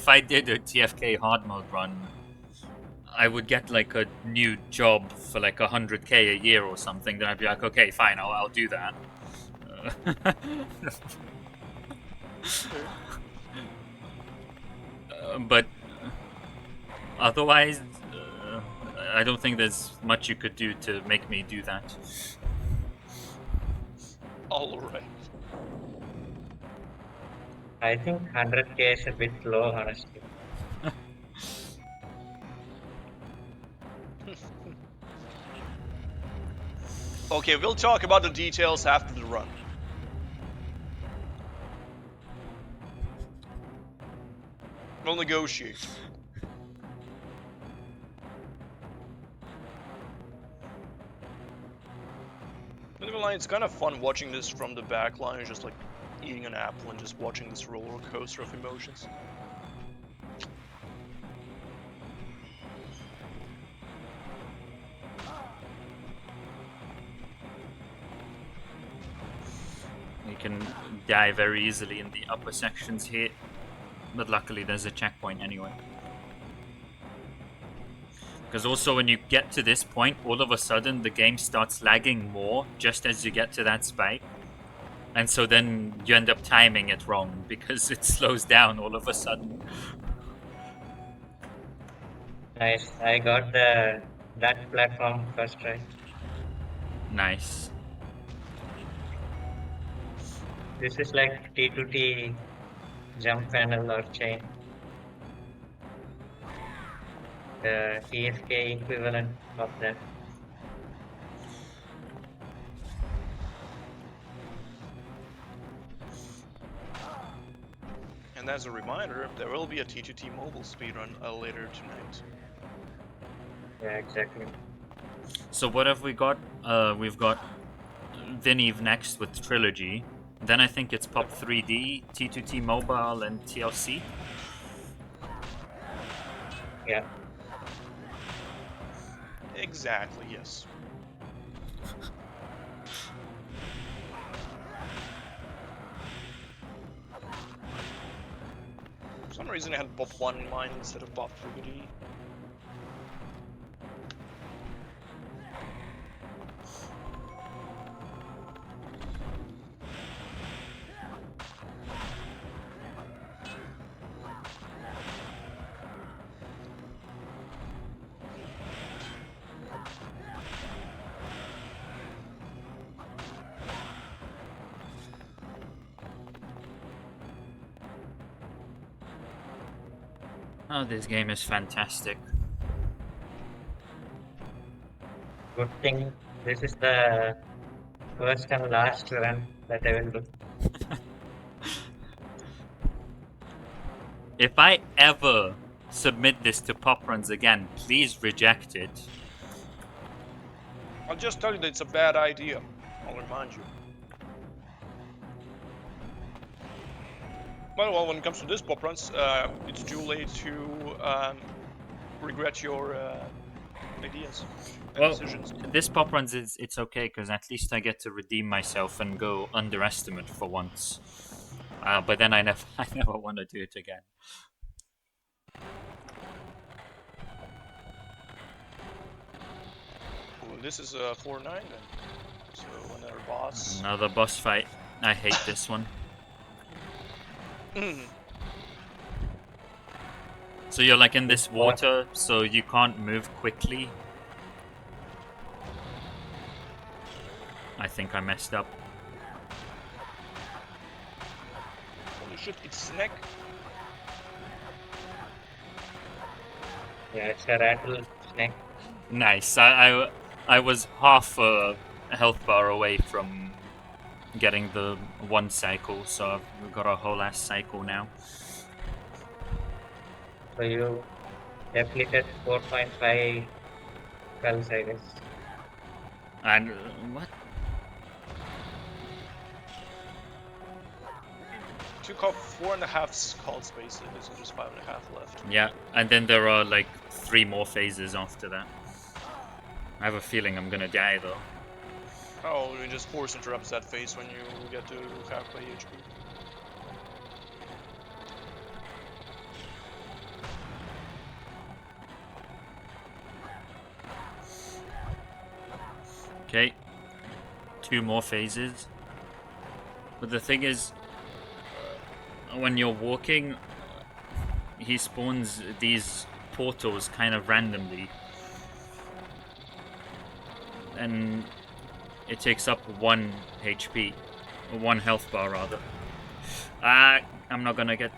I did a TFK hard mode run, I would get like a new job for like 100k a year or something, then I'd be like, okay, fine, I'll do that. But otherwise, I don't think there's much you could do to make me do that. Alright. I think 100k is a bit low, honestly. Okay, we'll talk about the details after the run. We'll negotiate. It's kind of fun watching this from the back line, just like eating an apple and just watching this roller coaster of emotions. You can die very easily in the upper sections here, but luckily there's a checkpoint anyway. Because also when you get to this point, all of a sudden the game starts lagging more just as you get to that spike. And so then you end up timing it wrong because it slows down all of a sudden. Nice. I got that platform first try. Nice. This is like T2T jump panel or chain. The TFK equivalent of that. And as a reminder, there will be a T2T mobile speedrun later tonight. Yeah, exactly. So what have we got? We've got Viniv next with Trilogy. Then I think it's Pop 3D, T2T Mobile, and TLC. Yeah. Exactly, yes. For some reason I had Pop 1 in mind instead of Pop 3D. Oh, this game is fantastic. Good thing this is the first and last run that I will do. If I ever submit this to PoPRuns again, please reject it. I'll just tell you that it's a bad idea. I'll remind you. Well, when it comes to this PoPRuns, it's too late to regret your ideas and Well, decisions. this PoPRuns it's okay because at least I get to redeem myself and go underestimate for once. But then I never want to do it again. Well, this is 4-9 then. So another boss. Another boss fight. I hate this one. So you're like in this water, so you can't move quickly. I think I messed up. Holy shit, it's Snake. Yeah, it's a rattlesnake. Nice. I was half a health bar away from getting the one cycle, so I've got a whole ass cycle now. So you depleted 4.5 skulls, I guess. And what? Took off 4.5 skull spaces, so just 5.5 left. Yeah, and then there are like 3 more phases after that. I have a feeling I'm gonna die though. Oh, you just force interrupts that phase when you get to halfway HP. Okay, 2 more phases. But the thing is, when you're walking, he spawns these portals kind of randomly. And it takes up 1 HP. Or 1 health bar, rather. I'm not gonna get...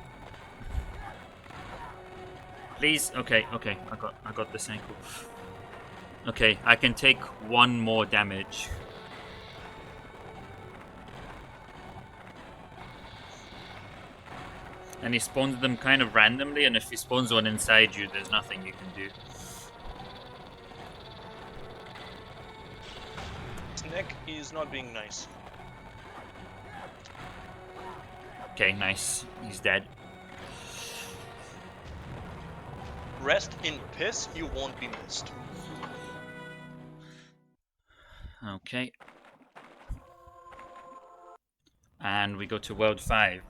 Please? Okay, I got this ankle. Okay, I can take 1 more damage. And he spawns them kind of randomly, and if he spawns one inside you, there's nothing you can do. Snake is not being nice. Okay, nice. He's dead. Rest in piss, you won't be missed. Okay. And we go to World 5,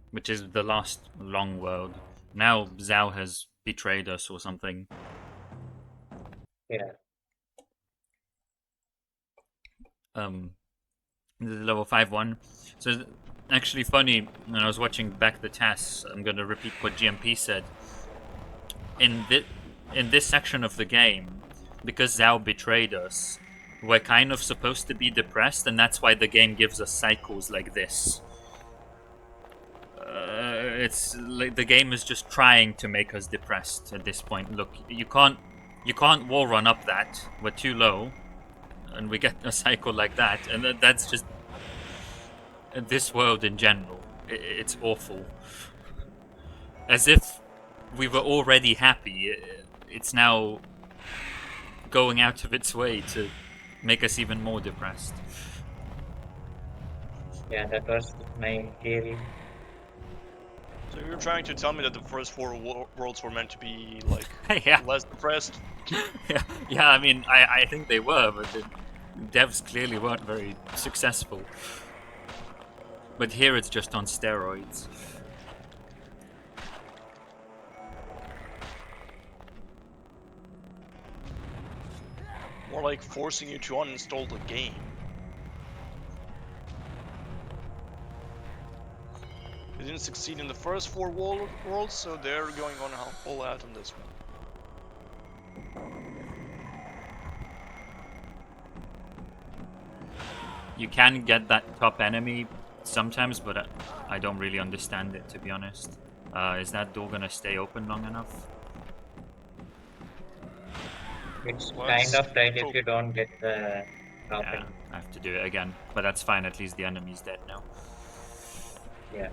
which is the last long world. Now Zhao has betrayed us or something. Yeah. This is level 5-1. So it's actually funny, when I was watching back the tests, I'm going to repeat what GMP said. In this section of the game, because Zhao betrayed us, we're kind of supposed to be depressed, and that's why the game gives us cycles like this. It's like the game is just trying to make us depressed at this point. Look, you can't wall run up that. We're too low, and we get a cycle like that, and that's just this world in general. It's awful. As if we were already happy. It's now going out of its way to make us even more depressed. Yeah, that was my theory. So you're trying to tell me that the first 4 worlds were meant to be like Yeah. less depressed? Yeah. I mean, I think they were, but the devs clearly weren't very successful. But here it's just on steroids. More like forcing you to uninstall the game. They didn't succeed in the first 4 worlds, so they're going on all out on this one. You can get that top enemy sometimes, but I don't really understand it, to be honest. Is that door gonna stay open long enough? It's Let's kind of tight if hope. you don't get the top Yeah, end. I have to do it again. But that's fine, at least the enemy's dead now. Yeah.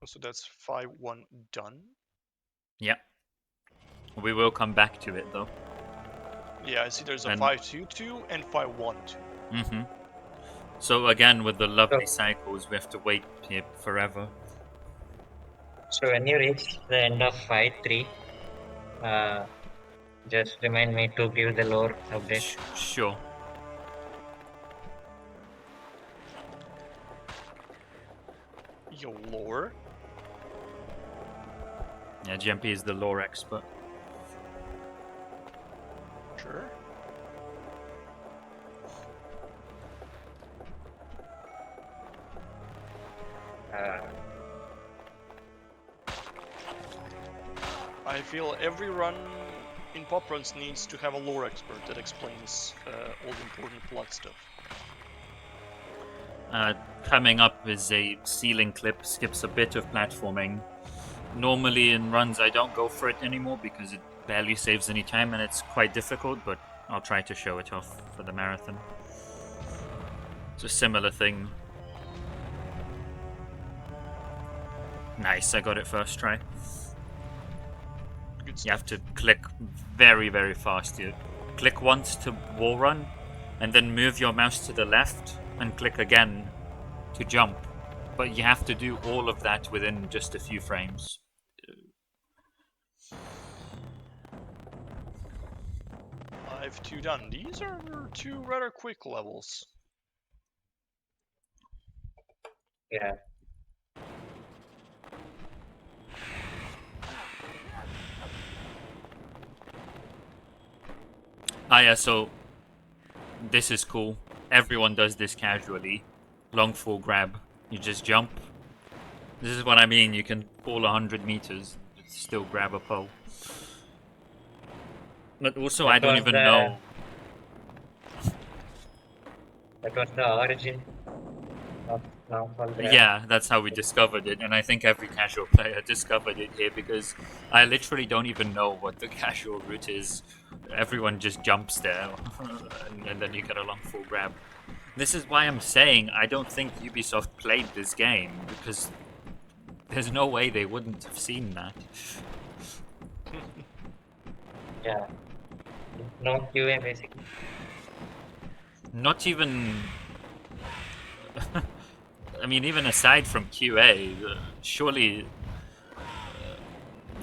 So that's 5-1 done. Yeah. We will come back to it though. Yeah, I see there's a And 5-2-2 and 5-1-2. mm-hmm. So again, with the lovely So, cycles, we have to wait here forever. so when you reach the end of fight 3, just remind me to give the lore update. Sure. Yo, lore. Yeah, GMP is the lore expert. Sure. Uh, I feel every run in PoPRuns needs to have a lore expert that explains all the important plot stuff. Coming up is a ceiling clip, skips a bit of platforming. Normally in runs I don't go for it anymore because it barely saves any time and it's quite difficult, but I'll try to show it off for the marathon. It's a similar thing. Nice, I got it first try. Good You stuff. have to click very, very fast. You click once to wall run, and then move your mouse to the left and click again to jump. But you have to do all of that within just a few frames. I've 2 done. These are 2 rather quick levels. yeah. Ah yeah, so this is cool. Everyone does this casually. Long fall grab. You just jump. This is what I mean. You can fall 100 meters and still grab a pole. But also, I That don't was even the know. that was the origin of Downfall Grab. Yeah, that's how we discovered it, and I think every casual player discovered it here because I literally don't even know what the casual route is. Everyone just jumps there, and then you get a long full grab. This is why I'm saying I don't think Ubisoft played this game because there's no way they wouldn't have seen that. Yeah. No QA basically. Not even. I mean, even aside from QA, surely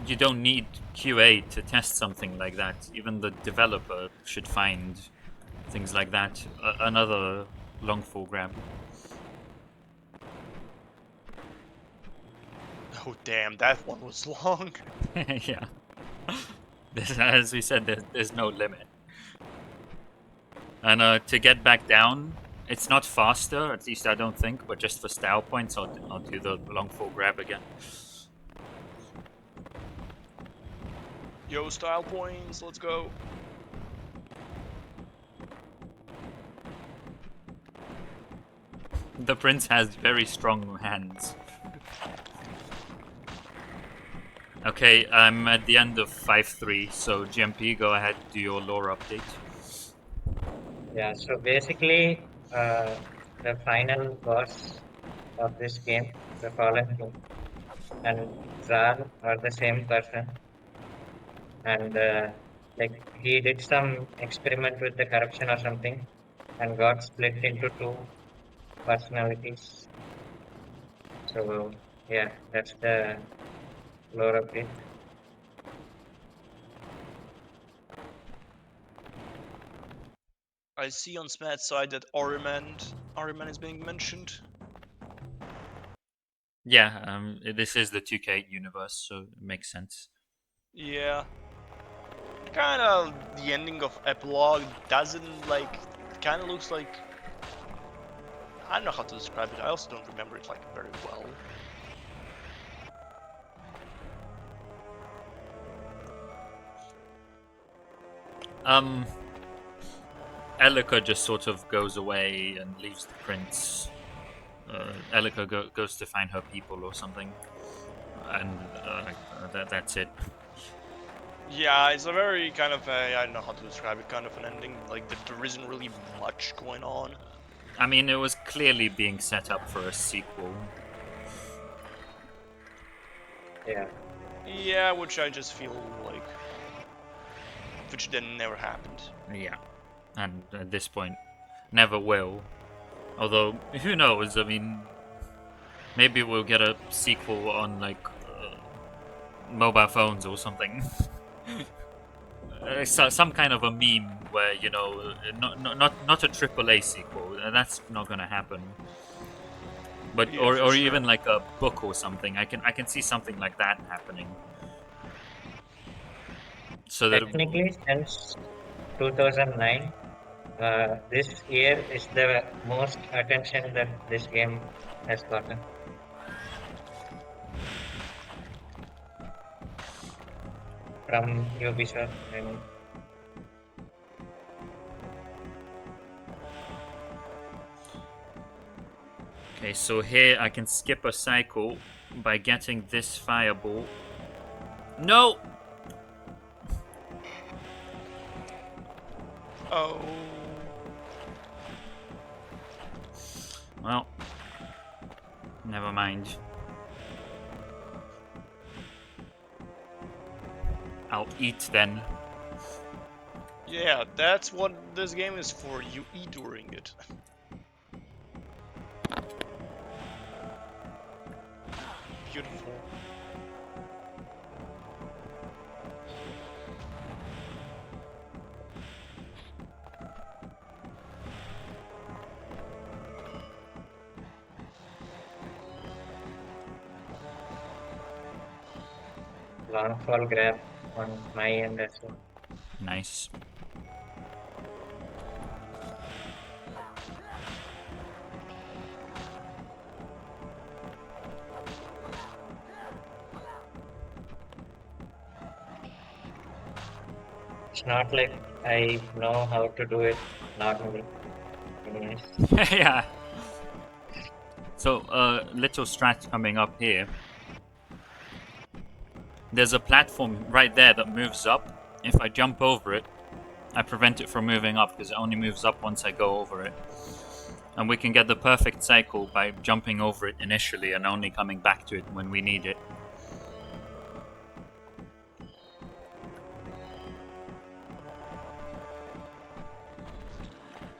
you don't need QA to test something like that. Even the developer should find things like that. Another long fall grab. Oh damn, that one was long. Yeah. As we said, there's no limit. And to get back down, it's not faster, at least I don't think, but just for style points, I'll do the long fall grab again. Yo, style points, let's go. The prince has very strong hands. Okay, I'm at the end of 5-3, so GMP, go ahead, do your lore update. Yeah. So basically, the final boss of this game, the Fallen King, and Zal are the same person, and like he did some experiment with the corruption or something, and got split into 2 personalities. So yeah, that's the lore update. I see on Smat's side that Ariman is being mentioned. Yeah, this is the 2K universe, so it makes sense. Yeah. Kind of the ending of Epilogue doesn't like. Kind of looks like. I don't know how to describe it. I also don't remember it like very well. Elika just sort of goes away and leaves the prince. Elika goes to find her people or something, and that's it. Yeah, it's a very kind of I don't know how to describe it, kind of an ending. Like there isn't really much going on. I mean, it was clearly being set up for a sequel. Yeah. Yeah, which I just feel like, which then never happened. Yeah, and at this point, never will. Although, who knows? I mean, maybe we'll get a sequel on like mobile phones or something. Some kind of a meme where not a AAA sequel. That's not gonna happen. But Yeah, or for sure. even like a book or something. I can see something like that happening. So that Technically, since 2009, this year is the most attention that this game has gotten. From Ubisoft. I mean, okay, so here I can skip a cycle by getting this fireball. No. Oh. Well, never mind. I'll eat then. Yeah, that's what this game is for. You eat during it. Beautiful. long fall grab on my end as well. Nice. It's not like I know how to do it normally. Anyways, Yeah. So, little strat coming up here. There's a platform right there that moves up. If I jump over it, I prevent it from moving up because it only moves up once I go over it. And we can get the perfect cycle by jumping over it initially and only coming back to it when we need it.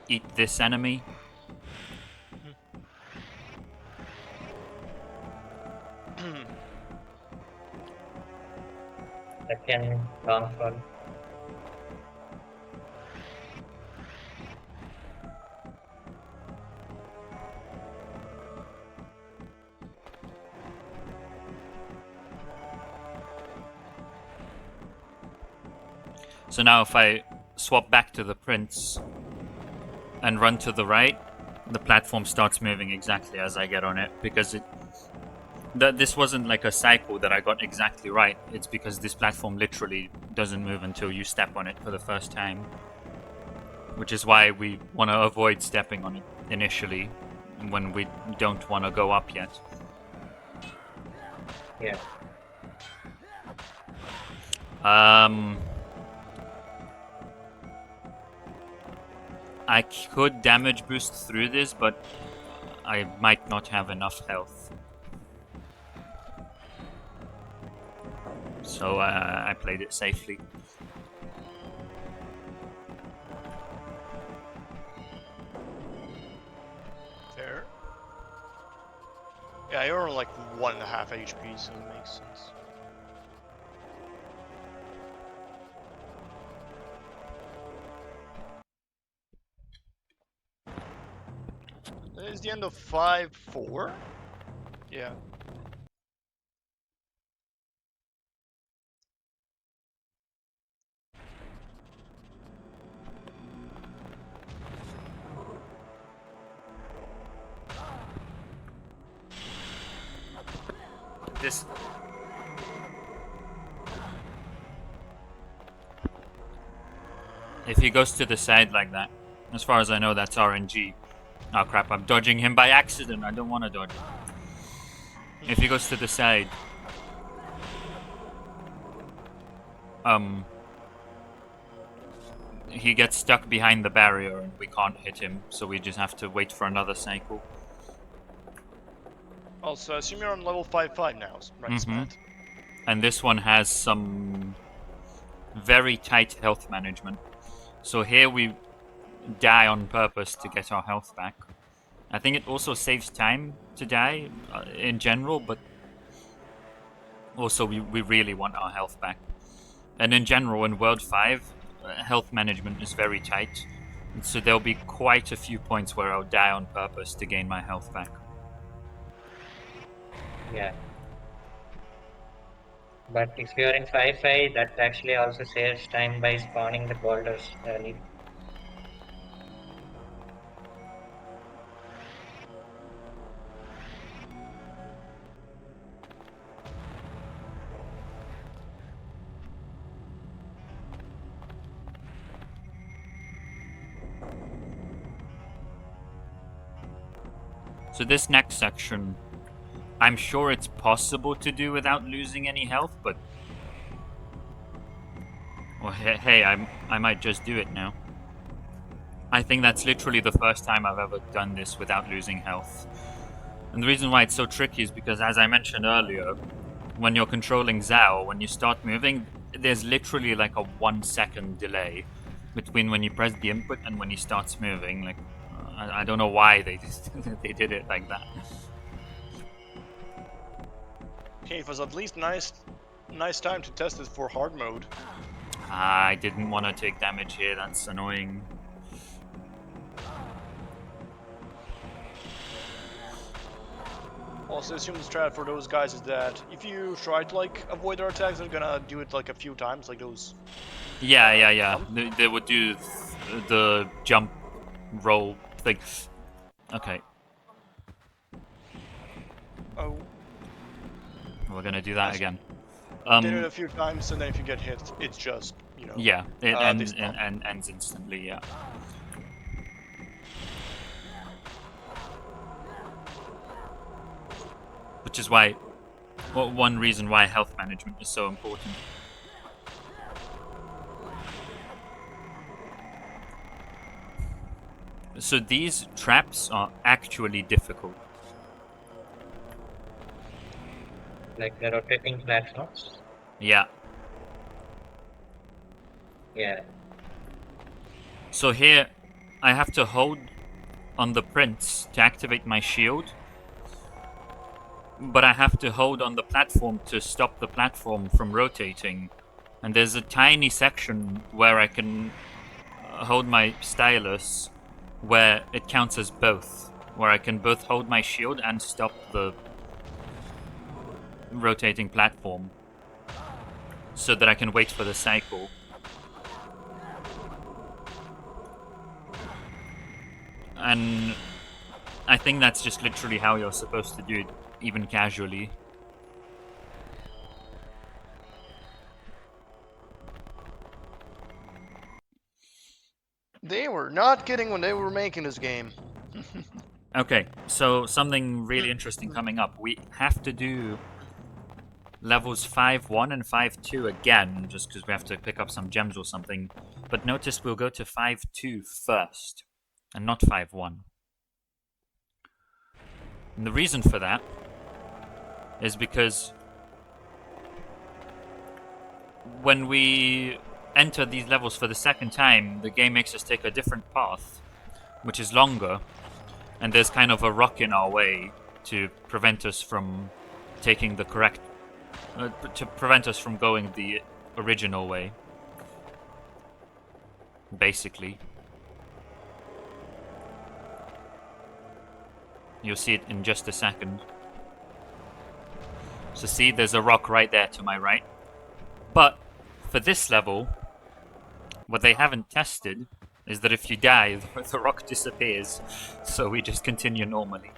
Eat this enemy. second long fall. So now if I swap back to the prince and run to the right, the platform starts moving exactly as I get on it because this wasn't like a cycle that I got exactly right. It's because this platform literally doesn't move until you step on it for the first time. Which is why we want to avoid stepping on it initially when we don't want to go up yet. Yeah. I could damage boost through this, but I might not have enough health. So I played it safely. Fair. Yeah, you're on like 1.5 HP, so it makes sense. It's the end of 5-4? Yeah. This. If he goes to the side like that, As far as I know, that's RNG. Oh crap, I'm dodging him by accident. I don't want to dodge him. If he goes to the side... he gets stuck behind the barrier and we can't hit him, so we just have to wait for another cycle. Also, I assume you're on level 5-5 now, right, Smat? And this one has some very tight health management. So here we die on purpose to get our health back. I think it also saves time to die in general, but also we really want our health back. And in general, in World 5, health management is very tight. So there'll be quite a few points where I'll die on purpose to gain my health back. Yeah. But if you're in 5-5, that actually also saves time by spawning the boulders early. So this next section, I'm sure it's possible to do without losing any health, but... Well, hey, I might just do it now. I think that's literally the first time I've ever done this without losing health. And the reason why it's so tricky is because, as I mentioned earlier, when you're controlling Zao, when you start moving, there's literally like a 1 second delay between when you press the input and when he starts moving. Like, I don't know why they they did it like that. Okay, it was at least nice time to test it for hard mode. I didn't want to take damage here, that's annoying. Also, assume the strat for those guys is that if you try to like avoid their attacks, they're gonna do it like a few times, like those. Yeah. They would do the jump roll thing. Okay. Oh. We're gonna do that again. They do it a few times, and then if you get hit, it's just, you know. Yeah, it ends instantly. Yeah. Which is why, one reason why health management is so important. So these traps are actually difficult. Like the rotating platforms? Yeah. Yeah. So here, I have to hold on the prints to activate my shield. But I have to hold on the platform to stop the platform from rotating. And there's a tiny section where I can hold my stylus where it counts as both. Where I can both hold my shield and stop the rotating platform. So that I can wait for the cycle. And I think that's just literally how you're supposed to do it, even casually. They were not kidding when they were making this game. Okay, so something really interesting coming up. We have to do levels 5-1 and 5-2 again, just because we have to pick up some gems or something. But notice we'll go to 5-2 first, and not 5-1. And the reason for that is because when we enter these levels for the second time, the game makes us take a different path, which is longer, and there's kind of a rock in our way to prevent us from taking the correct... to prevent us from going the original way, basically. You'll see it in just a second. So see, there's a rock right there to my right. But for this level, what they haven't tested is that if you die, the rock disappears. So we just continue normally.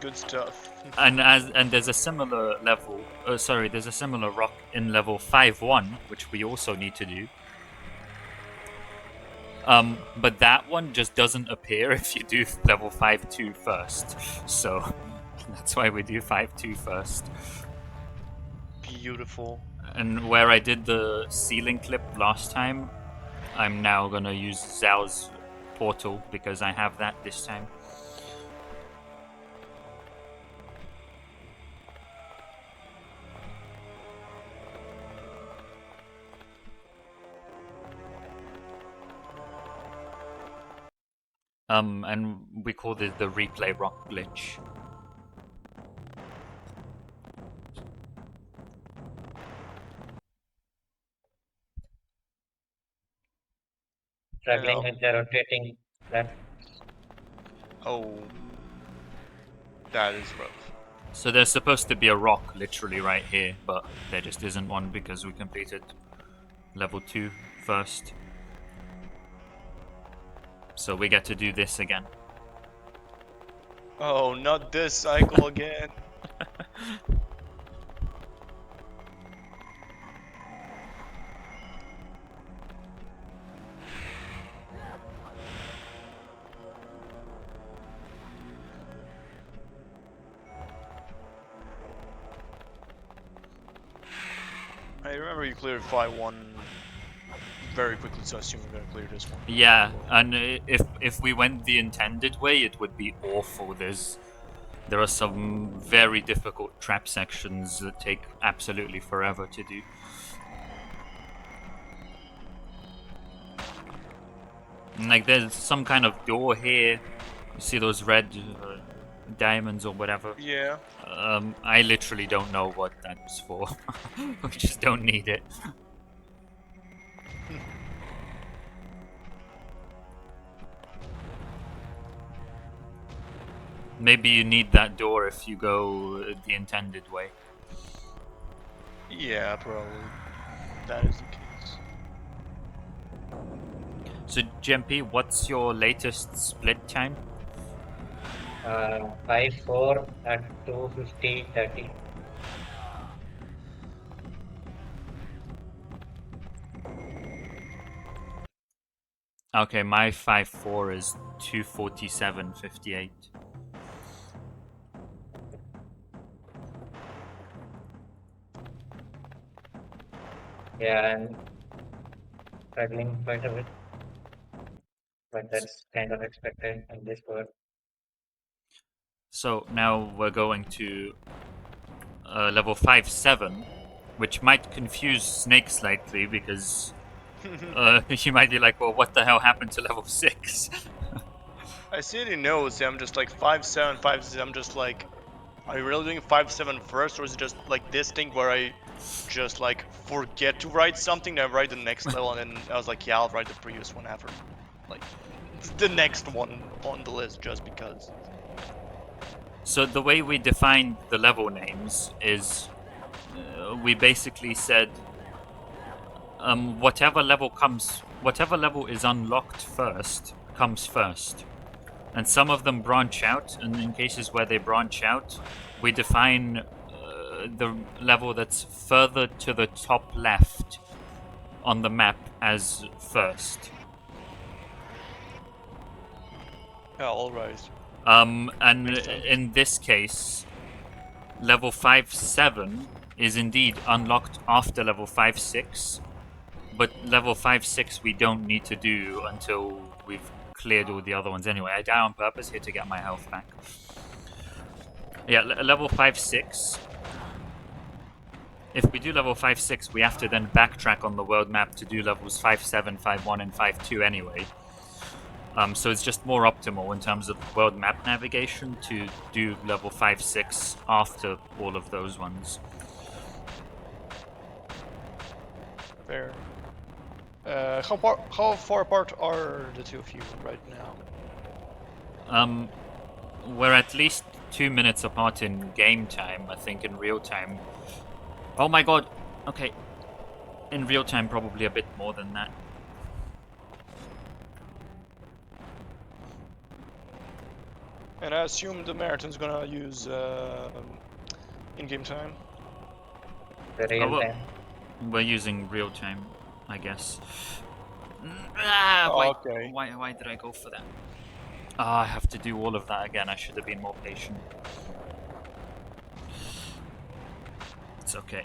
Good stuff. And there's a similar level. There's a similar rock in level 5-1, which we also need to do. But that one just doesn't appear if you do level 5-2 first. So that's why we do 5-2 first. Beautiful. And where I did the ceiling clip last time, I'm now gonna use Zhao's portal because I have that this time. And we call this the replay rock glitch. Struggling Yeah. with the rotating left. Oh, that is rough. So there's supposed to be a rock literally right here, but there just isn't one because we completed level 2 first. So we get to do this again. Oh, not this cycle again. I remember you cleared 5-1 very quickly, so I assume you're gonna clear this one. Yeah, and if we went the intended way, it would be awful. There are some very difficult trap sections that take absolutely forever to do. And, like, there's some kind of door here. You see those red diamonds or whatever? Yeah. I literally don't know what that's for. We just don't need it. Maybe you need that door if you go the intended way. Yeah, probably. That is the case. So, GMP, what's your latest split time? 5-4 at 2:50:30. Okay, my 5-4 is 2:47:58. Yeah, I'm struggling quite a bit, but that's kind of expected in this world. So now we're going to level 5-7, which might confuse Snake slightly because you might be like, well, what the hell happened to level 6? I see any notes, I'm just like 5-7, 5-6, I'm just like, are you really doing 5-7 first, or is it just like this thing where I just like forget to write something, then I write the next level, and then I was like, yeah, I'll write the previous one after, like, the next one on the list, just because. So the way we defined the level names is we basically said whatever level is unlocked first comes first. And some of them branch out, and in cases where they branch out, we define the level that's further to the top left on the map as first. Yeah, alright. And Makes sense. in this case, level 5-7 is indeed unlocked after level 5-6, but level 5-6 we don't need to do until we've cleared all the other ones anyway. I die on purpose here to get my health back. Yeah, level 5-6. If we do level 5-6, we have to then backtrack on the world map to do levels 5-7, 5-1, and 5-2 anyway. So it's just more optimal in terms of world map navigation to do level 5-6 after all of those ones. Fair. How far apart are the two of you right now? We're at least 2 minutes apart in game time, I think, in real time. Oh my god! Okay. In real time, probably a bit more than that. And I assume the marathon's gonna use in-game time. The real well, time. we're using real time, I guess. Okay. Why did I go for that? Ah, I have to do all of that again. I should have been more patient. It's okay.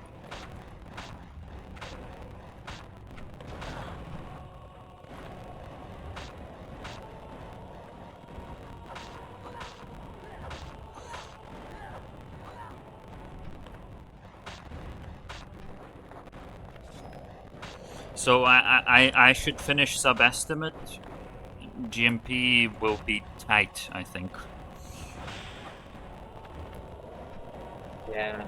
So I should finish sub-estimate. GMP will be tight, I think. Yeah.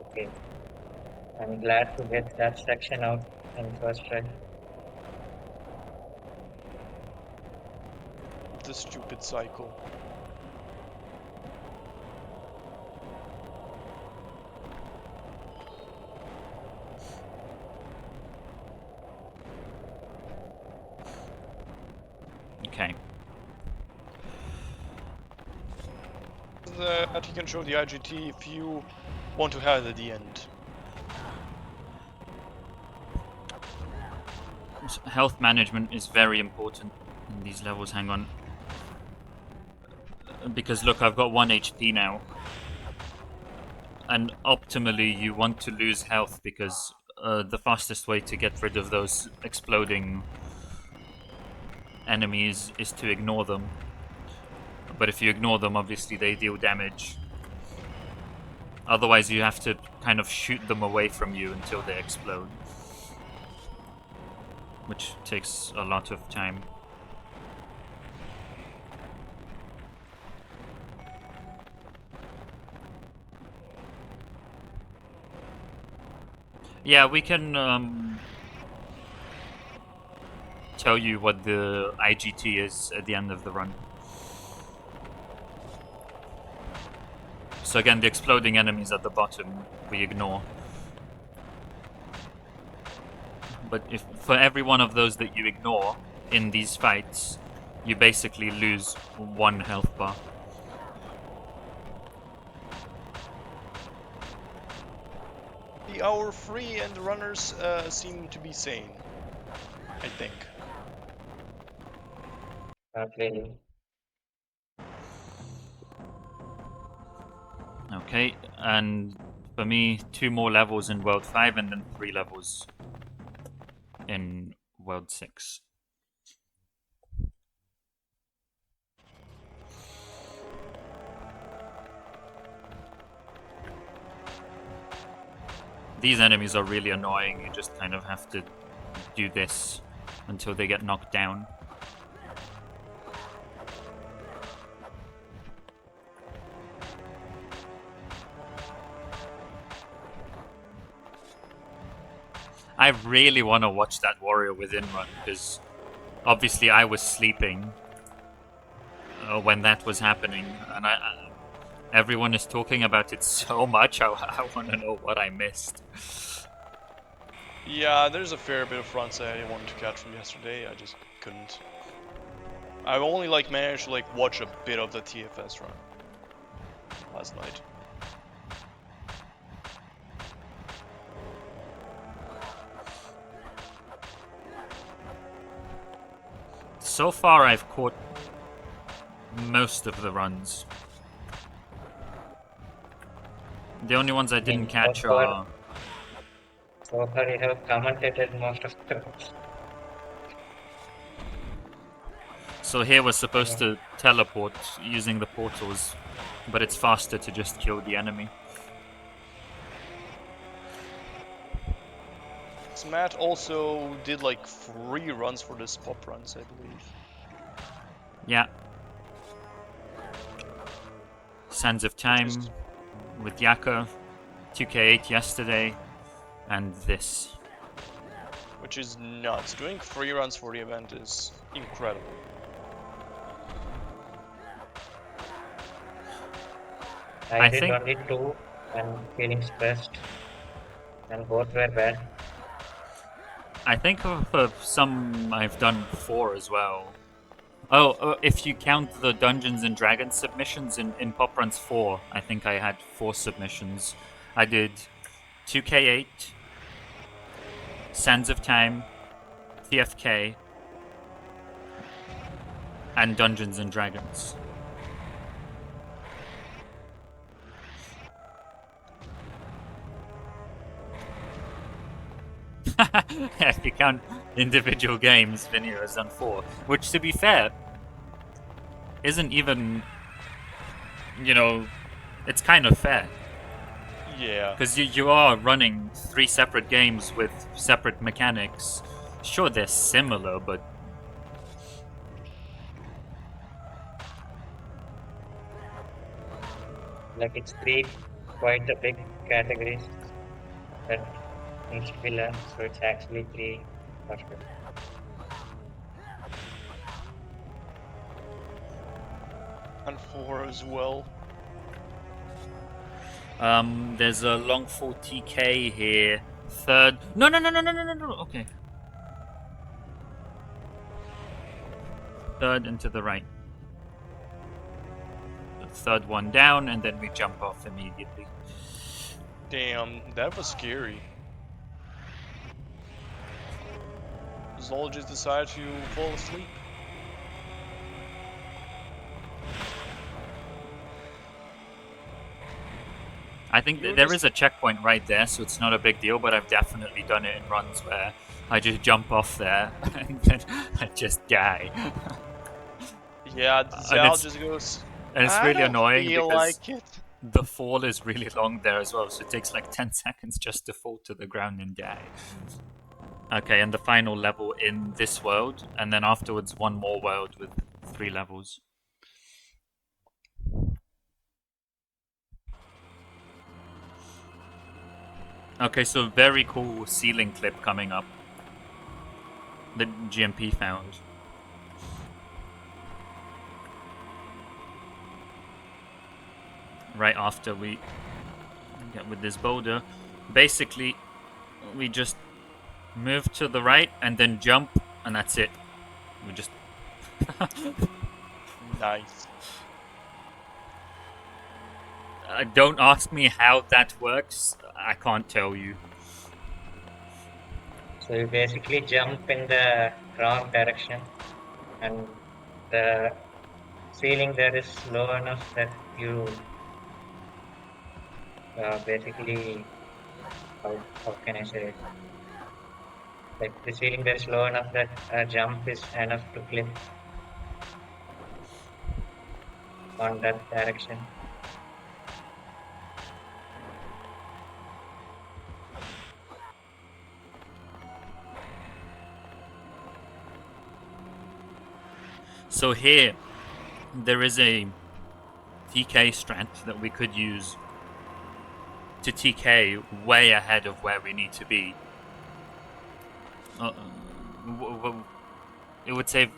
Okay. I'm glad to get that section out in first try. The stupid cycle. Okay. That you can show the IGT if you want to have it at the end. Health management is very important in these levels. Hang on. Because look, I've got 1 HP now. And optimally, you want to lose health because the fastest way to get rid of those exploding enemies is to ignore them. But if you ignore them, obviously they deal damage. Otherwise, you have to kind of shoot them away from you until they explode. Which takes a lot of time. Yeah, we can tell you what the IGT is at the end of the run. So again, the exploding enemies at the bottom we ignore. But if for every one of those that you ignore in these fights, you basically lose 1 health bar. The hour free and the runners seem to be sane, I think. Not really. Okay, and for me, 2 more levels in World 5 and then 3 levels in World 6. These enemies are really annoying. You just kind of have to do this until they get knocked down. I really want to watch that Warrior Within run because obviously I was sleeping when that was happening, and everyone is talking about it so much. I want to know what I missed. Yeah, there's a fair bit of runs I wanted to catch from yesterday. I just couldn't. I've only managed to watch a bit of the TFS run last night. So far, I've caught most of the runs. The only ones I didn't catch are... So far you have commentated most of the routes. So here we're supposed to teleport using the portals, but it's faster to just kill the enemy. Smat also did 3 runs for this PoPRuns, I believe. Yeah. Sands of Time with Yaka, 2K8 yesterday, and this. Which is nuts. Doing 3 runs for the event is incredible. I did think only 2 and feeling stressed, and both were bad. I think for some I've done 4 as well. Oh, if you count the Dungeons and Dragons submissions in PoPRuns 4, I think I had 4 submissions. I did 2K8, Sands of Time, TFK, and Dungeons and Dragons. If you count individual games, Vinny has done 4, which, to be fair, isn't even, you know, it's kind of fair. Yeah. Because you are running 3 separate games with separate mechanics. Sure, they're similar, but... Like it's 3 quite a big categories that needs to be learned, so it's actually 3 perfect. And 4 as well. There's a long 40k here. Third... No. Okay. Third and to the right. The third one down, and then we jump off immediately. Damn, that was scary. Zoologist decided to fall asleep. I think there is a checkpoint right there, so it's not a big deal, but I've definitely done it in runs where I just jump off there and then I just die. Yeah, Zal just goes. And it's I really don't annoying feel because like it. the fall is really long there as well, so it takes like 10 seconds just to fall to the ground and die. Okay, and the final level in this world, and then afterwards one more world with 3 levels. Okay, so very cool ceiling clip coming up that GMP found. Right after we get with this boulder. Basically, we just move to the right and then jump, and that's it. We just... Nice. Don't ask me how that works. I can't tell you. So you basically jump in the wrong direction, and the ceiling there is low enough that you basically, how can I say it? Like the ceiling there is low enough that a jump is enough to clip on that direction. So here, there is a TK strat that we could use to TK way ahead of where we need to be. It would save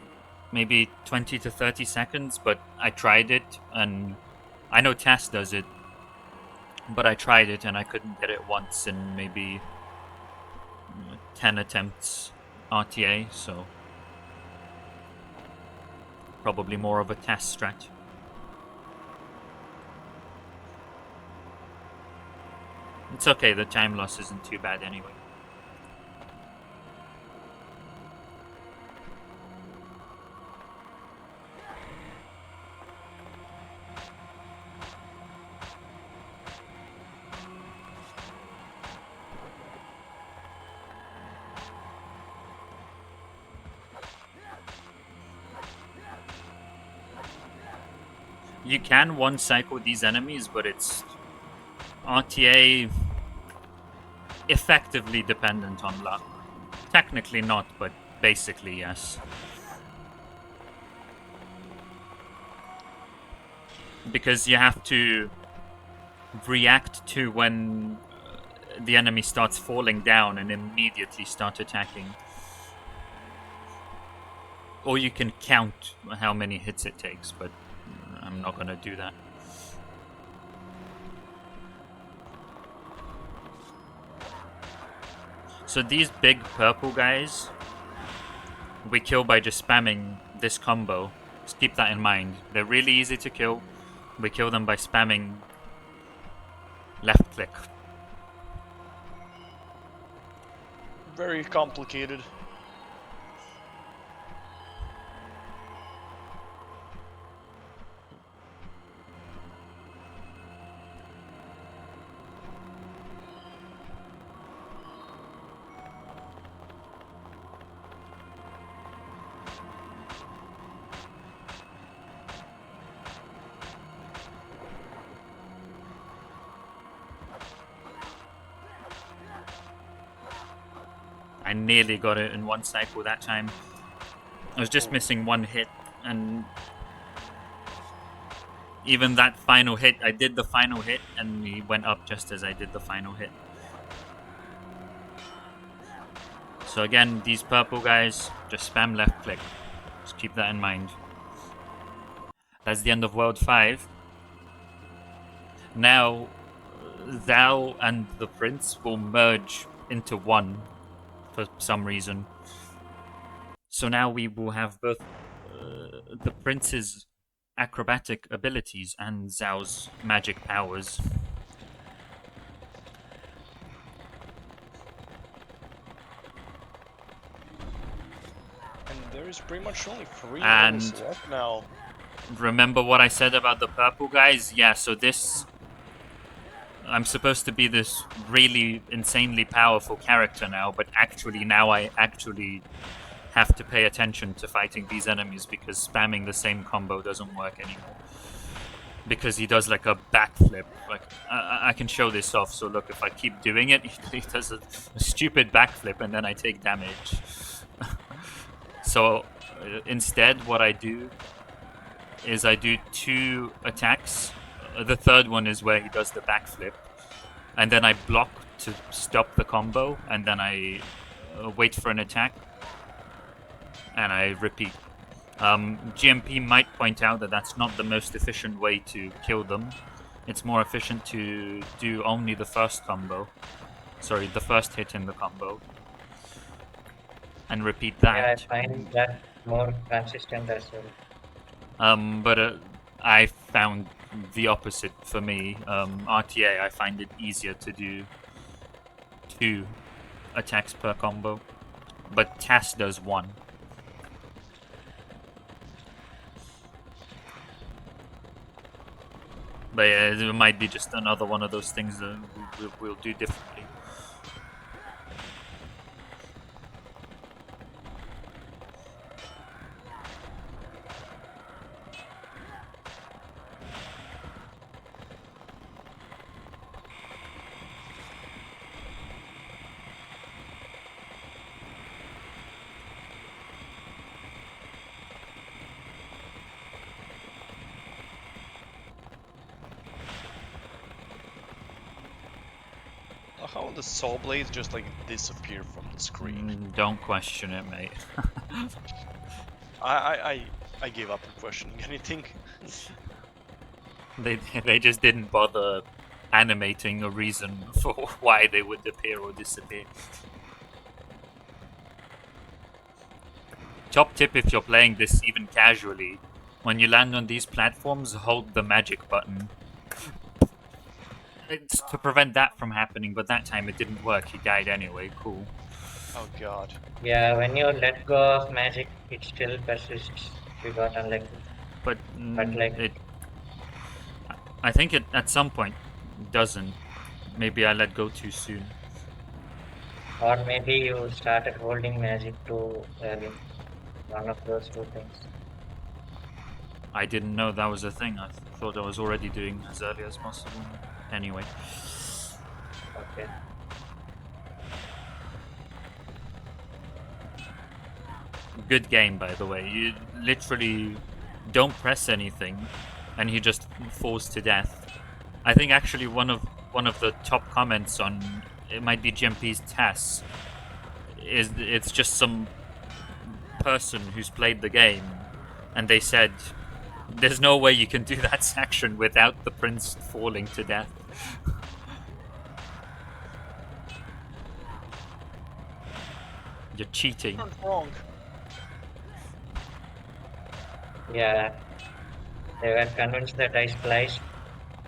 maybe 20 to 30 seconds, but I tried it, and I know Tass does it, but I tried it and I couldn't get it once in maybe 10 attempts RTA, so probably more of a Tass strat. It's okay, the time loss isn't too bad anyway. You can one-cycle these enemies, but it's RTA effectively dependent on luck. Technically not, but basically yes. Because you have to react to when the enemy starts falling down and immediately start attacking. Or you can count how many hits it takes, but I'm not gonna do that. So these big purple guys, we kill by just spamming this combo. Just keep that in mind. They're really easy to kill. We kill them by spamming left click. Very complicated. I nearly got it in one cycle that time. I was just missing one hit, and even that final hit, I did the final hit, and he went up just as I did the final hit. So again, these purple guys, just spam left click. Just keep that in mind. That's the end of World 5. Now, thou and the prince will merge into one for some reason. So now we will have both the prince's acrobatic abilities and Zhao's magic powers. And there is pretty much only 3 And- levels left now. Remember what I said about the purple guys? Yeah, so this... I'm supposed to be this really insanely powerful character now, but actually now I actually have to pay attention to fighting these enemies because spamming the same combo doesn't work anymore. Because he does like a backflip. Like I can show this off, so look, if I keep doing it, he does a stupid backflip and then I take damage. So instead what I do is I do 2 attacks. The third one is where he does the backflip, and then I block to stop the combo, and then I wait for an attack, and I repeat. GMP might point out that that's not the most efficient way to kill them. It's more efficient to do only the first combo. Sorry, the first hit in the combo. And repeat that. Yeah, I find that more consistent as well. But I found the opposite for me. RTA, I find it easier to do 2 attacks per combo, but TAS does 1. But yeah, it might be just another one of those things that we'll do differently. How the saw blades just like disappear from the screen? Don't question it, mate. I gave up on questioning anything. They just didn't bother animating a reason for why they would appear or disappear. Top tip if you're playing this even casually, when you land on these platforms, hold the magic button. It's to prevent that from happening, but that time it didn't work. He died anyway. Cool. Oh god. Yeah, when you let go of magic, it still persists. You got unlucky. But like- it, I think it at some point doesn't. Maybe I let go too soon. Or maybe you started holding magic too early. One of those 2 things. I didn't know that was a thing. I thought I was already doing as early as possible. Anyway. Okay. Good game, by the way. You literally don't press anything, and he just falls to death. I think actually one of the top comments on it might be GMP's TAS is it's just some person who's played the game, and they said there's no way you can do that section without the prince falling to death. You're cheating. What's wrong? Yeah. They were convinced that I spliced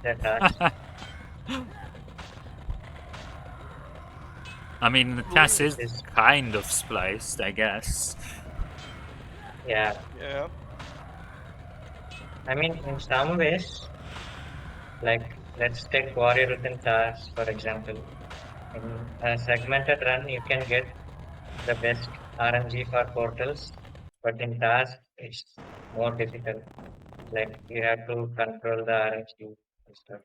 the task. I mean, the task is This- kind of spliced, I guess. Yeah, Yeah. I mean, in some ways, like let's take Warrior Within Stars, for example. In a segmented run, you can get the best RNG for portals, but in task, it's more difficult. Like you have to control the RNG and stuff.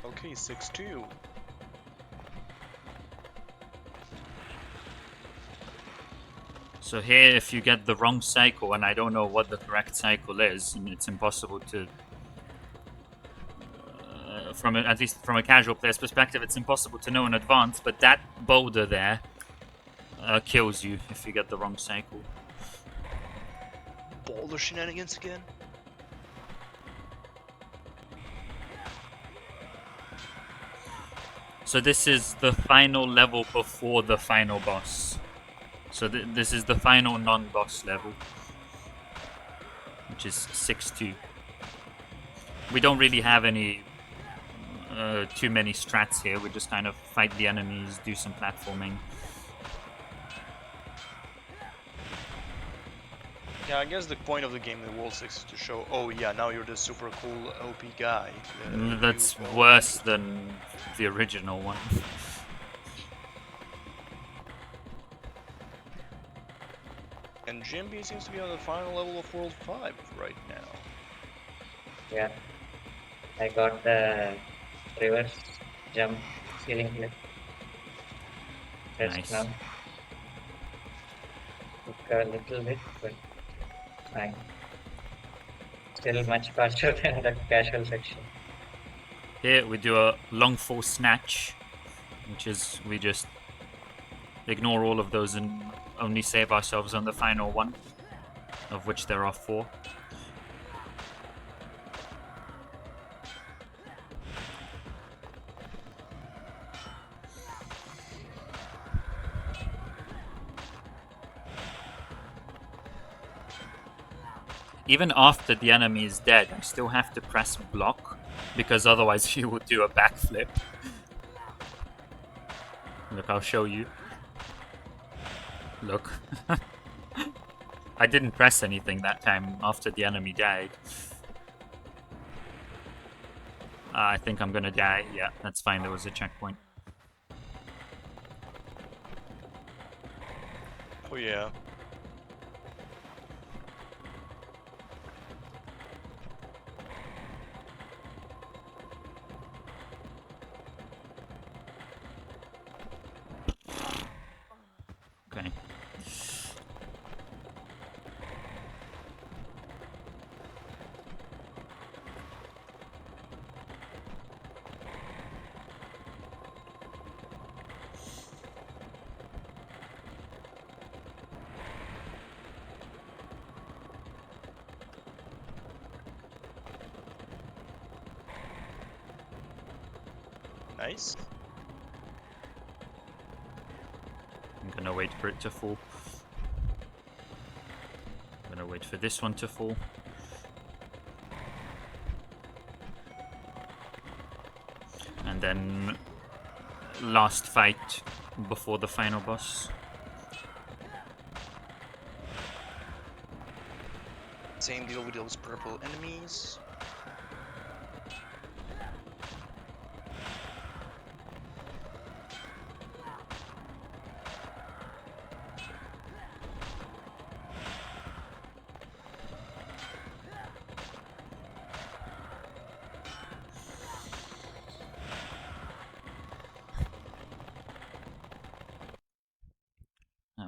Okay, 6-2. So here, if you get the wrong cycle, and I don't know what the correct cycle is, and it's impossible to... at least from a casual player's perspective, it's impossible to know in advance, but that boulder there kills you if you get the wrong cycle. Boulder shenanigans again? So this is the final level before the final boss. So this is the final non-boss level, which is 6-2. We don't really have any too many strats here. We just kind of fight the enemies, do some platforming. Yeah, I guess the point of the game in World 6 is to show, oh yeah, now you're the super cool OP guy. That's you go- worse than the original one. And GMP seems to be on the final level of World 5 right now. Yeah, I got the reverse jump ceiling clip. Just Nice. now. Took a little bit, but fine. Still much faster than the casual section. Here we do a long fall snatch, which is we just ignore all of those and only save ourselves on the final one, of which there are 4. Even after the enemy is dead, I still have to press block, because otherwise he would do a backflip. Look, I'll show you. Look. I didn't press anything that time after the enemy died. I think I'm gonna die. Yeah, that's fine, there was a checkpoint. Oh yeah. Okay. Nice. I'm gonna wait for it to fall. I'm gonna wait for this one to fall. And then last fight before the final boss. Same deal with those purple enemies.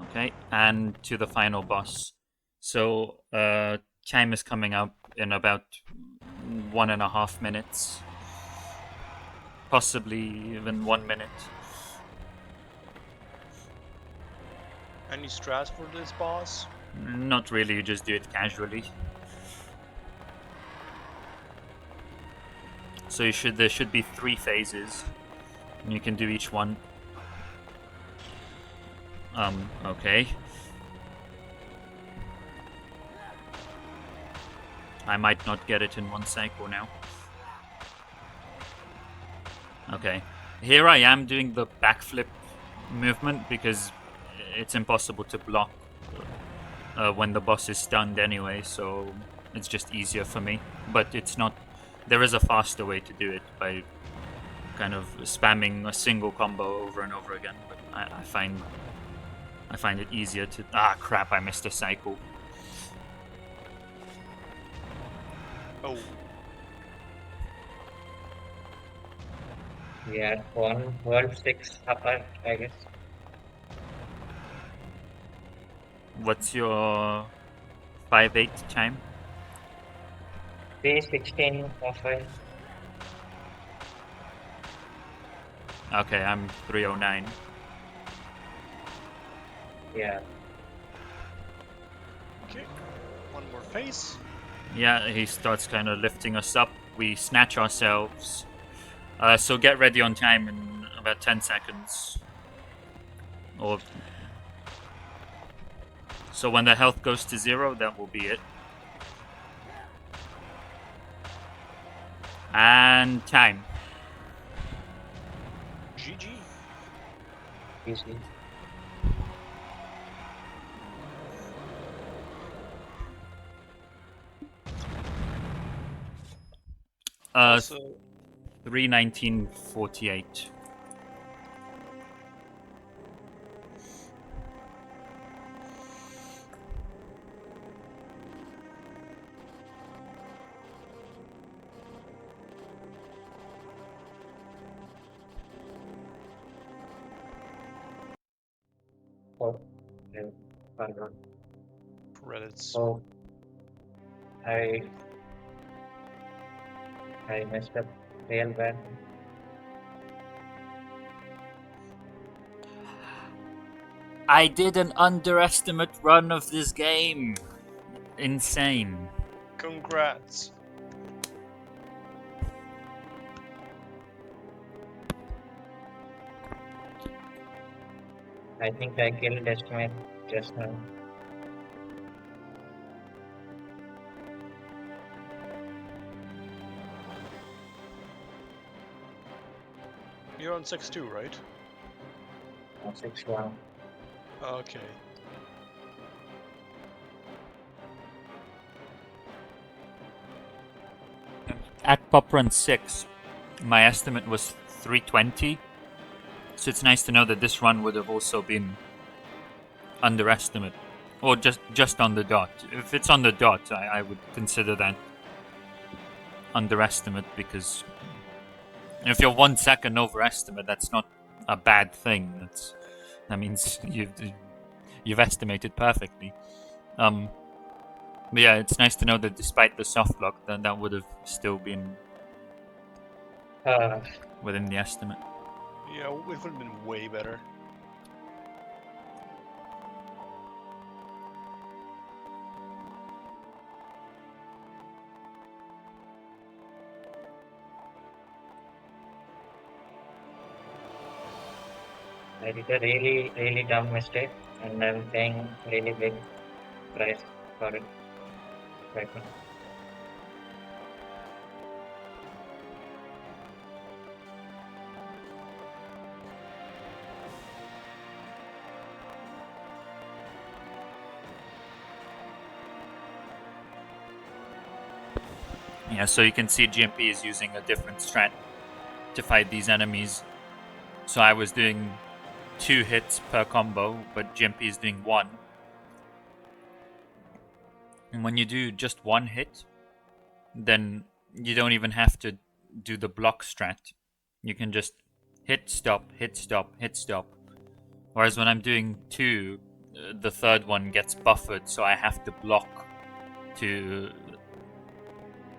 Okay, and to the final boss. So, time is coming up in about 1.5 minutes. Possibly even 1 minute. Any strats for this boss? Not really, you just do it casually. So there should be 3 phases, and you can do each one. Okay. I might not get it in one cycle now. Okay. Here I am doing the backflip movement because it's impossible to block when the boss is stunned anyway, so it's just easier for me. But it's not... There is a faster way to do it by kind of spamming a single combo over and over again, but I find it easier to... Ah, crap, I missed a cycle. Oh, Yeah, one World 6 apart, I guess. What's your 5/8 time? 316 or 5. Okay, I'm 309. Yeah. okay. One more face. Yeah, he starts kind of lifting us up. We snatch ourselves. So get ready on time in about 10 seconds. Or... So when the health goes to 0, that will be it. And time. GG. Easy. Also, 319.48. Oh, yeah. Pardon. credits. Oh, I messed up real bad. I did an underestimate run of this game. Insane. Congrats. I think I killed Estimate just now. You're on 6-2, right? 6-1. Okay. At PoPRuns 6, my estimate was 320. So it's nice to know that this run would have also been underestimate. Or just on the dot. If it's on the dot, I would consider that underestimate, because if you're 1 second overestimate, that's not a bad thing. That means you've estimated perfectly. But yeah, it's nice to know that despite the soft lock, that would have still been within the estimate. Yeah, it would have been way better. I did a really, really dumb mistake, and I'm paying really big price for it right now. Yeah, so you can see GMP is using a different strat to fight these enemies. So I was doing 2 hits per combo, but GMP is doing 1. And when you do just 1 hit, then you don't even have to do the block strat. You can just hit, stop, hit, stop, hit, stop. Whereas when I'm doing 2, the third one gets buffered, so I have to block to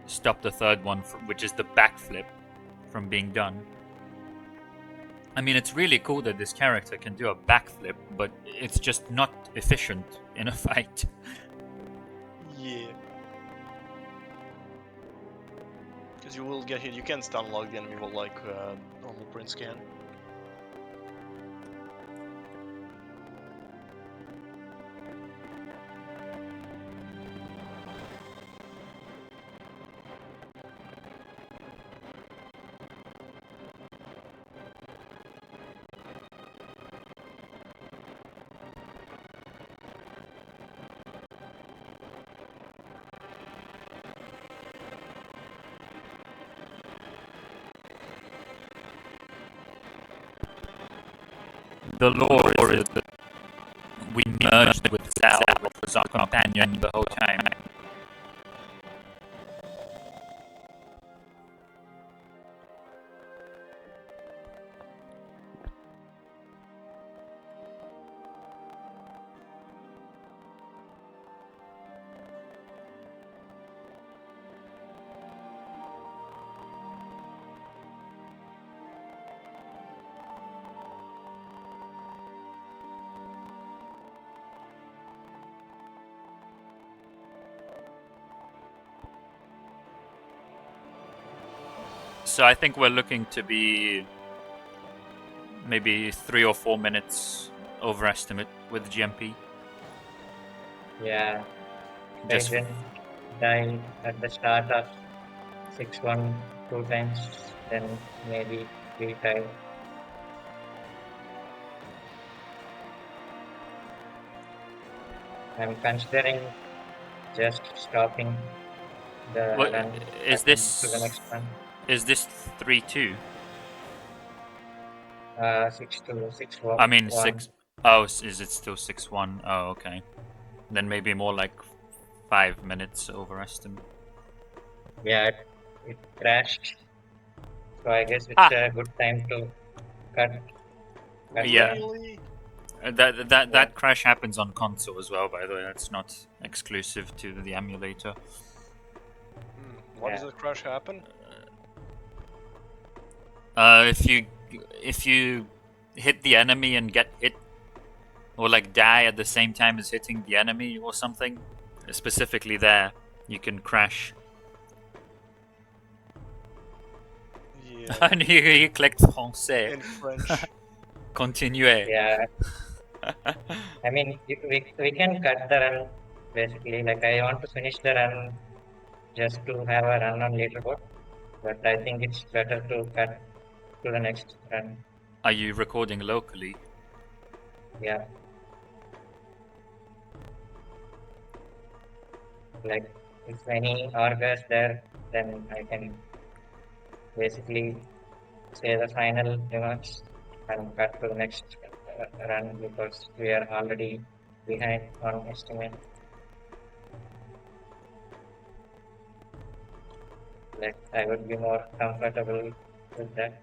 stop the third one, which is the backflip, from being done. I mean, it's really cool that this character can do a backflip, but it's just not efficient in a fight. Yeah. Because you will get hit. You can stun lock the enemy with like normal Prince can. The lore is that we merged with Sal, which was our companion the whole time. So I think we're looking to be maybe 3 or 4 minutes overestimate with GMP. Yeah. I Just didn't die at the start of 6-1 two times, then maybe 3 times. I'm considering just stopping the what run is cutting to the next this? one. Is this 3-2? 6-2, I mean 6-1. 6. Oh, is it still 6-1? Oh, okay. Then maybe more like 5 minutes overestimate. Yeah, it crashed. So I guess it's a good time to cut. Yeah. Really? That crash happens on console as well, by the way. That's not exclusive to the emulator. Why does Yeah. the crash happen? If you hit the enemy and get hit, or like die at the same time as hitting the enemy or something, specifically there, you can crash. Yeah. And you clicked français. In French. Continuer. Yeah, I mean, we can cut the run basically. Like, I want to finish the run just to have a run on leaderboard, but I think it's better to cut to the next run. Are you recording locally? Yeah, like if any Argus there, then I can basically say the final remarks and cut to the next run because we are already behind on estimate. Like, I would be more comfortable with that.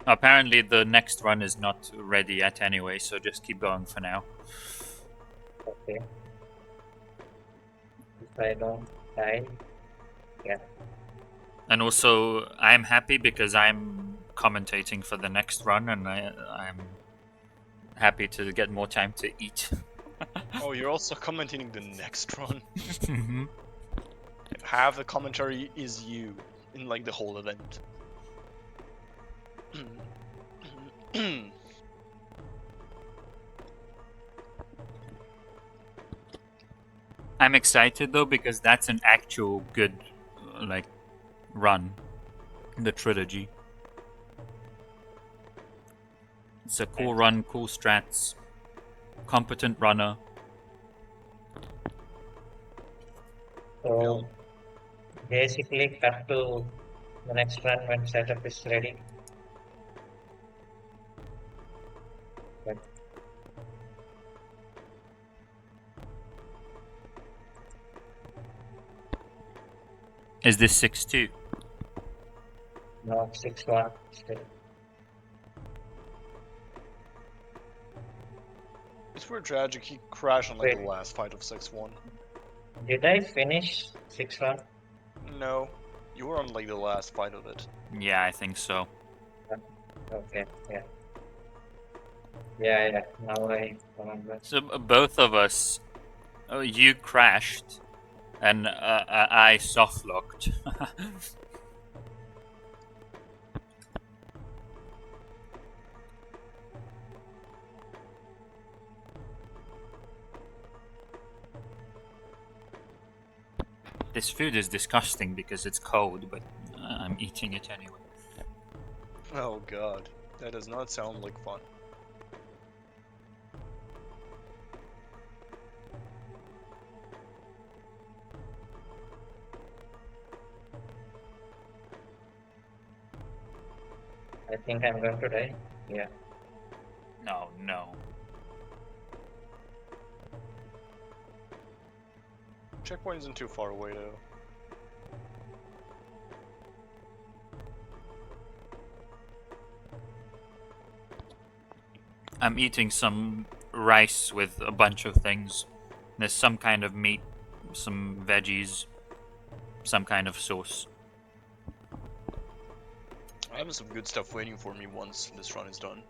Apparently, the next run is not ready yet anyway, so just keep going for now. Okay. If I don't die, yeah. And also, I'm happy because I'm commentating for the next run, and I'm happy to get more time to eat. Oh, you're also commenting the next run. Half the commentary is you in like the whole event. I'm excited though because that's an actual good, like, run. The trilogy. It's a cool run, cool strats, competent runner. So basically cut to the next run when setup is ready. But Is this 6-2? no, 6-1 still. It's very tragic. He crashed on like the Wait. last fight of 6-1. Did I finish 6-1? No, you were on like the last fight of it. Yeah, I think so. Okay, yeah. Yeah, now I remember. So both of us, you crashed, and I soft locked. This food is disgusting because it's cold, but I'm eating it anyway. Oh god, that does not sound like fun. I think I'm going to die. Yeah. Checkpoint isn't too far away though. I'm eating some rice with a bunch of things. There's some kind of meat, some veggies, some kind of sauce. I have some good stuff waiting for me once this run is done.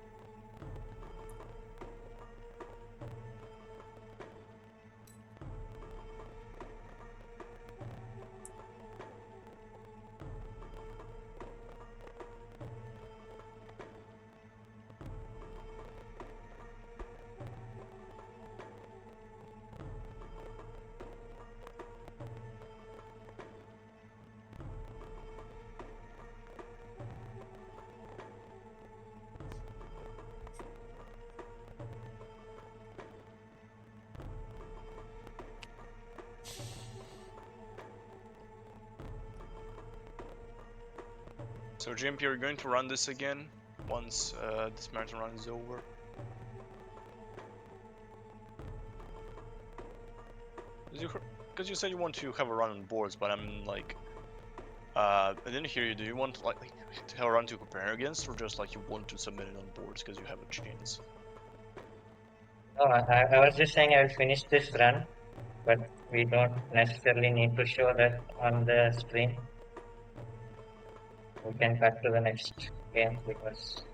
So GMP, are you going to run this again once this marathon run is over? Because you said you want to have a run on boards, but I'm like, I didn't hear you. Do you want like to have a run to compare against, or just like you want to submit it on boards because you have a chance? No, I was just saying I will finish this run, but we don't necessarily need to show that on the stream. We can cut to the next game because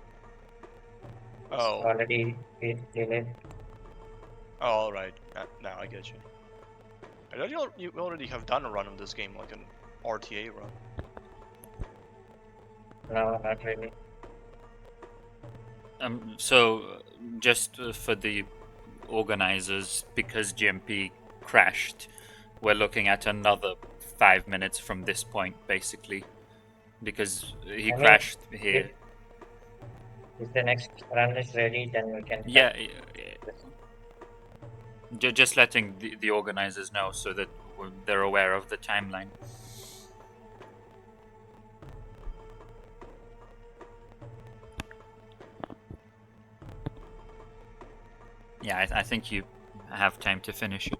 it's Oh, already delayed. oh, all right. Now I get you. I thought you already have done a run on this game, like an RTA run. No, not really. So, just for the organizers, because GMP crashed, we're looking at another 5 minutes from this point, basically, because he I mean, crashed here. If the next run is ready, then we can. Yeah, just letting the organizers know so that they're aware of the timeline. Yeah, I think you have time to finish it.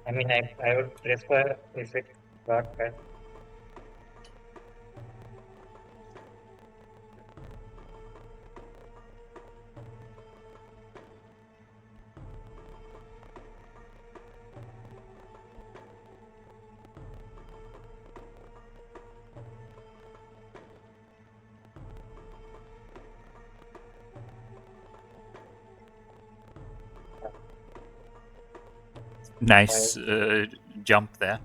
I mean, I would prefer if it got cut. Nice jump there.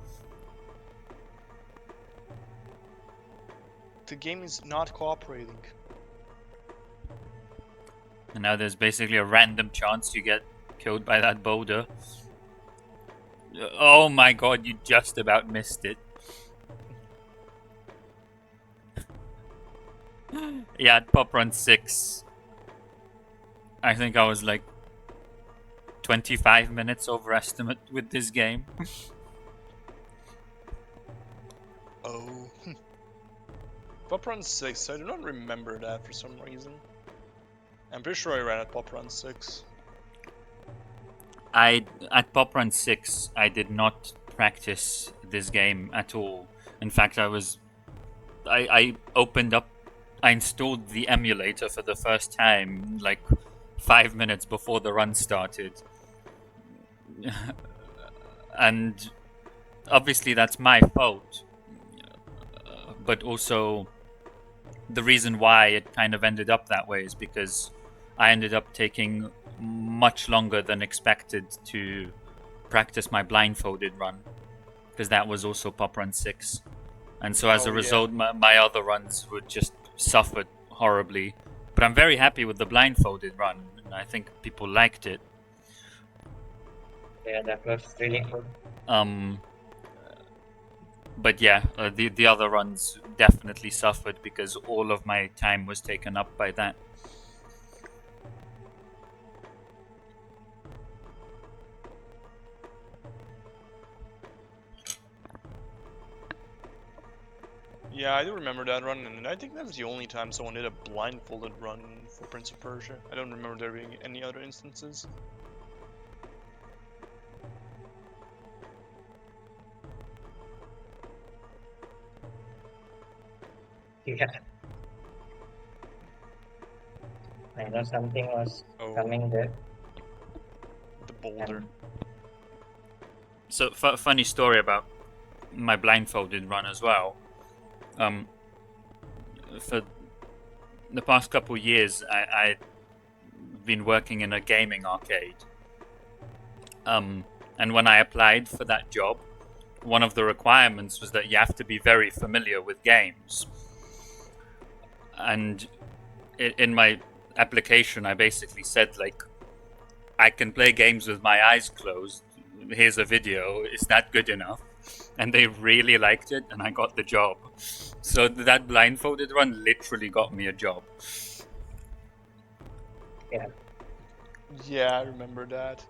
The game is not cooperating. And now there's basically a random chance you get killed by that boulder. Oh my god, you just about missed it. Yeah, at PoPRuns 6, I think I was like 25 minutes overestimate with this game. Oh. PoPRuns 6, I do not remember that for some reason. I'm pretty sure I ran at PoPRuns 6. At PoPRuns 6, I did not practice this game at all. In fact, I opened up, I installed the emulator for the first time like 5 minutes before the run started. And obviously that's my fault. But also, the reason why it kind of ended up that way is because I ended up taking much longer than expected to practice my blindfolded run, because that was also PoPRun 6. And so as a result, my other runs would just suffered horribly. But I'm very happy with the blindfolded run, and I think people liked it. Yeah, that was really good. But yeah, the other runs definitely suffered because all of my time was taken up by that. Yeah, I do remember that run, and I think that was the only time someone did a blindfolded run for Prince of Persia. I don't remember there being any other instances. Yeah. I know something was Oh, coming there. the boulder. And So, funny story about my blindfolded run as well. For the past couple years, I've been working in a gaming arcade. And when I applied for that job, one of the requirements was that you have to be very familiar with games. And in my application, I basically said, like, I can play games with my eyes closed. Here's a video. Is that good enough? And they really liked it, and I got the job. So that blindfolded run literally got me a job. yeah, Yeah, I remember that.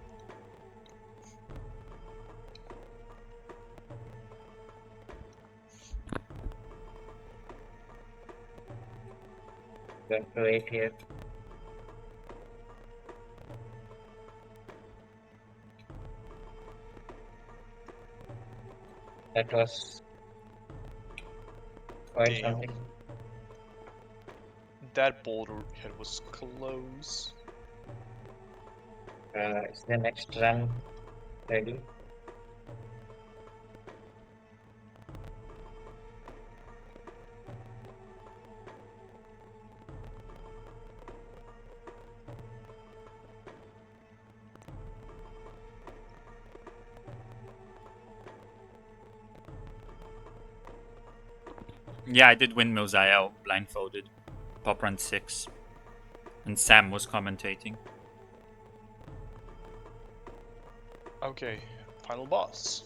going to wait here. That was quite Damn. something. That boulder head was close. Is the next run ready? Yeah, I did Windmills IL blindfolded. PoPRuns 6. And Sam was commentating. Okay, final boss.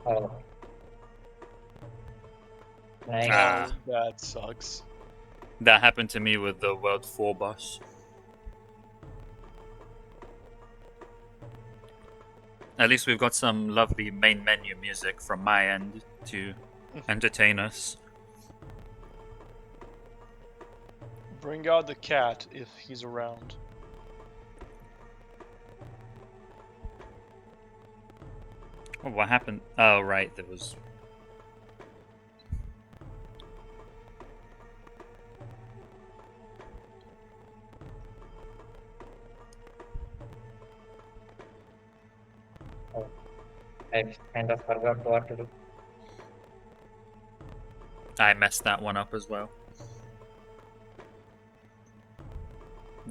Oh. Nice. Ah. Oh, that sucks. That happened to me with the World 4 boss. At least we've got some lovely main menu music from my end to entertain us. Bring out the cat if he's around. Oh, what happened? Oh, right, there was... I kind of forgot what to do. I messed that one up as well.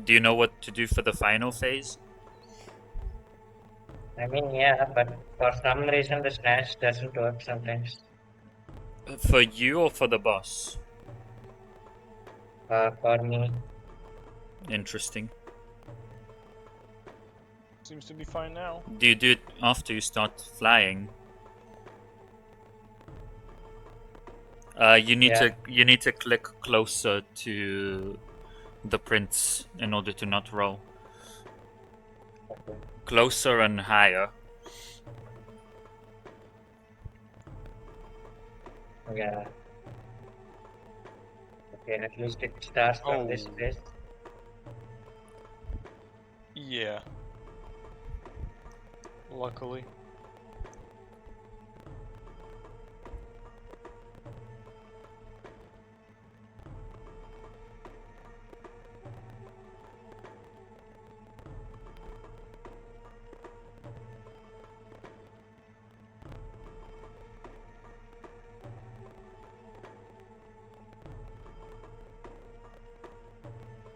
Do you know what to do for the final phase? I mean, yeah, but for some reason the slash doesn't work sometimes. For you or for the boss? For me, Interesting. Seems to be fine now. Do you do it after you start flying? You need to click closer to the prints in order to not roll. okay. Closer and higher. Yeah. Okay, at least it starts from this Oh. place. Yeah. Luckily.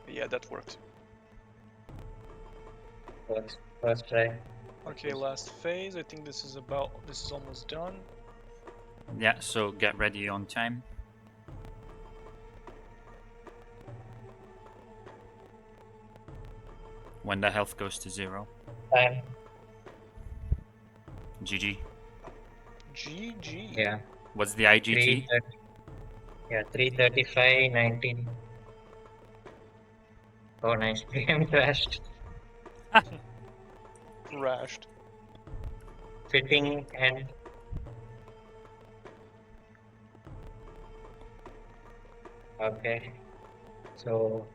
Yeah, that worked. First try. Okay, last phase. I think this is almost done. Yeah, so get ready on time. When the health goes to 0. Time. GG. GG. Yeah. What's the IGT? 330. Yeah, 335, 19. Oh, nice. Game crashed. Crashed. Fitting and okay. So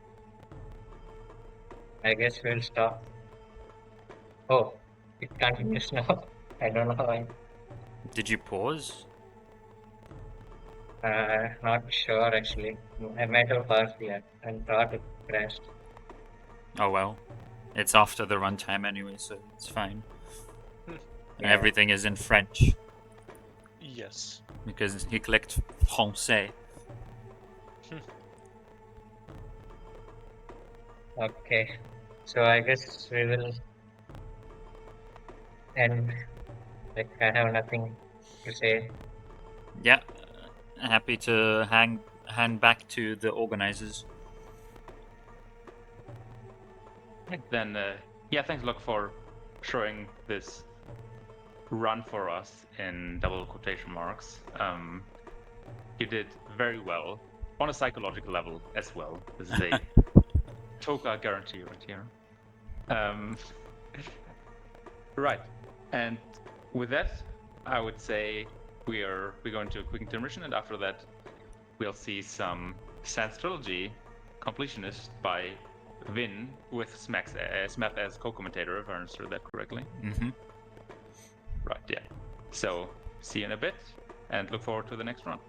I guess we'll stop. Oh, it continues now. I don't know why. Did you pause? Not sure actually. I might have paused yet and thought it crashed. Oh well. It's after the runtime anyway, so it's fine. And Yeah. everything is in French Yes. because he clicked français. Okay. So I guess we will end. Like I have nothing to say. Yeah. Happy to hand back to the organizers. Then, yeah, thanks a lot for showing this run for us in double quotation marks. You did very well on a psychological level as well. This is a Toka guarantee right here. Right, and with that, I would say we're going to a quick intermission, and after that, we'll see some Sans Trilogy Completionist by Vin with Smath as co-commentator, if I understood that correctly. Mm-hmm. Right, yeah. So, see you in a bit, and look forward to the next run.